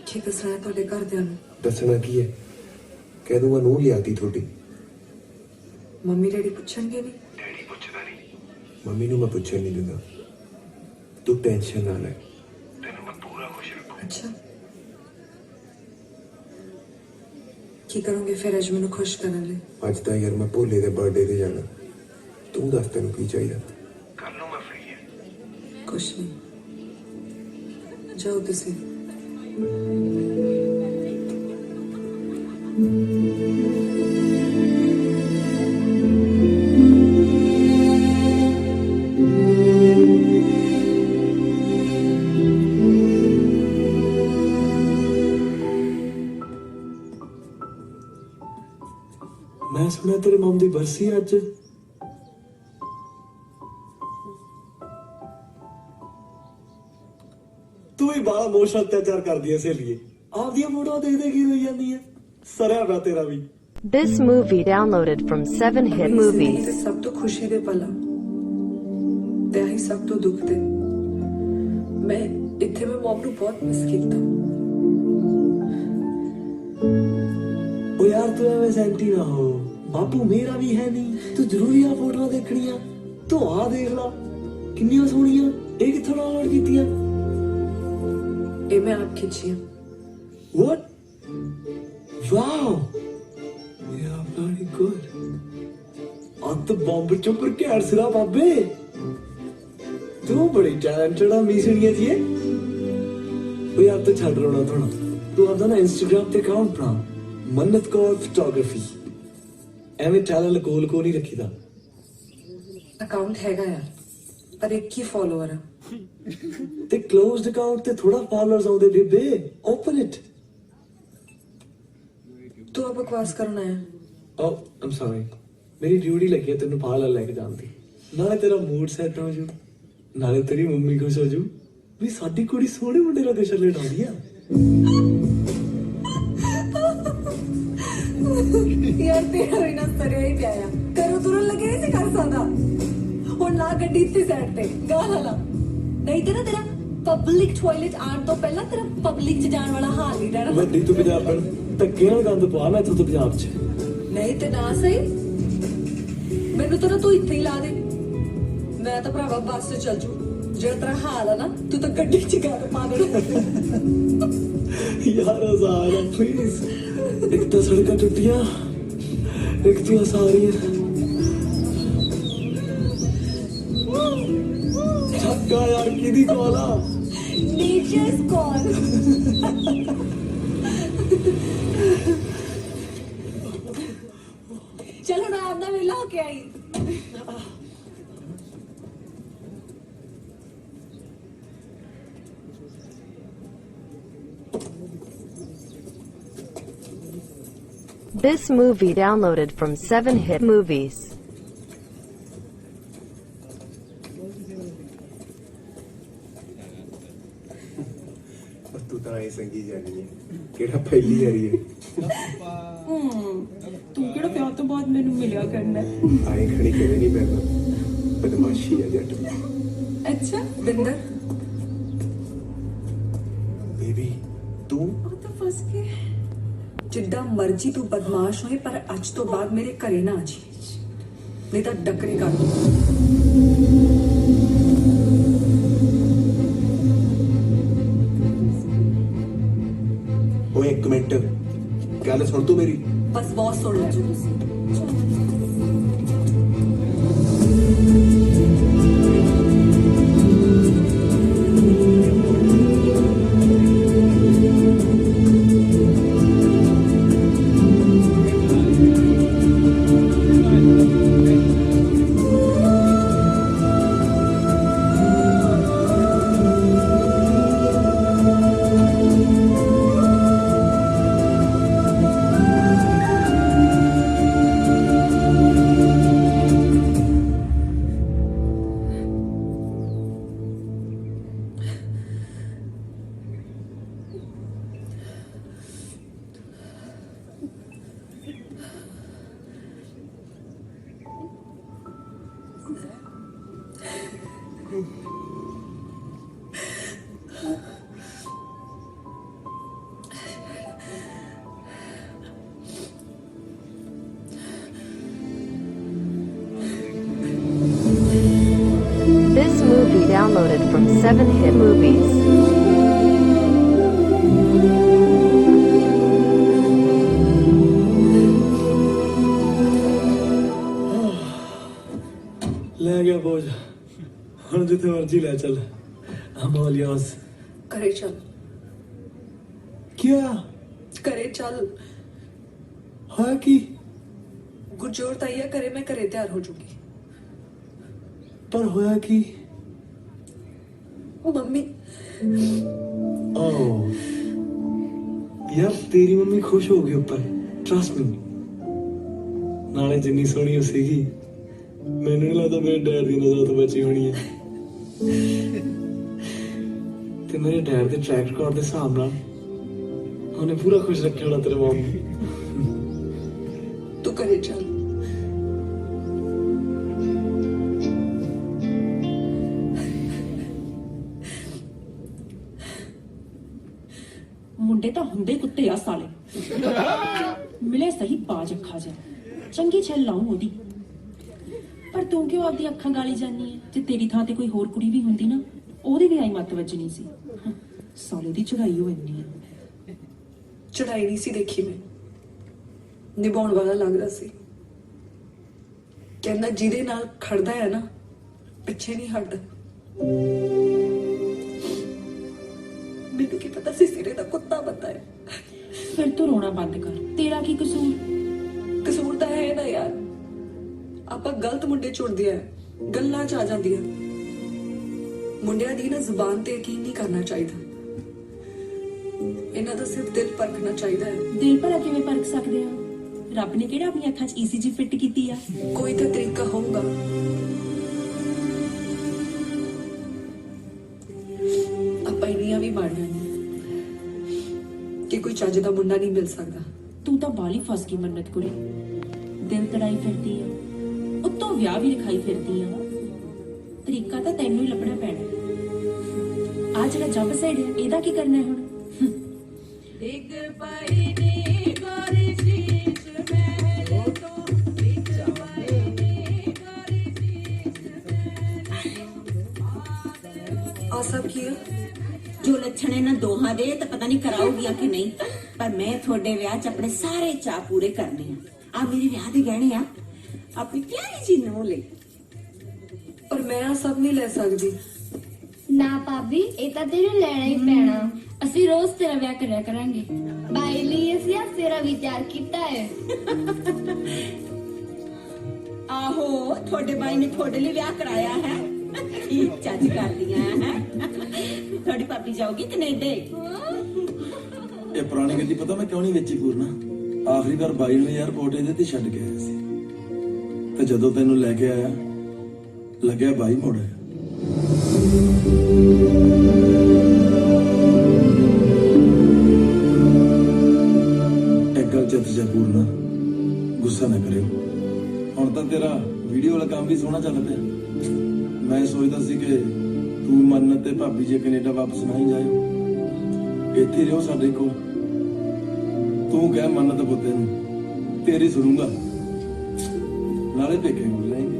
ਕੀ ਦੱਸਣਾ ਹੈ ਤੁਹਾਡੇ ਘਰਦਿਆਂ ਨੂੰ ਦੱਸਣਾ ਕੀ ਹੈ ਕਹਿ ਦੂੰਗਾ ਨੂੰ ਲਿਆਤੀ ਤੁਹਾਡੀ ਮੰਮੀ ਡੈਡੀ ਪੁੱਛਣਗੇ ਨਹੀਂ ਮੰਮੀ ਨੂੰ ਮੈਂ ਪੁੱਛਣ ਨਹੀਂ ਦਿੰਦਾ ਤੂੰ ਟੈਨਸ਼ਨ ਨਾ ਲੈ ਅੱਛਾ ਕੀ ਕਰੋਗੇ ਫਿਰ ਅੱਜ ਮੈਨੂੰ ਖੁਸ਼ ਕਰਨ ਲਈ ਅੱਜ ਤਾਂ ਯਾਰ ਮੈਂ ਭੋਲੇ ਦੇ ਬਰਥਡੇ ਤੇ ਜਾਣਾ ਤੂੰ ਦੱਸ ਤੈਨੂੰ ਕੀ ਚਾਹੀਦਾ ਕੁਛ ਨਹੀਂ ਜਾਓ ਤੁਸੀਂ मैं सुना तेरे मम दी बरसी अज तू ही बड़ा इमोशनल अत्याचार कर दिया सहेलिए आप दिया फोटो देख देख ही रोई जाती है सरया पिया तेरा भी This movie downloaded from 7hit movies. ਤੇ ਸਭ ਤੋਂ ਖੁਸ਼ੀ ਦੇ ਪਲ ਤੇ ਆਹੀ ਸਭ ਤੋਂ ਦੁੱਖ ਦੇ ਮੈਂ ਮਮ ਨੂੰ ਬਹੁਤ ਮਿਸ ਕੀਤਾ ओ यार तू एवं सैंटी ना हो, बापू मेरा भी है नहीं, तू जरूरी आ फोटो देखनिया, तू आ देख ला किन्नियां सोहणियां, ਇਹ ਕਿੱਥੋਂ ਡਾਊਨਲੋਡ ਕੀਤੀਆਂ? ये मैं आप खींची हूँ। What? Wow! Yeah, very good. अब तो बॉम्ब चुपर के सिरा बाबे, तू बड़ी टैलेंटेड आ मीसड़िया जी। ओ यार तू छड़ रोना थोड़ा, तू आंदा ना इंस्टाग्राम ते अकाउंट बना, मन्नत कौर फोटोग्राफी, एवें टैलेंट कोल को नहीं रखी दा। अकाउंट हैगा यार, पर एक ही फॉलोअर है। ते क्लोज्ड अकाउंट ते थोड़ा फॉलोअर्स आउंदे बेबे, ओपन इट। तू अब बकवास करना है। Oh, I'm sorry. मेरी ड्यूटी लगी है तेनू पार्लर लेके जाती, नाले तेरा मूड सेट हो जू, नाले तेरी मम्मी खुश हो जू भी साडी कुड़ी सोहणे मुंडे दा गशर लेटाउंदी आ। यार तेरा भी ना सरिया ही पिया, करो तुरन लगे नहीं कर सकदा। हुण ला गड्डी इत्थे साइड ते गाल ला, नहीं ते ना तेरा पब्लिक टॉयलेट आण तो पहला तेरा पब्लिक च जाण वाला हाल ही रहना। वड्डी तू पंजाबण धक्के नाल गंद पा मैं इत्थों तो पंजाब च। नहीं ते ना सही, मैनू तो ना तू इत्थे ही ला दे, मैं तो भरावा बस से चल जू। जेड़ा तेरा हाल है ना, तू तो गड्डी च गंद पा देना। यार आजाद प्लीज, एक तो सड़कां टुटियां, एक तो सारियां छक्का यार किदी कॉल आ? Nature's call. चलो ना आपना वेला होके आई। This movie downloaded from 7hit movies. तू तो ऐ संगी जानी है केड़ा पहली जारी है तू केड़ा प्यार तो बाद मैनू मिलिया करना है। आए खड़ी कदे नहीं पैदा बदमाशी है जट। अच्छा बिंदर बेबी तू तो फंस गए। जिद्दा मर्जी तू बदमाश होए, पर अज तो बाद मेरे घरे ना आ जी, नहीं तो डकरे कर दूं। ओए एक मिनट गल सुन तू मेरी। बस बहुत सुन लो तुसी। This movie downloaded from 7hit movies. ले गया बोझ, हुण जिथे मर्जी ले चल। I'm all yours. करे चल। क्या करे चल। हाँ की गुरजोर तैयार करे, मैं करे तैयार हो जूंगी। पर होया की? मम्मी। ओह यार तेरी मम्मी खुश हो गई ऊपर, ट्रस्ट मी। नाले जिन्नी सोहनी सीगी, मैनू नहीं लगता मेरे डैड दी नजर तो बची होनी है। ते मेरे डैड दे ट्रैक रिकॉर्ड दे हिसाब नाल उन्हें पूरा खुश रखा होना तेरे मॉम ने। तू करे चल। ਮੁੰਡੇ ਤਾਂ ਹੁੰਦੇ ਕੁੱਤੇ ਆ ਸਾਲੇ। ਮਿਲੇ ਸਹੀ ਬਾਜ ਅੱਖਾਂ ਜਾ ਚੰਗੀ ਛੱਲ ਲਾਉਂ ਉਹਦੀ। ਪਰ ਤੂੰ ਕਿਉਂ ਆਪਦੀ ਅੱਖਾਂ ਗਾਲੀ ਜਾਨੀ ਹੈ? ਜੇ ਤੇਰੀ ਥਾਂ ਤੇ ਕੋਈ ਹੋਰ ਕੁੜੀ ਵੀ ਹੁੰਦੀ ਨਾ, ਉਹਦੀ ਵੀ ਆਈ ਮੱਤ ਵੱਜਣੀ ਸੀ। ਸਾਲੇ ਦੀ ਚੜਾਈ ਹੋ ਇੰਨੀ ਹੈ। ਚੜਾਈ ਨਹੀਂ ਸੀ ਦੇਖੀ, ਮੈਂ ਨਿਭਾਉਣ ਵਾਲਾ ਲੱਗਦਾ ਸੀ। ਕਹਿੰਦਾ ਜਿਹਦੇ ਨਾਲ ਖੜਦਾ ਹੈ ਨਾ, ਪਿੱਛੇ ਨਹੀਂ ਹਟਦਾ। ਮੈਨੂੰ ਕੀ ਪਤਾ ਸੀ ਸਿਰੇ ਦਾ ਕੁੱਤਾ ਬੰਦਾ ਹੈ। ਫਿਰ ਤੂੰ ਰੋਣਾ ਬੰਦ ਕਰ, ਤੇਰਾ ਕੀ ਕਸੂਰ? ਕਸੂਰ ਤਾਂ ਹੈ ਨਾ ਯਾਰ, ਆਪਾਂ ਗਲਤ ਮੁੰਡੇ ਚੁਣਦੇ ਆ, ਗੱਲਾਂ ਚ ਆ ਜਾਂਦੀਆਂ। ਮੁੰਡਿਆਂ ਦੀ ਨਾ ਜ਼ੁਬਾਨ ਤੇ ਯਕੀਨ ਨਹੀਂ ਕਰਨਾ ਚਾਹੀਦਾ, ਇਹਨਾਂ ਦਾ ਸਿਰਫ ਦਿਲ ਪਰਖਣਾ ਚਾਹੀਦਾ ਹੈ। ਦਿਲ ਭਰਾ ਕਿਵੇਂ ਪਰਖ ਸਕਦੇ ਆ? ਰੱਬ ਨੇ ਕਿਹੜਾ ਆਪਣੀ ਅੱਖਾਂ 'ਚ ECG ਫਿੱਟ ਕੀਤੀ ਆ? ਕੋਈ ਤਾਂ ਤਰੀਕਾ ਹੋਊਗਾ। ਆਪਾਂ ਇੰਨੀਆਂ ਵੀ ਮਾੜੀਆਂ ਨਹੀਂ ਕਿ ਕੋਈ ਚੱਜ ਦਾ ਮੁੰਡਾ ਨਹੀਂ ਮਿਲ ਸਕਦਾ। ਤੂੰ ਤਾਂ ਬਾਲੀ ਫਸ ਗਈ ਮੰਨਤ ਕੁੜੀ, ਦਿਲ ਤੜਾਈ ਫਿਰਦੀ ਆ, ਉੱਤੋਂ ਵਿਆਹ ਵੀ ਲਿਖਾਈ ਫਿਰਦੀ ਆ। ਤਰੀਕਾ ਤਾਂ ਤੈਨੂੰ ਹੀ ਲੱਭਣਾ ਪੈਣਾ। ਆ ਜਿਹੜਾ ਜੱਬ ਸਾਈਡ ਹੈ, ਇਹਦਾ ਕੀ ਕਰਨਾ ਹੈ ਹੁਣ? ਇੱਕ ਪਈ ਨੀ ਗੋਰੀ ਸੀਸ ਮਹਿਲ ਤੋਂ, ਇੱਕ ਪਈ ਨੀ ਗੋਰੀ ਆ ਸਭ ਕੀ ਹੈ? ਜੋ ਲੱਛਣ ਇਹਨਾਂ ਦੋਹਾਂ ਦੇ ਤਾਂ ਪਤਾ ਨਹੀਂ ਕਰਾਉਗੀਆਂ ਕਿ ਨਹੀਂ, ਪਰ ਮੈਂ ਤੁਹਾਡੇ ਵਿਆਹ 'ਚ ਆਪਣੇ ਸਾਰੇ ਚਾਅ ਪੂਰੇ ਕਰਨੇ ਆ। ਆ ਮੇਰੇ ਵਿਆਹ ਦੇ ਗਹਿਣੇ ਆ ਆਪਣੀ ਪਿਆਰੀ ਜੀ ਨੂੰ ਲਈ। ਪਰ ਮੈਂ ਆ ਸਭ ਨਹੀਂ ਲੈ ਸਕਦੀ। ਨਾ ਭਾਬੀ, ਇਹ ਤਾਂ ਤੈਨੂੰ ਲੈਣਾ ਹੀ ਪੈਣਾ। ਅਸੀਂ ਰੋਜ਼ ਤੇਰਾ ਵਿਆਹ ਕਰਿਆ ਕਰਾਂਗੇ। ਬਾਈ ਲਈ ਅਸੀਂ ਤੇਰਾ ਵਿਚਾਰ ਕੀਤਾ ਹੈ। ਆਹੋ, ਤੁਹਾਡੇ ਬਾਈ ਨੇ ਤੁਹਾਡੇ ਲਈ ਵਿਆਹ ਕਰਾਇਆ ਹੈ। ਕੀ ਚੱਜ ਕਰਦੀਆਂ ਹੈ। ਤੁਹਾਡੀ ਭਾਬੀ ਜਾਊਗੀ ਕੈਨੇਡਾ। ਇਹ ਪੁਰਾਣੀ ਗੱਡੀ ਪਤਾ ਮੈਂ ਕਿਉਂ ਨਹੀਂ ਵੇਚੀ ਪੂਰਨਾ? ਆਖਰੀ ਵਾਰ ਬਾਈ ਨੂੰ 에ਅਰਪੋਰਟ ਇਹਦੇ ਤੇ ਛੱਡ ਕੇ ਆਇਆ ਸੀ, ਤੇ ਜਦੋਂ ਤੈਨੂੰ ਲੈ ਕੇ ਆਇਆ ਲੱਗਿਆ ਬਾਈ ਮੁੜ ਆਇਆ। ਇੱਕ ਗੱਲ ਚਿੱਤ ਚ ਪੂਰਨਾ, ਗੁੱਸਾ ਨਾ ਕਰਿਓ। ਹੁਣ ਤਾਂ ਤੇਰਾ ਵੀਡੀਓ ਵਾਲਾ ਕੰਮ ਵੀ ਸੋਹਣਾ ਚੱਲ ਪਿਆ। ਮੈਂ ਸੋਚਦਾ ਸੀ ਕਿ ਤੂੰ ਮੰਨਤ ਤੇ ਭਾਬੀ ਜੇ ਕੈਨੇਡਾ ਵਾਪਸ ਨਾ ਹੀ ਜਾਇਓ, ਇੱਥੇ ਰਹੋ ਸਾਡੇ ਕੋਲ। ਤੂੰ ਕਹਿ ਮੰਨਤ ਪੁੱਤੇ ਨੂੰ, ਤੇਰੀ ਸੁਣੂਗਾ, ਨਾਲੇ ਪੇਕੇ ਕੋਲ ਜਾਏਂਗੇ।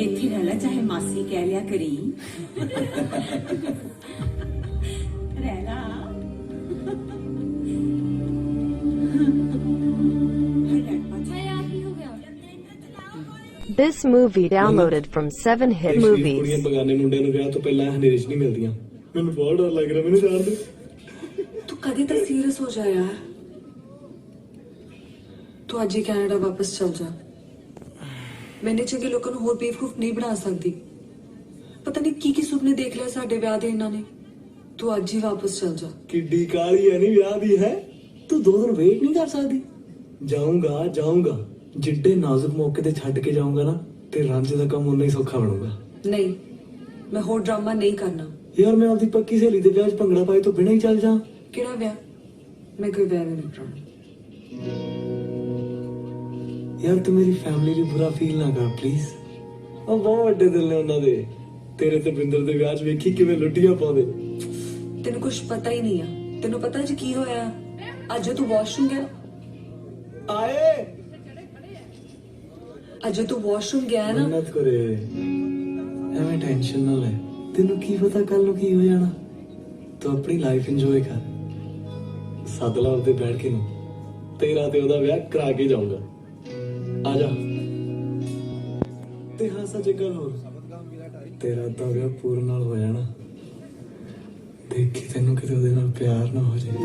ਇੱਥੇ ਰਹਿ ਲੈ, ਚਾਹੇ ਮਾਸੀ ਕਹਿ ਲਿਆ ਕਰੀ। ਰਹਿ ਲਾ। This movie downloaded from 7hit ਕੁੜੀਆਂ movies. ਬਗਾਨੇ ਮੁੰਡਿਆਂ ਨੂੰ ਵਿਆਹ ਤੋਂ ਪਹਿਲਾਂ ਹਨੇਰੇ 'ਚ ਨਹੀਂ ਮਿਲਦੀਆਂ। ਮੈਨੂੰ ਬਹੁਤ ਡਰ ਲੱਗ ਰਿਹਾ, ਮੈਨੂੰ ਛੱਡ ਦੇ। ਤੂੰ ਕਦੇ ਤਾਂ ਸੀਰੀਅਸ ਹੋ ਜਾ ਯਾਰ। ਤੂੰ ਅੱਜ ਹੀ ਕੈਨੇਡਾ ਵਾਪਸ ਚਲ ਜਾ। ਮੈਨੇ ਚੰਗੇ ਲੋਕਾਂ ਨੂੰ ਹੋਰ ਬੇਵਕੂਫ ਨਹੀਂ ਬਣਾ ਸਕਦੀ। ਪਤਾ ਨਹੀਂ ਕੀ ਸੁਪਨੇ ਦੇਖ ਲਿਆ ਸਾਡੇ ਵਿਆਹ ਦੇ ਇਹਨਾਂ ਨੇ। ਤੂੰ ਅੱਜ ਹੀ ਵਾਪਸ ਚਲ ਜਾ। ਕਿੱਡੀ ਕਾਲੀ ਹੈ ਨਹੀਂ ਵਿਆਹ ਦੀ ਹੈ। ਤੂੰ 2 ਦਿਨ ਵੇਟ ਨਹੀਂ ਕਰ ਸਕਦੀ? ਜਾਊਂਗਾ ਜਿੱਡੇ ਨਾਜ਼ੁਕ ਮੌਕੇ ਤੇ ਛੱਡ ਕੇ ਜਾਊਂਗਾ ਨਾ, ਤੇ ਰਾਂਝੇ ਦਾ ਕੰਮ ਉਨਾ ਹੀ ਸੌਖਾ ਬਣੂਗਾ। ਨਹੀਂ, ਮੈਂ ਹੋਰ ਡਰਾਮਾ ਨਹੀਂ ਕਰਨਾ। ਯਾਰ ਮੈਂ ਆਪਦੀ ਪੱਕੀ ਸਹੇਲੀ ਦੇ ਵਿਆਹ 'ਚ ਭੰਗੜਾ ਪਾਏ ਤੋਂ ਬਿਨਾਂ ਹੀ ਚੱਲ ਜਾ। ਕਿਹੜਾ ਵਿਆਹ? ਮੈਂ ਕੋਈ ਵਿਆਹ ਨਹੀਂ ਕਰਾਉਣਾ। ਯਾਰ ਤੂੰ ਮੇਰੀ ਫੈਮਿਲੀ ਲਈ ਬੁਰਾ ਫੀਲ ਨਾ ਕਰ ਪਲੀਜ਼। ਉਹ ਬਹੁਤ ਵੱਡੇ ਦਿਲ ਨੇ ਉਹਨਾਂ ਦੇ। ਤੇਰੇ ਤੇ ਬਿੰਦਰ ਦੇ ਵਿਆਹ 'ਚ ਵੇਖੀ ਕਿਵੇਂ ਲੁੱਟੀਆਂ ਪਾਉਂਦੇ। ਤੈਨੂੰ ਕੁਝ ਪਤਾ ਹੀ ਨਹੀਂ ਆ। ਤੈਨੂੰ ਪਤਾ ਅੱਜ ਕੀ ਹੋਇਆ? ਅੱਜ ਤੂੰ ਵਾਸ਼ਰੂਮ ਗਿਆ ਆਏ, ਅੱਜ ਤੂੰ ਵਾਸ਼ਰੂਮ ਗਿਆ ਨਾ। ਮਿਹਨਤ ਕਰੇ, ਐਵੇਂ ਟੈਨਸ਼ਨ ਨਾ ਲੈ। ਤੈਨੂੰ ਕੀ ਪਤਾ ਕੱਲ ਨੂੰ ਕੀ ਹੋ ਜਾਣਾ। ਤੂੰ ਆਪਣੀ ਲਾਈਫ ਇੰਜੋਏ ਕਰ। ਸੱਦ ਲਾ ਉੱਤੇ ਬੈਠ ਕੇ ਨੂੰ, ਤੇਰਾ ਤੇ ਉਹਦਾ ਵਿਆਹ ਕਰਾ ਕੇ ਜਾਊਗਾ। ਆ ਜਾ। ਤੇ ਹਾਂ ਸੱਚ ਇੱਕ ਗੱਲ ਹੋਰ, ਤੇਰਾ ਤਾਂ ਵਿਆਹ ਪੂਰਨ ਨਾਲ ਹੋ ਜਾਣਾ। ਦੇਖੀ ਤੈਨੂੰ ਕਿਤੇ ਉਹਦੇ ਨਾਲ ਪਿਆਰ ਨਾ ਹੋ ਜਾਏ।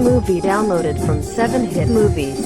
movie downloaded from 7hit movies.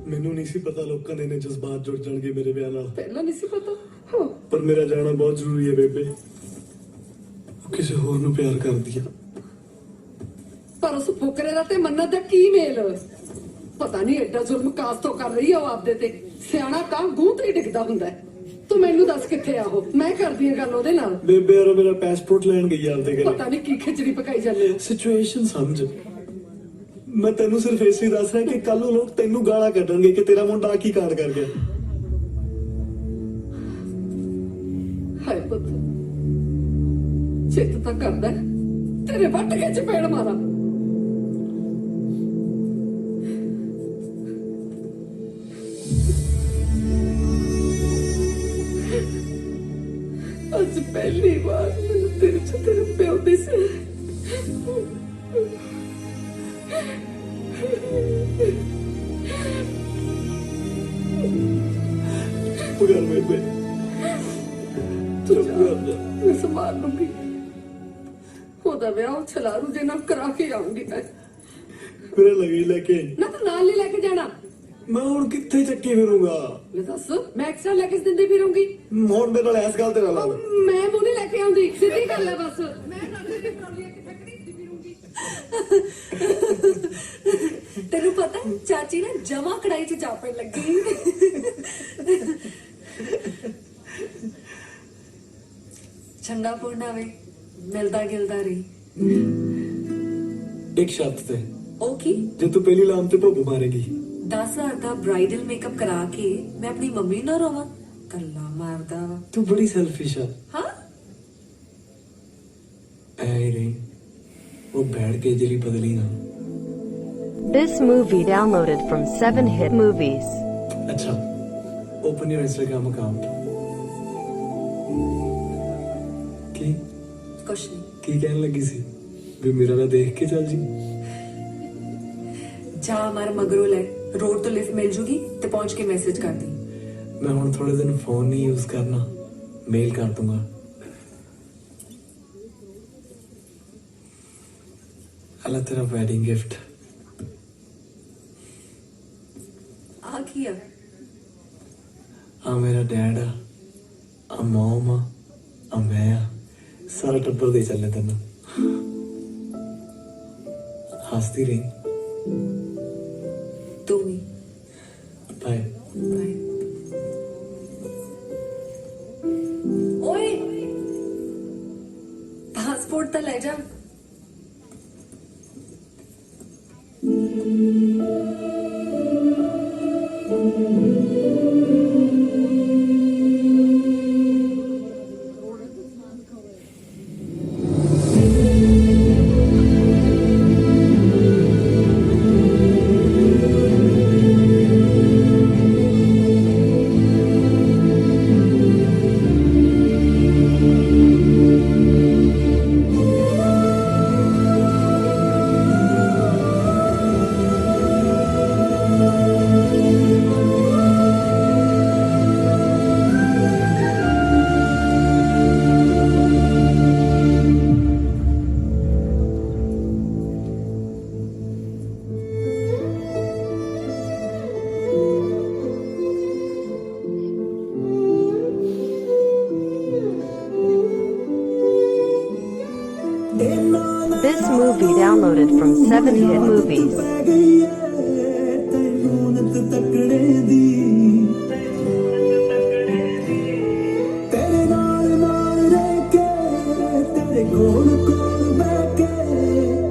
ਮੈਨੂੰ ਨਹੀਂ ਸੀ ਪਤਾ ਲੋਕਾਂ ਦੇ ਨੇ ਜਜ਼ਬਾਤ ਜੁੜ ਜਾਣਗੇ ਮੇਰੇ ਵਿਆਹ ਨਾਲ। ਪਹਿਲਾਂ ਨਹੀਂ ਸੀ ਪਤਾ। ਪਰ ਮੇਰਾ ਜਾਣਾ ਬਹੁਤ ਜ਼ਰੂਰੀ ਹੈ ਬੇਬੇ। ਉਹ ਕਿਸੇ ਹੋਰ ਨੂੰ ਪਿਆਰ ਕਰਦੀ ਆ। ਪਰ ਉਸ ਫੁਕਰੇ ਦਾ ਤੇ ਮੰਨਤ ਦਾ ਕੀ ਮੇਲ? ਪਤਾ ਨਹੀਂ ਐਡਾ ਜ਼ੁਲਮ ਕਾਸ ਤੋਂ ਕਰ ਰਹੀ ਆ ਉਹ ਆਪਦੇ ਤੇ। ਸਿਆਣਾ ਕਾਂ ਗੂੰ ਤੇ ਡਿੱਗਦਾ ਹੁੰਦਾ ਹੈ। ਤੂੰ ਮੈਨੂੰ ਦੱਸ ਕਿੱਥੇ ਆ ਉਹ? ਮੈਂ ਕਰਦੀ ਆ ਗੱਲ ਉਹਦੇ ਨਾਲ। ਬੇਬੇ ਯਾਰ ਮੇਰਾ ਪਾਸਪੋਰਟ ਲੈਣ ਗਈ ਆ ਆਪਦੇ ਘਰੇ। ਪਤਾ ਨਹੀਂ ਕੀ ਖਿਚੜੀ ਪਕਾਈ ਜਾਂਦੇ ਹੋ। ਸਿਚੁਏਸ਼ਨ ਸਮਝ। ਮੈਂ ਤੈਨੂੰ ਸਿਰਫ ਇਸੇ ਦੱਸ ਰਿਹਾ ਕਿ ਕੱਲ ਨੂੰ ਲੋਕ ਤੈਨੂੰ ਗਾਲਾਂ ਕੱਢਣਗੇ ਕਿ ਤੇਰਾ ਮੁੰਡਾ ਕੀ ਕਾਂਡ ਕਰ ਗਿਆ। ਹਾਏ ਪੁੱਤ, ਚਿੱਤ ਤਾਂ ਕਰਦਾ ਹੈ, ਤੇਰੇ ਵੱਟ ਕੇ ਚਪੇੜ ਮਾਰਾਂ। ਅੱਜ ਪਹਿਲੀ ਵਾਰ ਮੈਨੂੰ ਤੇਰੇ ਚ ਤੇਰੇ ਪਿਓ ਦੀ ਸੀ। ਚੁੱਪ ਕਰ ਬੇਬੇ, ਚੁੱਪ ਕਰ। ਮੈਂ ਸੰਭਾਲ ਲੂੰਗੀ। ਉਹਦਾ ਵਿਆਹ ਛਲਾਰੂ ਜੇ ਨਾਲ ਕਰਾ ਕੇ ਆਉਂਗੀ ਮੈਂ। ਮੇਰੇ ਲਗੀ ਲੈ ਕੇ ਨਾ ਤਾਂ ਨਾਲ ਨਹੀਂ ਲੈ ਕੇ ਜਾਣਾ। ਮੈਂ ਹੁਣ ਕਿੱਥੇ ਚੱਕੀ ਫਿਰੂੰਗਾ? ਲੈ ਦੱਸ, ਮੈਂ ਐਕਸਟਰਾ ਲੈ ਕੇ ਦਿੰਦੀ ਫਿਰੂੰਗੀ। ਹੁਣ ਮੇਰੇ ਨਾਲ ਇਸ ਗੱਲ ਤੇ ਨਾ ਲਾ। ਮੈਂ ਮੂੰਹ ਨਹੀਂ ਲੈ ਕੇ ਆਉਂਦੀ, ਸਿੱਧੀ ਗੱਲ ਹੈ ਬਸ। ਮੈਂ ਨਾਲੇ ਦੀ ਟਰਾਲੀ ਕਿੱਥੇ ਖੜੀਦੀ ਫਿਰੂੰਗੀ। ਤੈਨੂੰ ਪਤਾ ਹੈ, ਚਾਚੀ ਨੇ ਜਮਾ ਕੜਾਈ 'ਚ ਚਾਪਣ ਲੱਗੀ। ਚੰਗਾ ਪੂਰਨਾ ਵੇ, ਮਿਲਦਾ ਗਿਲਦਾ ਰਹੀ। ਇੱਕ ਸ਼ਰਤ ਤੇ। ਉਹ ਕੀ? ਜੇ ਤੂੰ ਪਹਿਲੀ ਲਾਮ ਤੇ ਭੁੱਬ ਮਾਰੇਗੀ 10,000 ਦਾ ਬ੍ਰਾਈਡਲ ਮੇਕਅਪ ਕਰਾ ਕੇ ਮੈਂ ਆਪਣੀ ਮੰਮੀ ਨਾਲ ਰੋਵਾਂ? ਕੱਲਾ ਮਾਰਦਾ ਵਾ। ਤੂੰ ਬੜੀ ਸੈਲਫਿਸ਼ ਆ। ਹਾਂ ਐ ਨਹੀਂ, ਉਹ ਬੈਠ ਕੇ ਜਿਹੜੀ ਬਦਲੀ ਨਾ। This movie downloaded from 7hit movies. ਅੱਛਾ, ਓਪਨ ਯੂਰ ਇੰਸਟਾਗ੍ਰਾਮ ਅਕਾਊਂਟ। ਕੀ ਕੁਛ ਨਹੀਂ। ਕੀ ਕਹਿਣ ਲੱਗੀ ਸੀ? ਵੀ ਮੇਰਾ ਨਾ ਦੇਖ ਕੇ ਚੱਲ ਜੀ। ਜਾ ਮਰ ਮਗਰੋਂ ਲੈ, ਰੋਡ ਤੋਂ ਲਿਫਟ ਮਿਲ ਜੂਗੀ ਤੇ ਪਹੁੰਚ ਕੇ ਮੈਸੇਜ ਕਰ ਦੀ। ਮੈਂ ਹੁਣ ਥੋੜੇ ਦਿਨ ਫੋਨ ਨਹੀਂ ਯੂਜ਼ ਕਰਨਾ, ਮੇਲ ਕਰ ਦੂੰਗਾ। ਅਲਾ ਤੇਰਾ ਵੈਡਿੰਗ ਗਿਫਟ। ਆ ਕੀ ਆ? ਆ ਮੇਰਾ ਡੈਡ ਆ, ਆ ਮਮ ਆ ਮੈਂ ਆ, ਸਾਰਾ ਟੱਬਰ ਦੇ ਚੱਲੇ ਤੈਨੂੰ। ਹੱਸਦੀ ਰਹੀ। ਤੂੰ ਵੀ। Bye bye. ਓਏ, ਪਾਸਪੋਰਟ ਤਾਂ ਲੈ ਜਾ। 7 hit movies.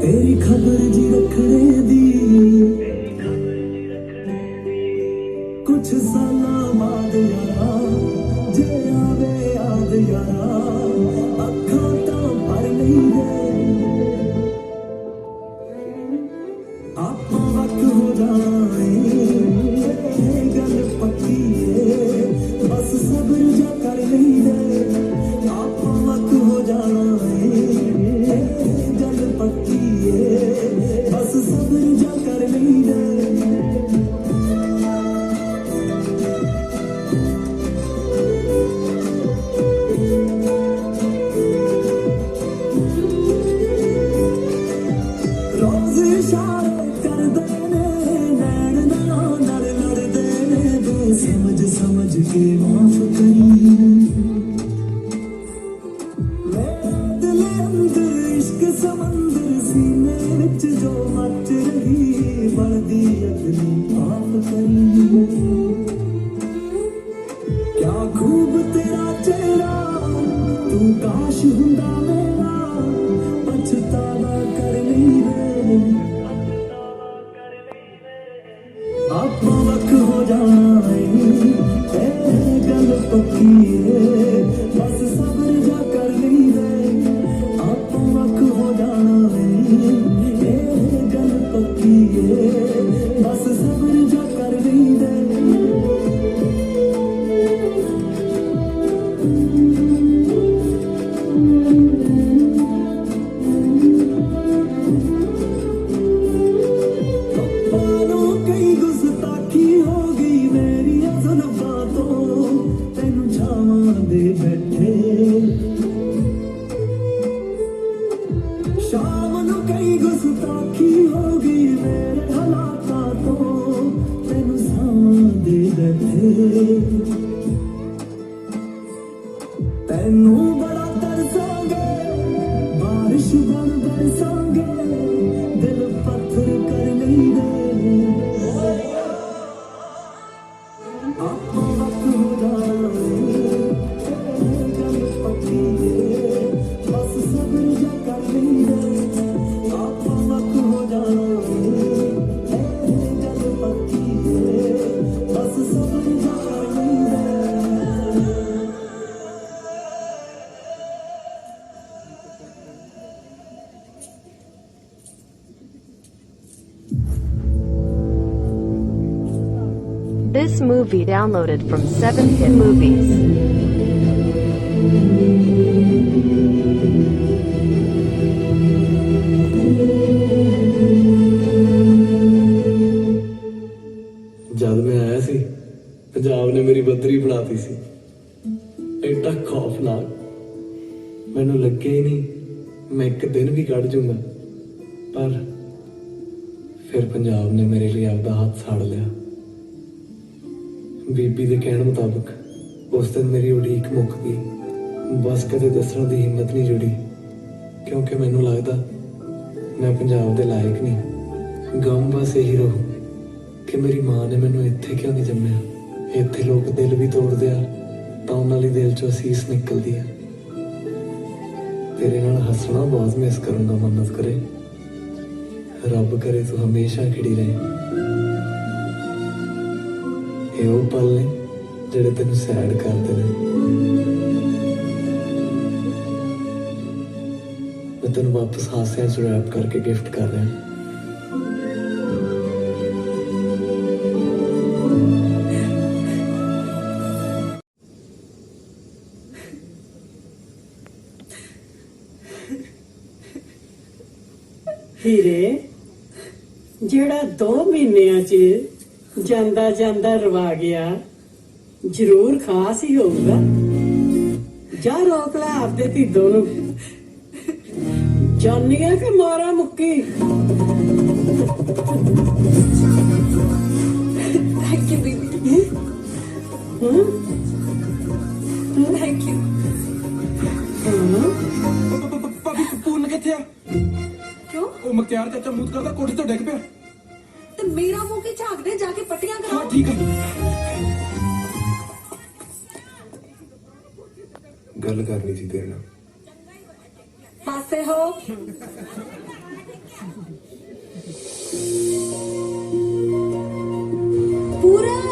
तेरी खबर जी रखने दी कुछ साला बाद यारा जे आवे याद यारा अखा तो भर नहीं दे आप वक्त हो जाए गल पक्की है बस सब्र जा कर नहीं दे आप वक्त हो जाए गल पक्की है बस सब्र जा कर नहीं दे रोज इशारे कर देने नैन नाल लड़ देने दे समझ समझ के माफ करी मेरे दिल अंदर इश्क समंदर सीने विच जो मच रही बढ़दी अगली माफ करी क्या खूब तेरा चेहरा तू काश हुंदा मेरा पछतावा कर नहीं रे आप वक्त हो जाए गल पक्की है बस सब्र जा कर नहीं दे आप वक्त हो जाए गल पक्की है बस सब्र जा कर नहीं दे पालों कई गुस्ताखी हो गई मेरी जुल्फां तो तेनू छावां दे बैठे शाम नू कई गुस्ताखी हो गई मेरे हालातां तो तेनू छावां दे बैठे तेनू बड़ा तरसांगे बारिश बन बरसांगे दिल पत्थर कर नहीं दे आप वक्त हो जाए गल पक्की है बस सब्र जा कर नहीं दे आप वक्त हो जाए गल पक्की है बस सब्र जा कर नहीं दे This movie downloaded from 7 hit movies. जद मैं आया सी पंजाब ने मेरी बदरी बनाती सी एडा खौफनाक मैनू लगे ही नहीं मैं एक दिन भी कढ़ जूंगा पर फिर पंजाब ने मेरे लिए आपदा हाथ साड़ लिया बीबी दे कहण मुताबिक उस दिन मेरी उड़ीक मुक गई बस कदे दसण दी हिम्मत नहीं जुड़ी क्योंकि मैनू लगदा मैं पंजाब दे लायक नहीं गम बस यही रहू कि मेरी मां ने मैनू इत्थे क्यों नहीं जम्मिया इत्थे लोग दिल भी तोड़दे आ तां उन्हां लई दिल चों असीस निकलदी है तेरे नाल हसना बहुत मिस करूंगा मन्नत करे रब करे तू हमेशा खिड़ी रहे ये वो पल ने जेड़े तेन सैड करते ने मैं तेन वापस हासियां च रैप करके गिफ्ट कर रहा हीरे ਜਿਹੜਾ 2 ਮਹੀਨਿਆਂ 'ਚ ਜਾਂਦਾ ਜਾਂਦਾ ਰਵਾ ਗਿਆ ਜ਼ਰੂਰ ਖਾਸ ਹੀ ਹੋਊਗਾ ਜਾ ਰੋਕ ਲੈ ਆਪਦੇ ਧੀਦੋਂ ਨੂੰ ਜਾਨੀਆਂ ਕਿ ਮਾਰਾ ਮੁੱਕੀ thank you baby thank you ਭਾਬੀ ਪੂਰਨ ਕਿੱਥੇ ਆ क्यों ਉਹ ਮਕਿਆਰ ਨਾਲ ਚਾਚਾ ਮੂਤ ਕਰਦਾ ਕੋਠੇ ਤੋਂ ਡਿੱਗ ਪਿਆ। ਤੇ ਮੇਰਾ ਮੂੰਹ ਕੀ ਝਾਕਦੇ, ਜਾ ਕੇ ਪੱਟੀਆਂ ਹਾਂ ਕਰਾਓ। ਠੀਕ ਹੈ। ਗੱਲ ਕਰਨੀ ਸੀ ਤੇਰੇ ਨਾਲ। ਪਾਸੇ ਹੋ। ਪੂਰਨ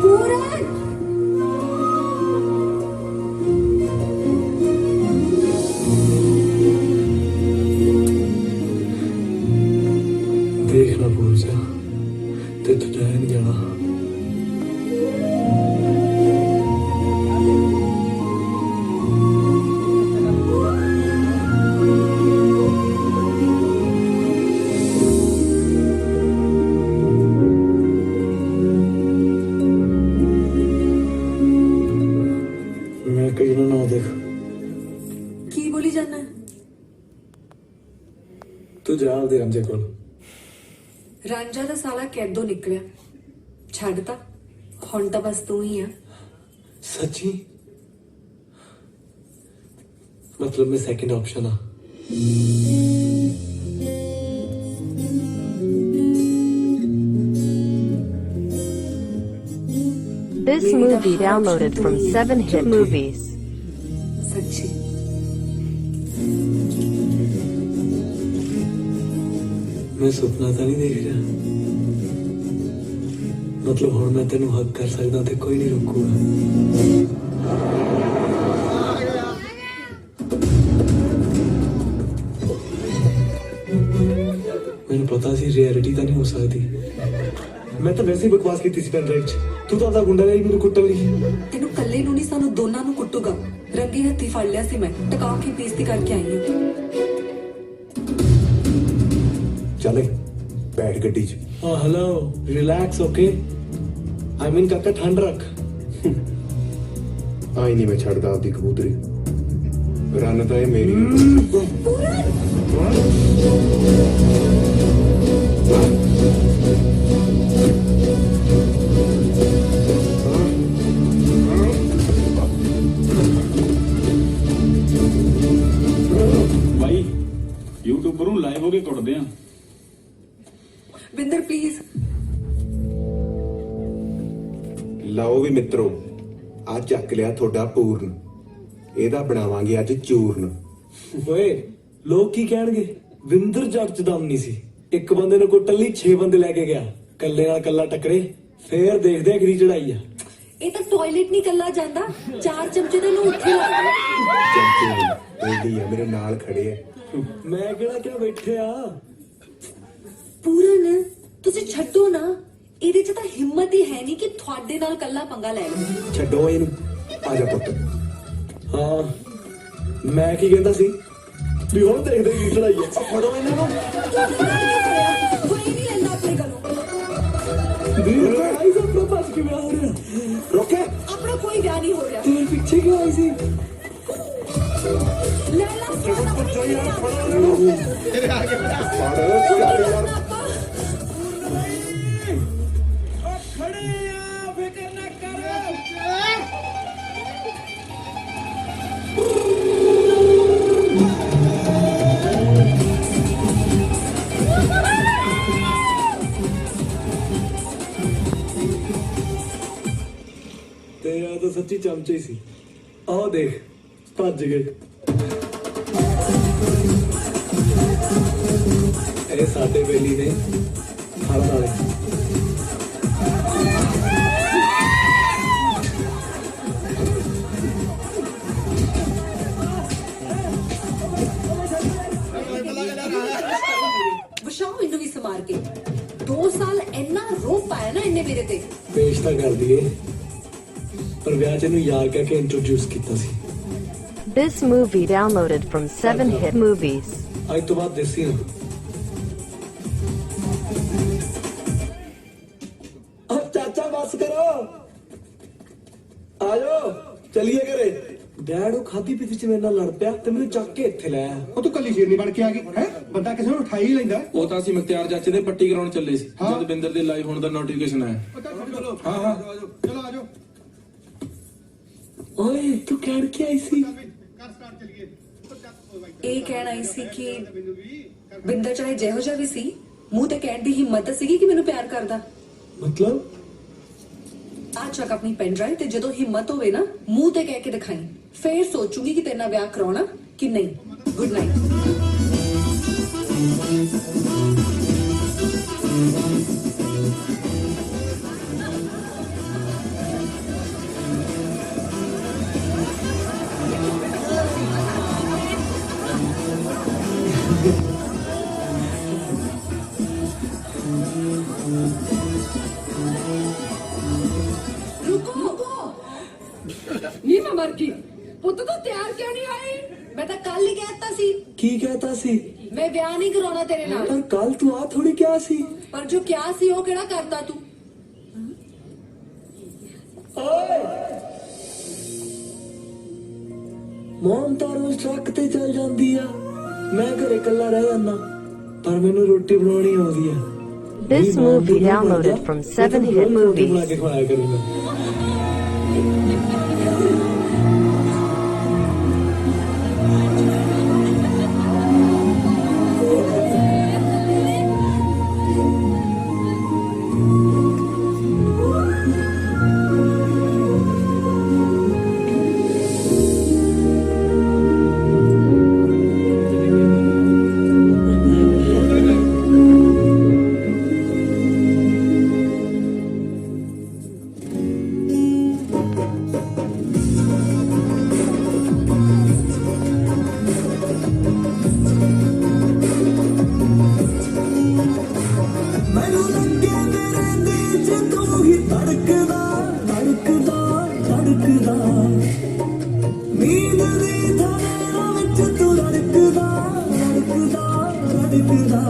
ਪੂਰਨ देखना भूल जा ते तू नहीं जाना। मैं कहीं ना देख ਕੀ ਬੋਲੀ ਜਾਣਾ? तू जा दे रंजे कोल। ਰਾਂਝਾ ਦਾ ਸਾਲਾ ਕੈਦੋਂ ਨਿਕਲਿਆ, ਛੱਡ ਤਾ ਹੁਣ ਤਾਂ ਬਸ ਤੂੰ ਹੀ ਆ। सच्ची मतलब मैं सेकंड ऑप्शन हाँ। This movie downloaded from 7hit movies. ਸੱਚੀ मैं सुपना तो नहीं देख रहा, मतलब हुण मैं तेनू हक कर सकदा ते कोई नहीं रोकूगा। मैनू पता सी रियलिटी तो नहीं हो सकती। मैं तो वैसे ही बकवास की सी पेन ड्राइव च, तू तो आपदा गुंडा रही मैनू कुट्टण लई। ਤੈਨੂੰ ਕੱਲੇ ਨੂੰ ਨਹੀਂ ਸਾਨੂੰ ਦੋਨਾਂ ਨੂੰ ਕੁੱਟੂਗਾ। ਰੰਗੇ ਹੱਥੀ ਫੜ ਲਿਆ ਸੀ ਮੈਂ, ਟਕਾ ਕੇ ਬੇਇੱਜ਼ਤੀ ਕਰਕੇ ਆਈ ਹਾਂ। ਚੱਲ ਬੈਠ ਗੱਡੀ 'ਚ। हाँ hello relax okay I mean काका ठंड रख। ਆਈ ਨਹੀਂ ਮੈਂ ਛੱਡਦਾ ਆਪਦੀ ਕਬੂਤਰੀ। ਰਨ ਤਾਂ ਇਹ ਮੇਰੀ भाई यूट्यूबर ਨੂੰ ਲਾਈਵ ਹੋ ਕੇ ਕੁੱਟਦੇ ਆ। ਬਿੰਦਰ ਪਲੀਜ਼। ਲਓ ਵੀ ਮਿੱਤਰੋ, ਆ ਚੱਕ ਲਿਆ ਤੁਹਾਡਾ ਪੂਰਨ। ਇਹਦਾ ਬਣਾਵਾਂਗੇ ਅੱਜ ਚੂਰਨ। ਓਏ ਲੋਕ ਕੀ ਕਹਿਣਗੇ? ਵਿੰਦਰ ਜੱਟ ਚ ਦਮ ਨਹੀਂ ਸੀ, ਇੱਕ ਬੰਦੇ ਨੂੰ ਕੁੱਟਣ ਲਈ 6 ਬੰਦੇ ਲੈ ਕੇ ਗਿਆ, ਕੱਲੇ ਨਾਲ ਕੱਲਾ ਟੱਕਰੇ, ਫੇਰ ਦੇਖਦੇ ਆ ਕਿਹਦੀ ਚੜਾਈ ਆ। ਇਹ ਤਾਂ ਟਾਇਲਟ ਨਹੀਂ ਕੱਲਾ ਜਾਂਦਾ, 4 ਚਮਚੇ ਦੇ ਨੂੰ ਉੱਥੇ ਲਾ ਦੇ। ਬੋਲਦੀ ਆ ਮੇਰੇ ਨਾਲ ਖੜੇ ਆ। ਮੈਂ ਕਿਹੜਾ ਕਿਹਾ ਬੈਠੇ ਆ। ਪੂਰਨ ਤੁਸੀਂ ਛੱਡੋ ਨਾ, ਇਹਦੇ ਚ ਤਾਂ ਹਿੰਮਤ ਹੀ ਹੈ ਨਹੀਂ ਕਿ ਤੁਹਾਡੇ ਨਾਲ ਕੱਲਾ ਪੰਗਾ ਲੈ ਲਓ। ਛੱਡੋ ਇਹਨੂੰ, ਆ ਜਾ ਪੁੱਤ। ਹਾਂ ਮੈਂ ਕੀ ਕਹਿੰਦਾ ਸੀ ਵੀ ਹੁਣ ਦੇਖਦੇ ਕੀ ਚੜਾਈ ਆ। ਫੜੋ ਇਹਨਾਂ ਨੂੰ। ਕੋਈ ਨਹੀਂ ਲੈਂਦਾ ਆਪਣੀ ਗੱਲੋਂ। ਵੀਰ ਆਈ ਸਭ ਤੋਂ ਬਚ ਕੇ ਵਿਆਹ ਹੋ ਰਿਹਾ। ਰੋਕੇ ਆਪਣਾ ਕੋਈ ਵਿਆਹ ਨਹੀਂ ਹੋ ਰਿਹਾ। ਤੇਰੇ ਪਿੱਛੇ ਕਿਉਂ ਆਈ ਸੀ? ਲੈ ਲਾ ਫੋਨ ਆਪਣੀ ਤੇਰੇ ਆ ਕੇ तेरा तो सच्ची चमचे ही सी। आओ देख भज गए। ਇਹ ਸਾਡੇ ਬੇਲੀ ਨੇ ਫੜ ਵਾਲੇ। ਬਸ਼ਾਓ ਇਹਨੂੰ ਵੀ ਸਮਾਰ ਕੇ। 2 ਸਾਲ ਇੰਨਾ ਰੋਪ ਪਾਇਆ ਨਾ ਇਹਨੇ ਮੇਰੇ ਤੇ। ਪੇਸ਼ ਤਾਂ ਕਰ ਦਈਏ, ਪਰ ਵਿਆਹ ਚ ਇਹਨੂੰ ਯਾਰ ਕਹਿ ਕੇ ਇੰਟਰੋਡਿਊਸ ਕੀਤਾ ਸੀ। This movie downloaded from 7hit movies. ਅੱਜ ਤੋਂ ਬਾਅਦ ਦੇਸੀ ਨਾ। अब चाचा बस करो, आ जाओ चलिए करे। ਡੈਡ ਉਹ ਖਾਦੀ ਪੀਤੀ ਚ ਮੇਰੇ ਨਾਲ ਲੜ ਪਿਆ ਤੇ ਮੈਨੂੰ ਚੱਕ ਕੇ ਇੱਥੇ ਲੈ ਆਇਆ। ਉਹ ਤੂੰ ਕੱਲੀ ਸ਼ੇਰਨੀ ਬਣ ਕੇ ਆ ਗਈ ਹੈ? ਬੰਦਾ ਕਿਸੇ ਨੂੰ ਉਠਾਈ ਲੈਂਦਾ। ਉਹ ਤਾਂ ਅਸੀਂ ਮੁਖਤਿਆਰ ਚਾਚੇ ਦੇ ਪੱਟੀ ਕਰਾਉਣ ਚੱਲੇ ਸੀ ਜਦ ਬਿੰਦਰ ਦੇ ਲਾਈਵ ਹੋਣ ਦਾ ਨੋਟੀਫਿਕੇਸ਼ਨ ਆਇਆ। ਹਾਂ ਹਾਂ ਚਲੋ ਆ ਜਾਓ। ਓਏ ਤੂੰ ਕਹਿਣ ਕੀ ਆਈ ਸੀ? ਇਹ ਕਹਿਣ ਆਈ ਸੀ ਕਿ ਬਿੰਦਰ ਚਾਹੇ ਜਿਹੋ ਜਿਹਾ ਵੀ ਸੀ ਮੂੰਹ ਤੇ ਕਹਿਣ ਦੀ ਹਿੰਮਤ ਸੀਗੀ ਕਿ ਮੈਨੂੰ ਪਿਆਰ ਕਰਦਾ। मतलब ਆ ਚੱਕ ਆਪਣੀ ਪੈਨ ਡਰਾਈਵ ਤੇ ਜਦੋਂ ਹਿੰਮਤ ਹੋਵੇ ਨਾ ਮੂੰਹ ਤੇ ਕਹਿ ਕੇ ਦਿਖਾਈ, ਫੇਰ ਸੋਚੂਗੀ ਕਿ ਤੇਰੇ ਨਾਲ ਵਿਆਹ ਕਰਾਉਣਾ ਕਿ ਨਹੀਂ। Good night. ਨੀ ਮੈਂ ਮਰ ਗਈ। ਪੁੱਤ ਤੂੰ ਤਿਆਰ ਕਿਉਂ ਨਹੀਂ ਆਈ? ਮੈਂ ਤਾਂ ਕੱਲ ਹੀ ਕਹਿਤਾ ਸੀ की कहता सी ਮੈਂ ਵਿਆਹ ਨਹੀਂ ਕਰਾਉਣਾ ਤੇਰੇ ਨਾਲ। पर कल तू आ थोड़ी क्या सी ਪਰ ਜੋ ਕਿਹਾ ਸੀ ਉਹ ਕਿਹੜਾ ਕਰਤਾ ਤੂੰ? ਮੋਮ ਤਾਂ ਰੋਜ਼ ਟਰੱਕ ਤੇ ਚੱਲ ਜਾਂਦੀ ਆ, ਮੈਂ ਘਰੇ ਇਕੱਲਾ ਰਹਿ ਜਾਂਦਾ, ਪਰ ਮੈਨੂੰ ਰੋਟੀ ਬਣਾਉਣੀ ਆਉਂਦੀ ਆ। This movie downloaded from 7hit ਰੋਟੀ ਬਣਾ movies. ਕੇ ਖਵਾਇਆ ਕਰੂੰਗਾ। ਮੈਨੂੰ ਲੱਗੇ ਮੇਰੇ ਦਿਲ 'ਚ ਤੂੰ ਹੀ ਧੜਕਦਾ ਧੜਕਦਾ ਧੜਕਦਾ, ਨੀਂਦ ਦੀ ਧਾਰਾਂ ਵਿੱਚ ਤੂੰ ਰੜਕਦਾ ਰੜਕਦਾ ਰੜਕਦਾ,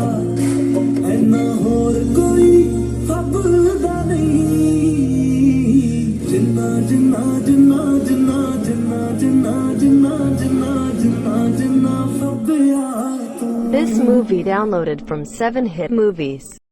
ਐਨਾ ਹੋਰ ਕੋਈ ਫੱਬਦਾ ਨਹੀਂ, ਜਿੰਨਾ ਜਿੰਨਾ ਜਿੰਨਾ ਜਿੰਨਾ ਜਿੰਨਾ ਜਿੰਨਾ ਜਿੰਨਾ ਜਿੰਨਾ ਜਿੰਨਾ ਜਿੰਨਾ ਫੱਬਿਆ ਤੂੰ। This movie downloaded from 7hit movies.